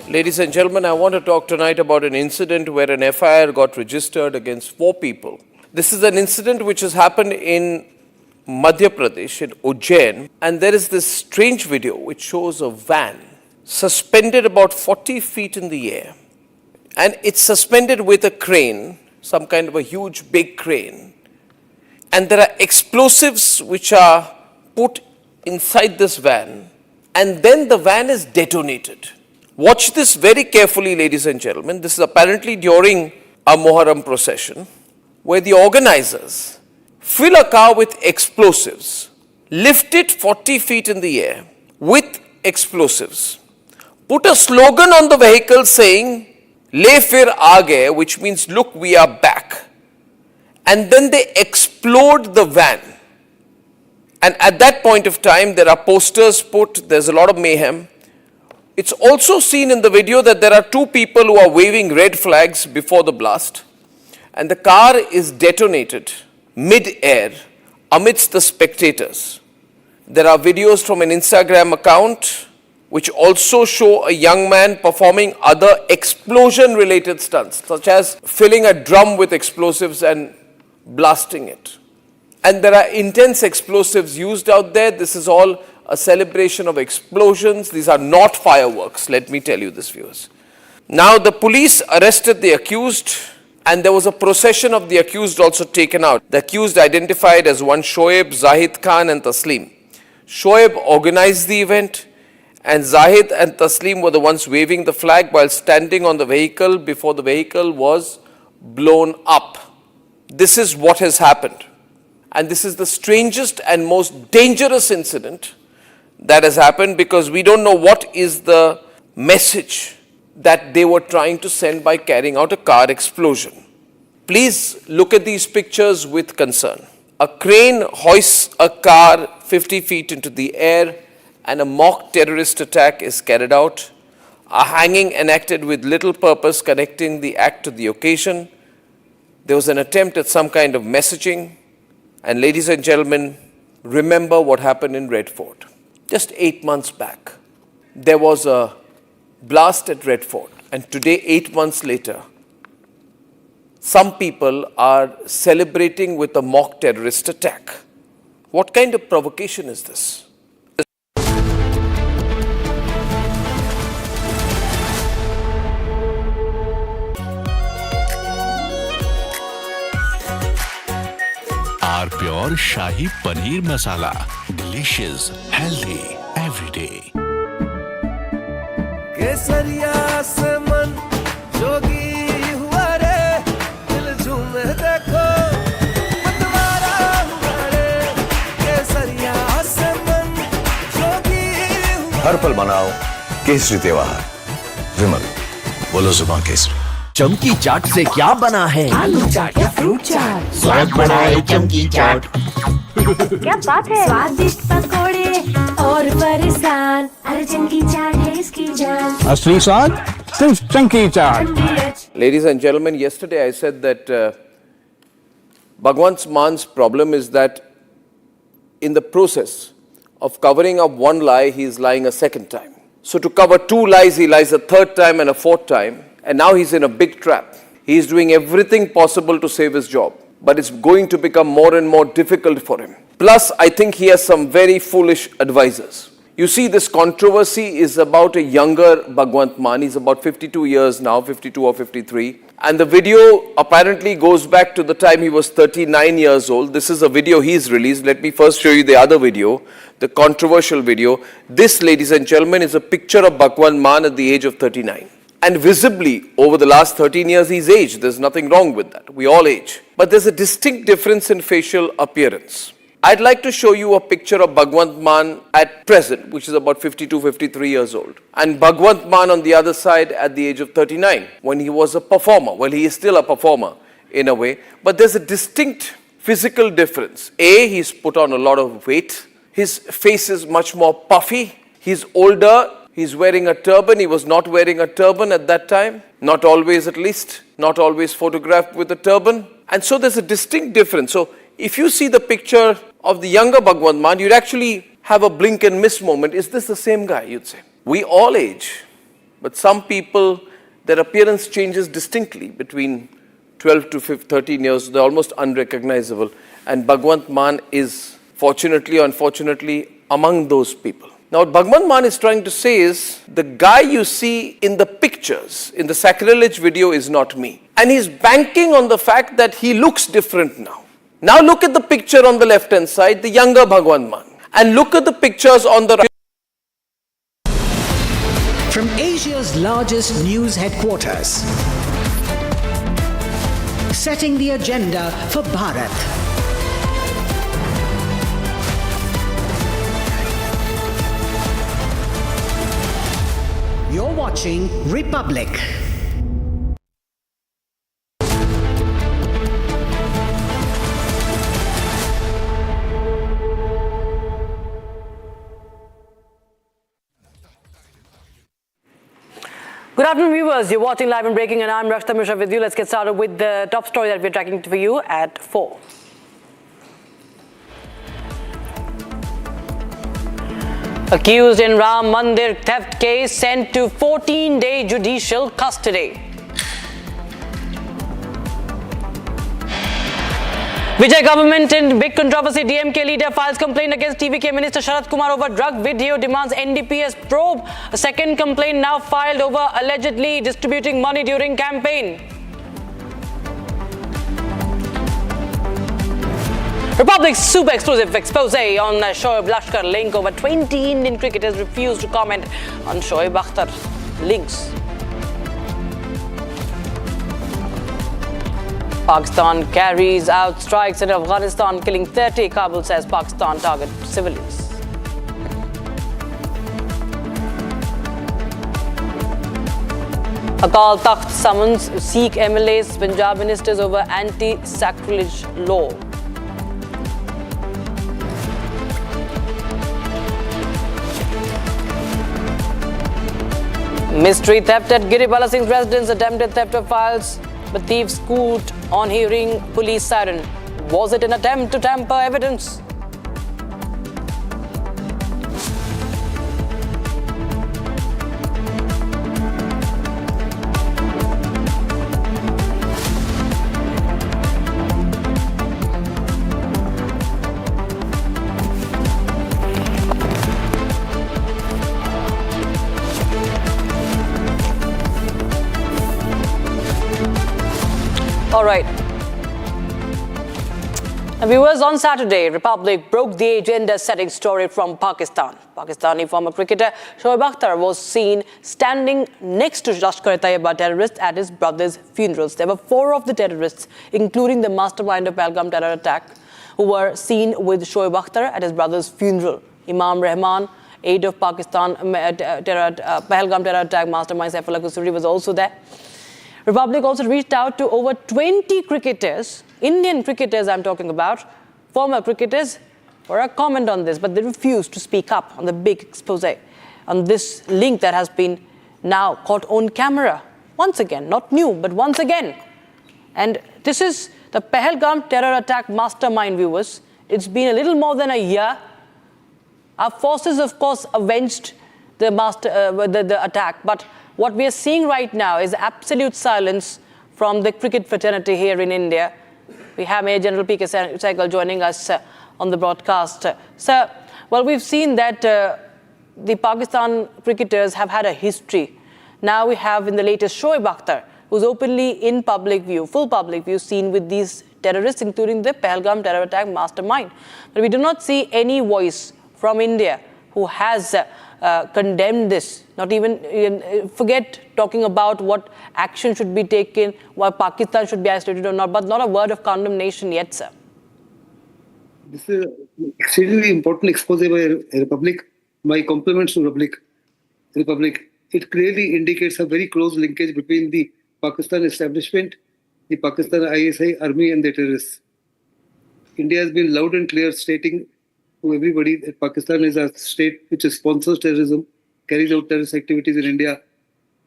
Ladies and gentlemen, I want to talk tonight about an incident where an FIR got registered against 4 people. This is an incident which has happened in Madhya Pradesh, in Ujjain, and there is this strange video which shows a van suspended about 40 feet in the air. And it's suspended with a crane, some kind of a huge big crane. And there are explosives which are put inside this van, and then the van is detonated. Watch this very carefully, ladies and gentlemen. This is apparently during a Muharram procession, where the organizers fill a car with explosives, lift it 40 feet in the air with explosives, put a slogan on the vehicle saying, "Le fir aage," which means, "Look, we are back." And then they explode the van. And at that point of time, there are posters put, there's a lot of mayhem. It's also seen in the video that there are 2 people who are waving red flags before the blast, and the car is detonated mid-air amidst the spectators. There are videos from an Instagram account which also show a young man performing other explosion-related stunts, such as filling a drum with explosives and blasting it. And there are intense explosives used out there. This is all a celebration of explosions. These are not fireworks, let me tell you this, viewers. Now the police arrested the accused, and there was a procession of the accused also taken out. The accused identified as one Shoaib, Zahid Khan and Taslim. Shoaib organized the event, and Zahid and Taslim were the ones waving the flag while standing on the vehicle before the vehicle was blown up. This is what has happened. And this is the strangest and most dangerous incident that has happened, because we don't know what is the message that they were trying to send by carrying out a car explosion. Please look at these pictures with concern. A crane hoists a car 50 feet into the air, and a mock terrorist attack is carried out. A hanging enacted with little purpose connecting the act to the occasion. There was an attempt at some kind of messaging. And ladies and gentlemen, remember what happened in Red Fort. Just 8 months back, there was a blast at Red Fort, and today, 8 months later, some people are celebrating with a mock terrorist attack. What kind of provocation is this? Our pure Shahi Paneer Masala. Delicious, healthy, every day. केसरिया से मन जोगी हुआ रे, दिल झूमे देखो मतवारा हुआ रे। केसरिया से मन जोगी हुआ। हर पल मनाओ केसरी त्योहार। विमल, बोलो जुबान केसरी। चमकी चाट से क्या बना है? आलू चाट या फ्रूट चाट। स्वाद बढ़ाए चमकी चाट। क्या बात है? स्वादिष्ट पकोड़े और परेशान, अरे चंकी चाट है इसकी जान। असली स्वाद सिर्फ चंकी चाट। Ladies and gentlemen, yesterday I said that Bhagwant Man's problem is that in the process of covering up one lie, he is lying a second time. So to cover two lies, he lies a third time and a fourth time, and now he's in a big trap. He is doing everything possible to save his job, but it's going to become more and more difficult for him. Plus, I think he has some very foolish advisors. You see, this controversy is about a younger Bhagwant Mann. He's about 52 years now, 52 or 53. And the video apparently goes back to the time he was 39 years old. This is a video he's released. Let me first show you the other video, the controversial video. This, ladies and gentlemen, is a picture of Bhagwant Mann at the age of 39. And visibly, over the last 13 years, he's aged. There's nothing wrong with that. We all age. But there's a distinct difference in facial appearance. I'd like to show you a picture of Bhagwant Mann at present, which is about 52, 53 years old. And Bhagwant Mann on the other side at the age of 39, when he was a performer. Well, he is still a performer in a way. But there's a distinct physical difference. A, he's put on a lot of weight. His face is much more puffy. He's older. He's wearing a turban. He was not wearing a turban at that time. Not always, at least. Not always photographed with a turban. And so there's a distinct difference. So if you see the picture of the younger Bhagwant Mann, you'd actually have a blink and miss moment. Is this the same guy, you'd say? We all age. But some people, their appearance changes distinctly between 12 to 13 years. They're almost unrecognizable. And Bhagwant Mann is, fortunately or unfortunately, among those people. Now, what Bhagwant Mann is trying to say is, the guy you see in the pictures, in the sacrilege video, is not me. And he's banking on the fact that he looks different now. Now look at the picture on the left hand side, the younger Bhagwant Mann. And look at the pictures on the right. From Asia's largest news headquarters, setting the agenda for Bharat. You're watching Republic. Good afternoon, viewers. You're watching Live and Breaking, and I'm Rakshita Mishra with you. Let's get started with the top story that we're tracking for you at 4. Accused in Ram Mandir theft case sent to 14-day judicial custody. Vijay government in big controversy. DMK leader files complaint against TVK Minister Sarath Kumar over drug video, demands NDPS probe. A second complaint now filed over allegedly distributing money during campaign. Republic's super exclusive expose on Shoaib Lashkar link. Over 20 Indian cricketers refused to comment on Shoaib Akhtar links. Pakistan carries out strikes in Afghanistan, killing 30. Kabul says Pakistan target civilians. Akal Takht summons Sikh MLAs, Punjab ministers over anti-sacrilege law. Mystery theft at Giribala Singh's residence, attempted theft of files. But thieves scoot on hearing police siren. Was it an attempt to tamper evidence? All right. Now, viewers, on Saturday, Republic broke the agenda-setting story from Pakistan. Pakistani former cricketer Shoaib Akhtar was seen standing next to Lashkar-e-Taiba terrorists at his brother's funerals. There were 4 of the terrorists, including the mastermind of Pahalgam terror attack, who were seen with Shoaib Akhtar at his brother's funeral. Imam Rahman, aide of Pakistan Pahalgam terror attack mastermind Saifullah Qusuri, was also there. Republic also reached out to over 20 cricketers, Indian cricketers I'm talking about, former cricketers, for a comment on this, but they refused to speak up on the big expose on this link that has been now caught on camera. Once again, not new, but once again. And this is the Pahalgam terror attack mastermind, viewers. It's been a little more than a year. Our forces, of course, avenged the attack, but what we are seeing right now is absolute silence from the cricket fraternity here in India. We have Major General P.K. Sehgal joining us on the broadcast. Sir, well, we've seen that the Pakistan cricketers have had a history. Now we have in the latest Shoaib Akhtar, who's openly in public view, full public view, seen with these terrorists, including the Pahalgam terror attack mastermind. But we do not see any voice from India who has condemned this. Not even, forget talking about what action should be taken, why Pakistan should be isolated or not, but not a word of condemnation yet, sir. This is extremely important expose by Republic. My compliments to Republic. It clearly indicates a very close linkage between the Pakistan establishment, the Pakistan ISI army and the terrorists. India has been loud and clear stating to everybody that Pakistan is a state which sponsors terrorism, carries out terrorist activities in India,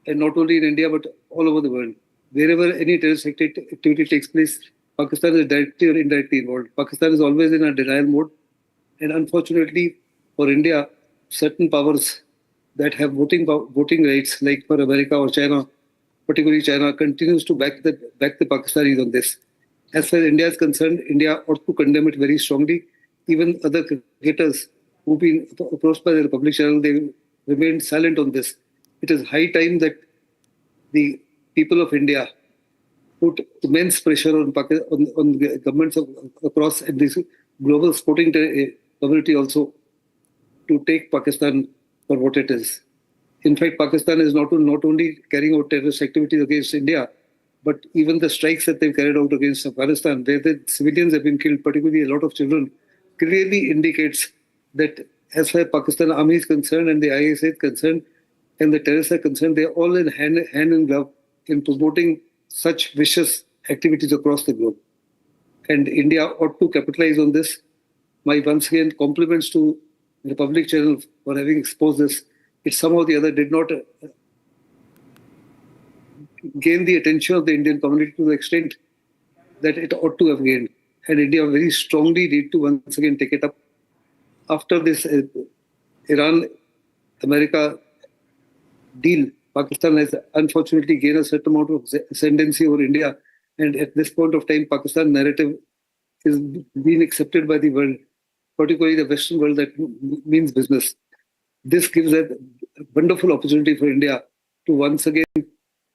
and not only in India but all over the world. Wherever any terrorist activity takes place, Pakistan is directly or indirectly involved. Pakistan is always in a denial mode, and unfortunately for India, certain powers that have voting rights, like for America or China, particularly China, continues to back the Pakistanis on this. As far as India is concerned, India ought to condemn it very strongly. Even other cricketers who've been approached by the Republic channel, they remained silent on this. It is high time that the people of India put immense pressure on the governments across this global sporting community also to take Pakistan for what it is. In fact, Pakistan is not only carrying out terrorist activities against India, but even the strikes that they've carried out against Afghanistan, where the civilians have been killed, particularly a lot of children, clearly indicates that as far as Pakistan army is concerned and the ISI is concerned and the terrorists are concerned, they're all in hand in glove in promoting such vicious activities across the globe. And India ought to capitalize on this. My once again compliments to the Republic channel for having exposed this. It somehow or the other did not gain the attention of the Indian community to the extent that it ought to have gained. And India very strongly need to once again take it up. After this Iran-America deal, Pakistan has unfortunately gained a certain amount of ascendancy over India. And at this point of time, Pakistan narrative is being accepted by the world, particularly the Western world that means business. This gives a wonderful opportunity for India to once again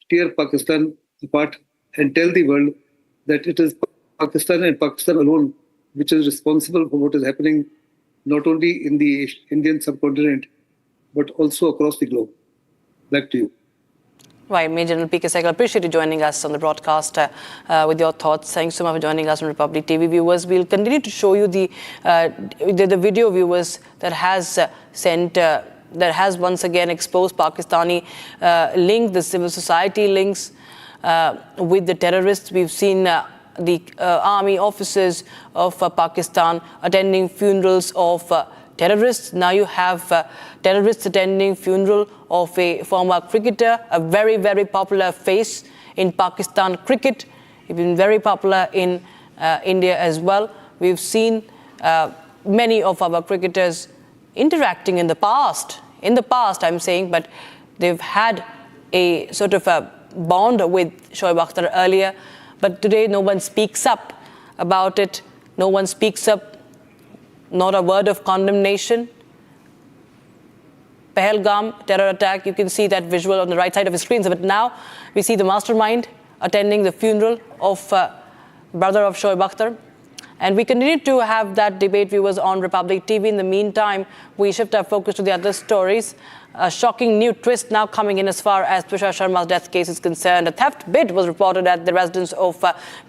tear Pakistan apart and tell the world that it is Pakistan and Pakistan alone which is responsible for what is happening not only in the Indian subcontinent but also across the globe. Back to you. Right, Major General P.K. Sehgal, appreciate you joining us on the broadcast with your thoughts. Thanks so much for joining us on Republic TV. Viewers, we'll continue to show you the video, viewers, that has that has once again exposed Pakistani link, the civil society links with the terrorists. We've seen the army officers of Pakistan attending funerals of terrorists. Now you have terrorists attending funeral of a former cricketer, a very, very popular face in Pakistan cricket. He's been very popular in India as well. We've seen many of our cricketers interacting in the past I'm saying, but they've had a sort of a bond with Shoaib Akhtar earlier. But today no one speaks up about it. No one speaks up, not a word of condemnation. Pahalgam terror attack, you can see that visual on the right side of the screen. But now we see the mastermind attending the funeral of brother of Shoaib Akhtar. And we continue to have that debate, viewers, on Republic TV. In the meantime, we shift our focus to the other stories. A shocking new twist now coming in as far as Tushar Sharma's death case is concerned. A theft bid was reported at the residence of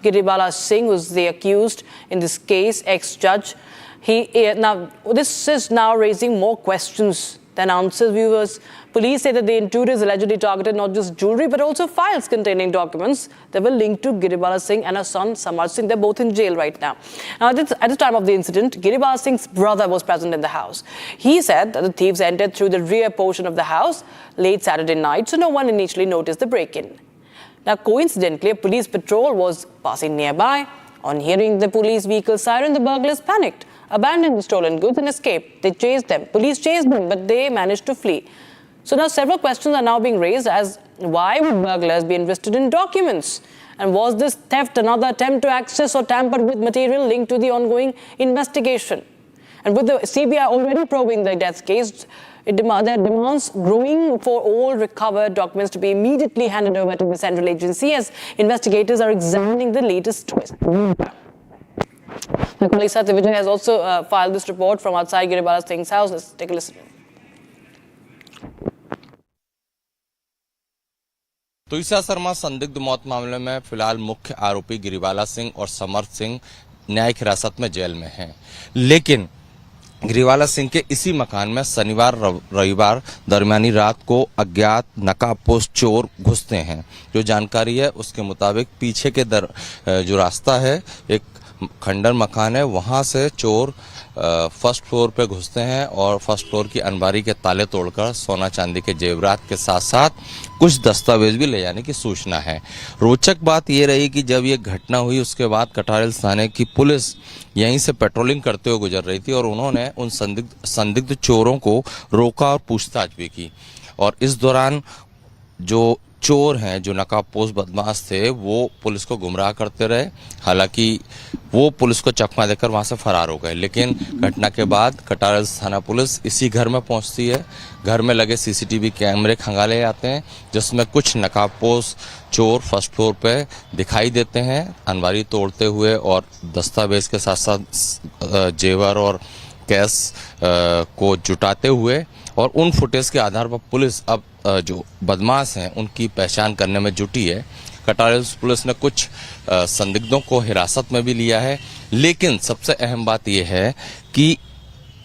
Giribala Singh, who's the accused in this case, ex-judge. Now, this is now raising more questions than answers, viewers. Police say that the intruders allegedly targeted not just jewelry but also files containing documents that were linked to Giribala Singh and her son Samar Singh. They're both in jail right now. Now, at the time of the incident, Giribala Singh's brother was present in the house. He said that the thieves entered through the rear portion of the house late Saturday night, so no one initially noticed the break-in. Now, coincidentally, a police patrol was passing nearby. On hearing the police vehicle siren, the burglars panicked, abandoned the stolen goods and escaped. They chased them. Police chased them, but they managed to flee. So now several questions are now being raised as why would burglars be interested in documents? And was this theft another attempt to access or tamper with material linked to the ongoing investigation? And with the CBI already probing the death case, there are demands growing for all recovered documents to be immediately handed over to the central agency as investigators are examining the latest twist. My colleague Satya Vijay has also filed this report from outside Giribala Singh's house. Let's take a listen. तुलसा शर्मा संदिग्ध मौत मामले में फिलहाल मुख्य आरोपी गिरिबाला सिंह और समर्थ सिंह न्यायिक हिरासत में जेल में हैं, लेकिन गिरिबाला सिंह के इसी मकान में शनिवार रविवार दरमियानी रात को अज्ञात नकाबपोश चोर घुसते हैं। जो जानकारी है उसके मुताबिक पीछे के जो रास्ता है, एक खंडर मकान है, वहां से चोर फर्स्ट फ्लोर पे घुसते हैं और फर्स्ट फ्लोर की अलमारी के ताले तोड़कर सोना चांदी के जेवरात के साथ साथ कुछ दस्तावेज भी ले जाने की सूचना है। रोचक बात यह रही कि जब ये घटना हुई उसके बाद कटारेल थाने की पुलिस यहीं से पेट्रोलिंग करते हुए गुजर रही थी और उन्होंने उन संदिग्ध चोरों को रोका और पूछताछ भी की। और इस दौरान जो चोर हैं, जो नकाबपोश बदमाश थे, वो पुलिस को गुमराह करते रहे। हालांकि वो पुलिस को चकमा देकर वहां से फरार हो गए, लेकिन घटना के बाद कटारेल थाना पुलिस इसी घर में पहुंचती है। घर में लगे सीसीटीवी कैमरे खंगाले जाते हैं, जिसमें कुछ नकाबपोश चोर फर्स्ट फ्लोर पे दिखाई देते हैं, अलमारी तोड़ते हुए और दस्तावेज के साथ साथ जेवर और कैश को जुटाते हुए। और उन फुटेज के आधार पर पुलिस अब जो बदमाश हैं उनकी पहचान करने में जुटी है। कटारेल पुलिस ने कुछ संदिग्धों को हिरासत में भी लिया है, लेकिन सबसे अहम बात यह है कि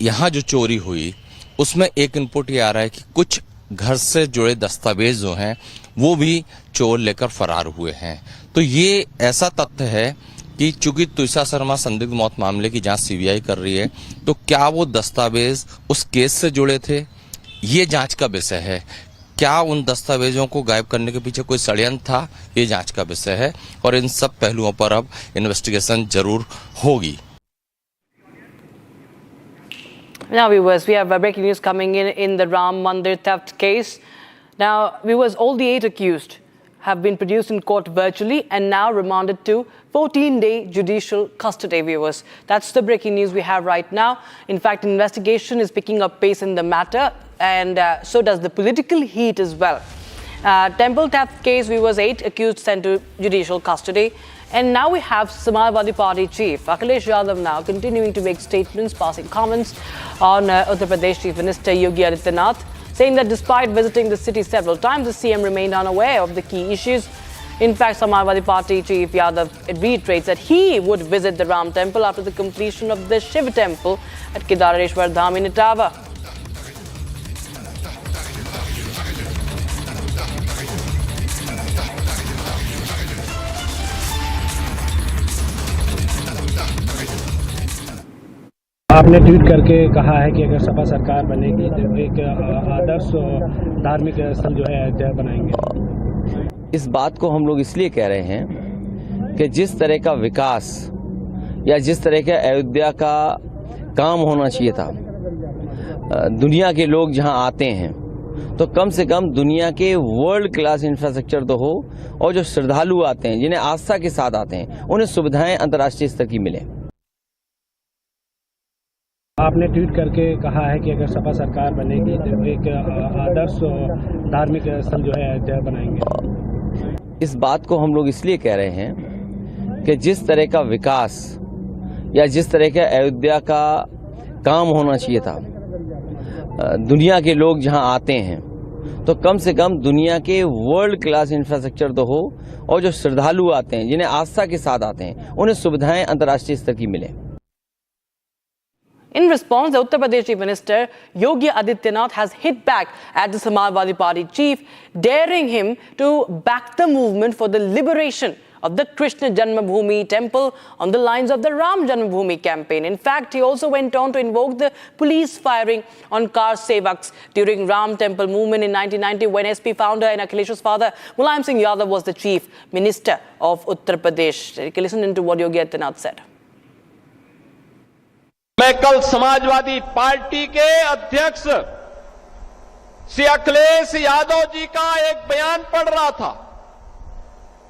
यहाँ जो चोरी हुई उसमें एक इनपुट ये आ रहा है कि कुछ घर से जुड़े दस्तावेज जो हैं वो भी चोर लेकर फरार हुए हैं। तो ये ऐसा तथ्य है कि चूंकि तुलसा शर्मा संदिग्ध मौत मामले की जांच सीबीआई कर रही है, तो क्या वो दस्तावेज उस केस से जुड़े थे, ये जांच का विषय है। क्या उन दस्तावेजों को गायब करने के पीछे कोई षड्यंत्र था, ये जांच का विषय है और इन सब पहलुओं पर अब इन्वेस्टिगेशन जरूर होगी। Now, viewers, we have breaking news coming in the Ram Mandir theft case. Now, viewers, all the 8 accused have been produced in court virtually and now remanded to 14-day judicial custody, viewers. That's the breaking news we have right now. In fact, investigation is picking up pace in the matter, and so does the political heat as well. Temple theft case, viewers, 8 accused sent to judicial custody. And now we have Samajwadi Party chief Akhilesh Yadav now continuing to make statements, passing comments on Uttar Pradesh Chief Minister Yogi Adityanath, saying that despite visiting the city several times, the CM remained unaware of the key issues. In fact, Samajwadi Party chief Yadav reiterates that he would visit the Ram temple after the completion of the Shiv temple at Kedareshwar Dham in Etawah. आपने tweet करके कहा है कि अगर सपा सरकार बनेगी तो एक आदर्श धार्मिक स्थल जो है अयोध्या बनाएंगे। इस बात को हम लोग इसलिए कह रहे हैं कि जिस तरह का विकास या जिस तरह का अयोध्या का काम होना चाहिए था, दुनिया के लोग जहां आते हैं तो कम से कम दुनिया के वर्ल्ड क्लास इंफ्रास्ट्रक्चर तो हो, और जो श्रद्धालु आते हैं, जिन्हें आस्था के साथ आते हैं, उन्हें सुविधाएं अंतर्राष्ट्रीय स्तर की मिले। आपने ट्वीट करके कहा है कि अगर सपा सरकार बनेगी तो एक आदर्श धार्मिक स्थल जो है अयोध्या बनाएंगे। इस बात को हम लोग इसलिए कह रहे हैं कि जिस तरह का विकास या जिस तरह का अयोध्या का काम होना चाहिए था, दुनिया के लोग जहां आते हैं तो कम से कम दुनिया के वर्ल्ड क्लास इंफ्रास्ट्रक्चर तो हो, और जो श्रद्धालु आते हैं, जिन्हें आस्था के साथ आते हैं, उन्हें सुविधाएं अंतर्राष्ट्रीय स्तर की मिले। In response, the Uttar Pradesh Chief Minister Yogi Adityanath has hit back at the Samajwadi Party chief, daring him to back the movement for the liberation of the Krishna Janmabhoomi temple on the lines of the Ram Janmabhoomi campaign. In fact, he also went on to invoke the police firing on car sevaks during Ram temple movement in 1990 when SP founder and Akhilesh's father Mulayam Singh Yadav was the chief minister of Uttar Pradesh. Take a listen into what Yogi Adityanath said. मैं कल Samajwadi party के अध्यक्ष श्री अखिलेश यादव जी का एक बयान पढ़ रहा था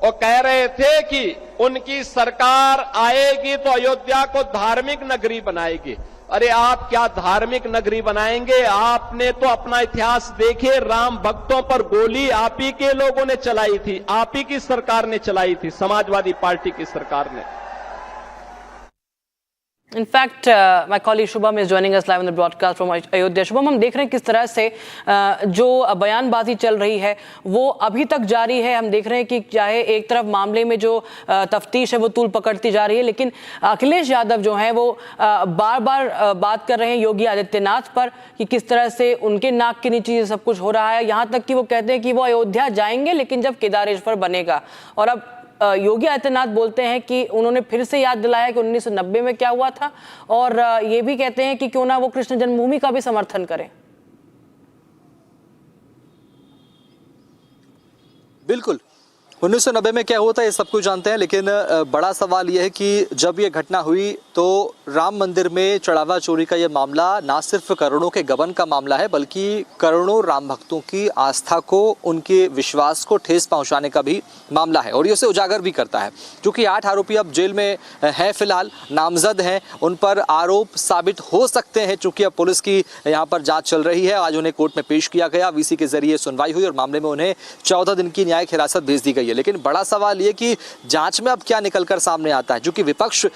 और कह रहे थे कि उनकी सरकार आएगी तो अयोध्या को धार्मिक नगरी बनाएगी। अरे आप क्या धार्मिक नगरी बनाएंगे? आपने तो अपना इतिहास देखे, राम भक्तों पर गोली आप ही के लोगों ने चलाई थी, आप ही की सरकार ने चलाई थी, समाजवादी पार्टी की सरकार ने। In fact, my colleague Shubham is joining us live on the broadcast from Ayodhya. Shubham, हम देख रहे हैं किस तरह से जो बयानबाजी चल रही है वो अभी तक जारी है। हम देख रहे हैं कि चाहे एक तरफ मामले में जो तफ्तीश है वो तूल पकड़ती जा रही है, लेकिन अखिलेश यादव जो हैं वो बार बार बात कर रहे हैं योगी आदित्यनाथ पर कि किस तरह से उनके नाक के नीचे ये सब कुछ हो रहा है। यहाँ तक कि वो कहते हैं कि वो अयोध्या जाएंगे लेकिन जब केदारेश्वर बनेगा। और अब योगी आदित्यनाथ बोलते हैं कि उन्होंने फिर से याद दिलाया कि 1990 में क्या हुआ था और ये भी कहते हैं कि क्यों ना वो कृष्ण जन्मभूमि का भी समर्थन करें। बिल्कुल, 1990 में क्या हुआ था ये सब कुछ जानते हैं, लेकिन बड़ा सवाल यह है कि जब ये घटना हुई तो राम मंदिर में चढ़ावा चोरी का ये मामला ना सिर्फ करोड़ों के गबन का मामला है बल्कि करोड़ों राम भक्तों की आस्था को, उनके विश्वास को ठेस पहुंचाने का भी मामला है और ये उसे उजागर भी करता है। क्योंकि 8 आरोपी अब जेल में हैं, फिलहाल नामजद हैं, उन पर आरोप साबित हो सकते हैं। चूंकि अब पुलिस की यहाँ पर जाँच चल रही है, आज उन्हें कोर्ट में पेश किया गया, VC के जरिए सुनवाई हुई और मामले में उन्हें 14 दिन की न्यायिक हिरासत भेज दी गई है। लेकिन बड़ा सवाल ये कि जांच में अब क्या निकलकर सामने आता है, जो कि विपक्ष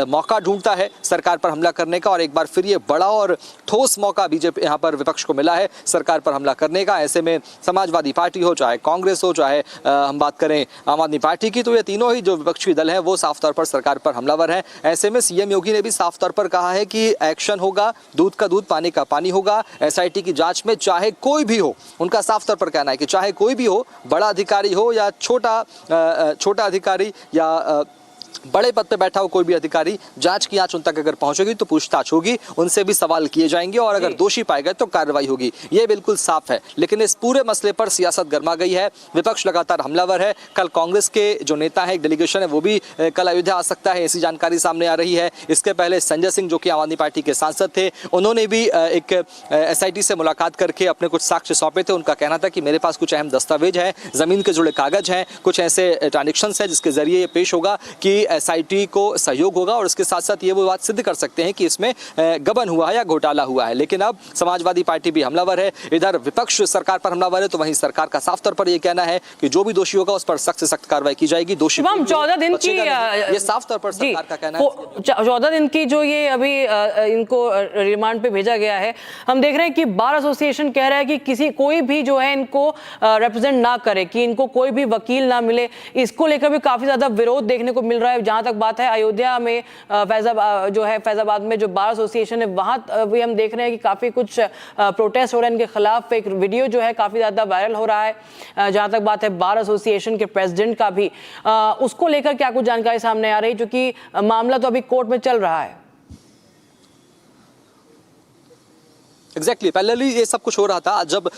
मौका ढूंढता है सरकार पर हमला करने का और एक बार फिर ये बड़ा और ठोस मौका बीजेपी यहाँ पर विपक्ष को मिला है सरकार पर हमला करने का। ऐसे में समाजवादी पार्टी हो, चाहे कांग्रेस हो, चाहे हम बात करें आम आदमी पार्टी की, तो ये तीनों ही जो विपक्षी दल हैं वो साफ तौर पर सरकार पर हमलावर हैं। ऐसे में सीएम योगी ने भी साफ तौर पर कहा है कि एक्शन होगा, दूध का दूध पानी का पानी होगा। SIT की जांच में चाहे कोई भी हो, उनका साफ तौर पर कहना है कि चाहे कोई भी हो, बड़ा अधिकारी हो या छोटा अधिकारी या बड़े पद पे बैठा हो कोई भी अधिकारी, जांच की आंच उन तक अगर पहुंचेगी तो पूछताछ होगी, उनसे भी सवाल किए जाएंगे और अगर दोषी पाए गए तो कार्रवाई होगी। ये बिल्कुल साफ है। लेकिन इस पूरे मसले पर सियासत गर्मा गई है, विपक्ष लगातार हमलावर है। कल कांग्रेस के जो नेता है, एक डेलीगेशन है, वो भी कल अयोध्या आ सकता है, ऐसी जानकारी सामने आ रही है। इसके पहले संजय सिंह जो कि आम आदमी पार्टी के सांसद थे, उन्होंने भी एक SIT से मुलाकात करके अपने कुछ साक्ष्य सौंपे थे। उनका कहना था कि मेरे पास कुछ अहम दस्तावेज हैं, जमीन के जुड़े कागज हैं, कुछ ऐसे ट्रांजेक्शंस हैं जिसके जरिए ये पेश होगा कि SIT को सहयोग होगा और इसके साथ साथ ये वो बात सिद्ध कर सकते हैं कि इसमें गबन हुआ है या घोटाला हुआ है। लेकिन अब समाजवादी पार्टी भी हमलावर है, इधर विपक्ष सरकार पर हमलावर है, तो वहीं सरकार का साफ तौर पर ये कहना है कि जो भी दोषी होगा उस पर सख्त से सख्त कार्रवाई की जाएगी। दोषी 14 दिन की ये साफ तौर पर सरकार का कहना है। 14 दिन की जो ये अभी इनको रिमांड पे भेजा गया है, हम देख रहे हैं कि बार एसोसिएशन कह रहा है कि कोई भी जो है इनको रिप्रेजेंट ना करे, कि इनको कोई भी वकील ना मिले। इसको लेकर भी काफी ज्यादा विरोध देखने को मिल रहा है। जहां तक बात है अयोध्या में फैजाबाद में जो बार एसोसिएशन है, वहां भी हम देख रहे हैं कि काफी कुछ प्रोटेस्ट हो रहे हैं इनके खिलाफ। एक वीडियो जो है काफी ज्यादा वायरल हो रहा है। जहां तक बात है बार एसोसिएशन के प्रेसिडेंट का भी, उसको लेकर क्या कुछ जानकारी सामने आ रही है, क्योंकि मामला तो अभी कोर्ट में चल रहा है। एग्जैक्टली पैरेलली ये सब कुछ हो रहा था। जब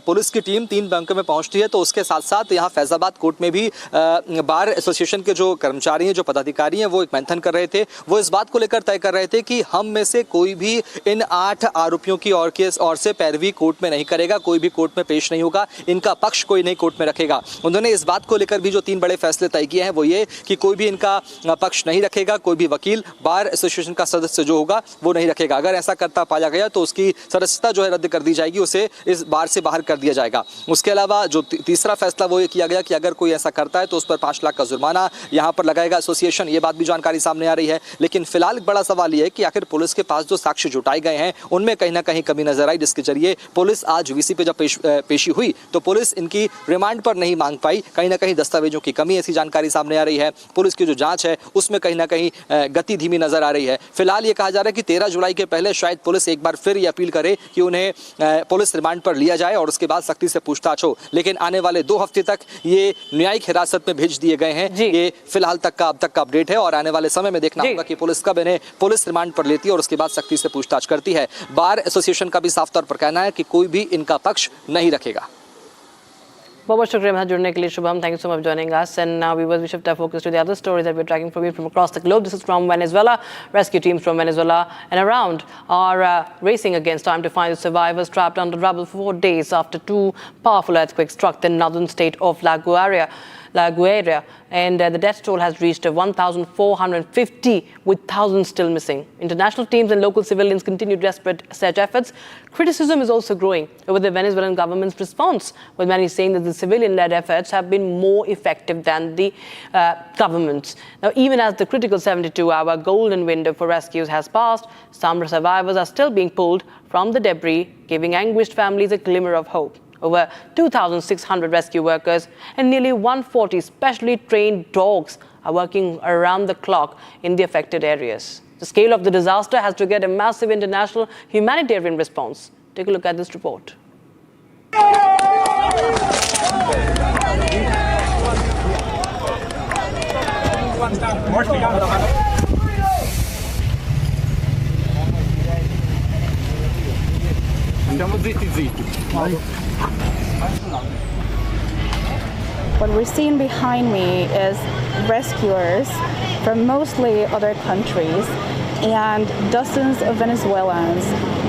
पुलिस की टीम 3 बैंकों में पहुंचती है तो उसके साथ साथ यहाँ फैजाबाद कोर्ट में भी बार एसोसिएशन के जो कर्मचारी हैं, जो पदाधिकारी हैं, वो एक मंथन कर रहे थे। वो इस बात को लेकर तय कर रहे थे कि हम में से कोई भी इन 8 आरोपियों की और से पैरवी कोर्ट में नहीं करेगा, कोई भी कोर्ट में पेश नहीं होगा, इनका पक्ष कोई नहीं कोर्ट में रखेगा। उन्होंने इस बात को लेकर भी जो 3 बड़े फैसले तय किए हैं वो ये कि कोई भी इनका पक्ष नहीं रखेगा, कोई भी वकील बार एसोसिएशन का सदस्य जो होगा वो नहीं रखेगा। अगर ऐसा करता पाया गया तो उसकी सदस्यता जो है रद्द कर दी जाएगी, उसे इस बार से बाहर कर दिया जाएगा। उसके अलावा जो तीसरा फैसला वो ये किया गया कि अगर कोई ऐसा करता है तो उस पर 5 लाख का जुर्माना यहाँ पर लगाएगा एसोसिएशन। ये बात भी जानकारी सामने आ रही है। लेकिन फिलहाल एक बड़ा सवाल ये है कि आखिर पुलिस के पास जो साक्ष्य जुटाए गए हैं उनमें कहीं ना कहीं कमी नजर आई, जिसके जरिए पुलिस आज वीसी पे जब पेशी हुई तो पुलिस इनकी रिमांड पर नहीं मांग पाई। कहीं ना कहीं दस्तावेजों की कमी ऐसी जानकारी सामने आ रही है। पुलिस की जो जांच है उसमें कहीं ना कहीं गति धीमी नजर आ रही है। फिलहाल ये कहा जा रहा है कि 13 जुलाई के पहले शायद पुलिस एक बार फिर ये अपील करे कि उन्हें पुलिस रिमांड पर लिया जाए और उसके बाद सख्ती से पूछताछ हो। लेकिन आने वाले 2 हफ्ते तक ये न्यायिक हिरासत में भेज दिए गए हैं। ये फिलहाल तक का अब तक का अपडेट है और आने वाले समय में देखना होगा कि पुलिस कब इन्हें पुलिस रिमांड पर लेती है और उसके बाद सख्ती से पूछताछ करती है। बार एसोसिएशन का भी साफ तौर पर कहना है कि कोई भी इनका पक्ष नहीं रखेगा। बहुत बहुत शुक्रिया जुड़ने के लिए Shubham, thank you so much joining us and now we shift our focus to the other stories that we're tracking for you from across the globe. This is from Venezuela. Rescue teams from Venezuela and around are racing against time to find the survivors trapped under rubble for 4 days after 2 powerful earthquakes struck the northern state of La Guaira, and the death toll has reached 1,450 with thousands still missing. International teams and local civilians continue desperate search efforts. Criticism is also growing over the Venezuelan government's response, with many saying that the civilian-led efforts have been more effective than the government's. Now, even as the critical 72-hour golden window for rescues has passed, some survivors are still being pulled from the debris, giving anguished families a glimmer of hope. Over 2,600 rescue workers and nearly 140 specially trained dogs are working around the clock in the affected areas. The scale of the disaster has triggered a massive international humanitarian response. Take a look at this report. What we're seeing behind me is rescuers from mostly other countries and dozens of Venezuelans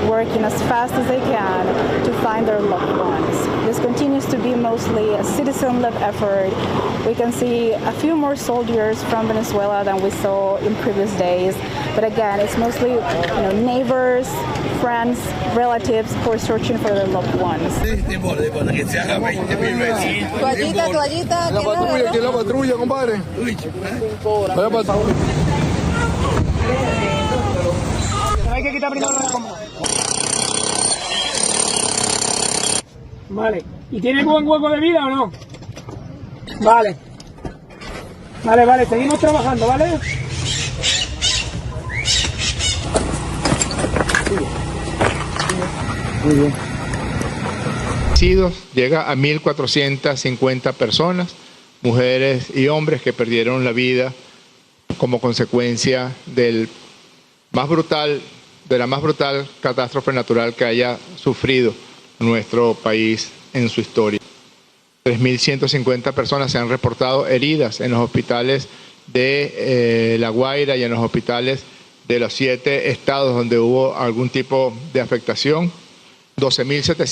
working as fast as they can to find their loved ones. This continues to be mostly a citizen-led effort. We can see a few more soldiers from Venezuela than we saw in previous days, but again, it's mostly neighbors, friends, relatives who are searching for their loved ones. La patrulla, compadre. Hay que quitar primero la cámara. Vale. ¿Y tiene buen hueco de vida o no? Vale. Vale, seguimos trabajando, ¿vale? Muy bien. Llega a 1.450 personas, mujeres y hombres que perdieron la vida como consecuencia de la más brutal catástrofe natural que haya sufrido nuestro país en su historia. 3.150 personas se han reportado heridas en los hospitales de La Guaira y en los hospitales de los 7 estados donde hubo algún tipo de afectación. 12.700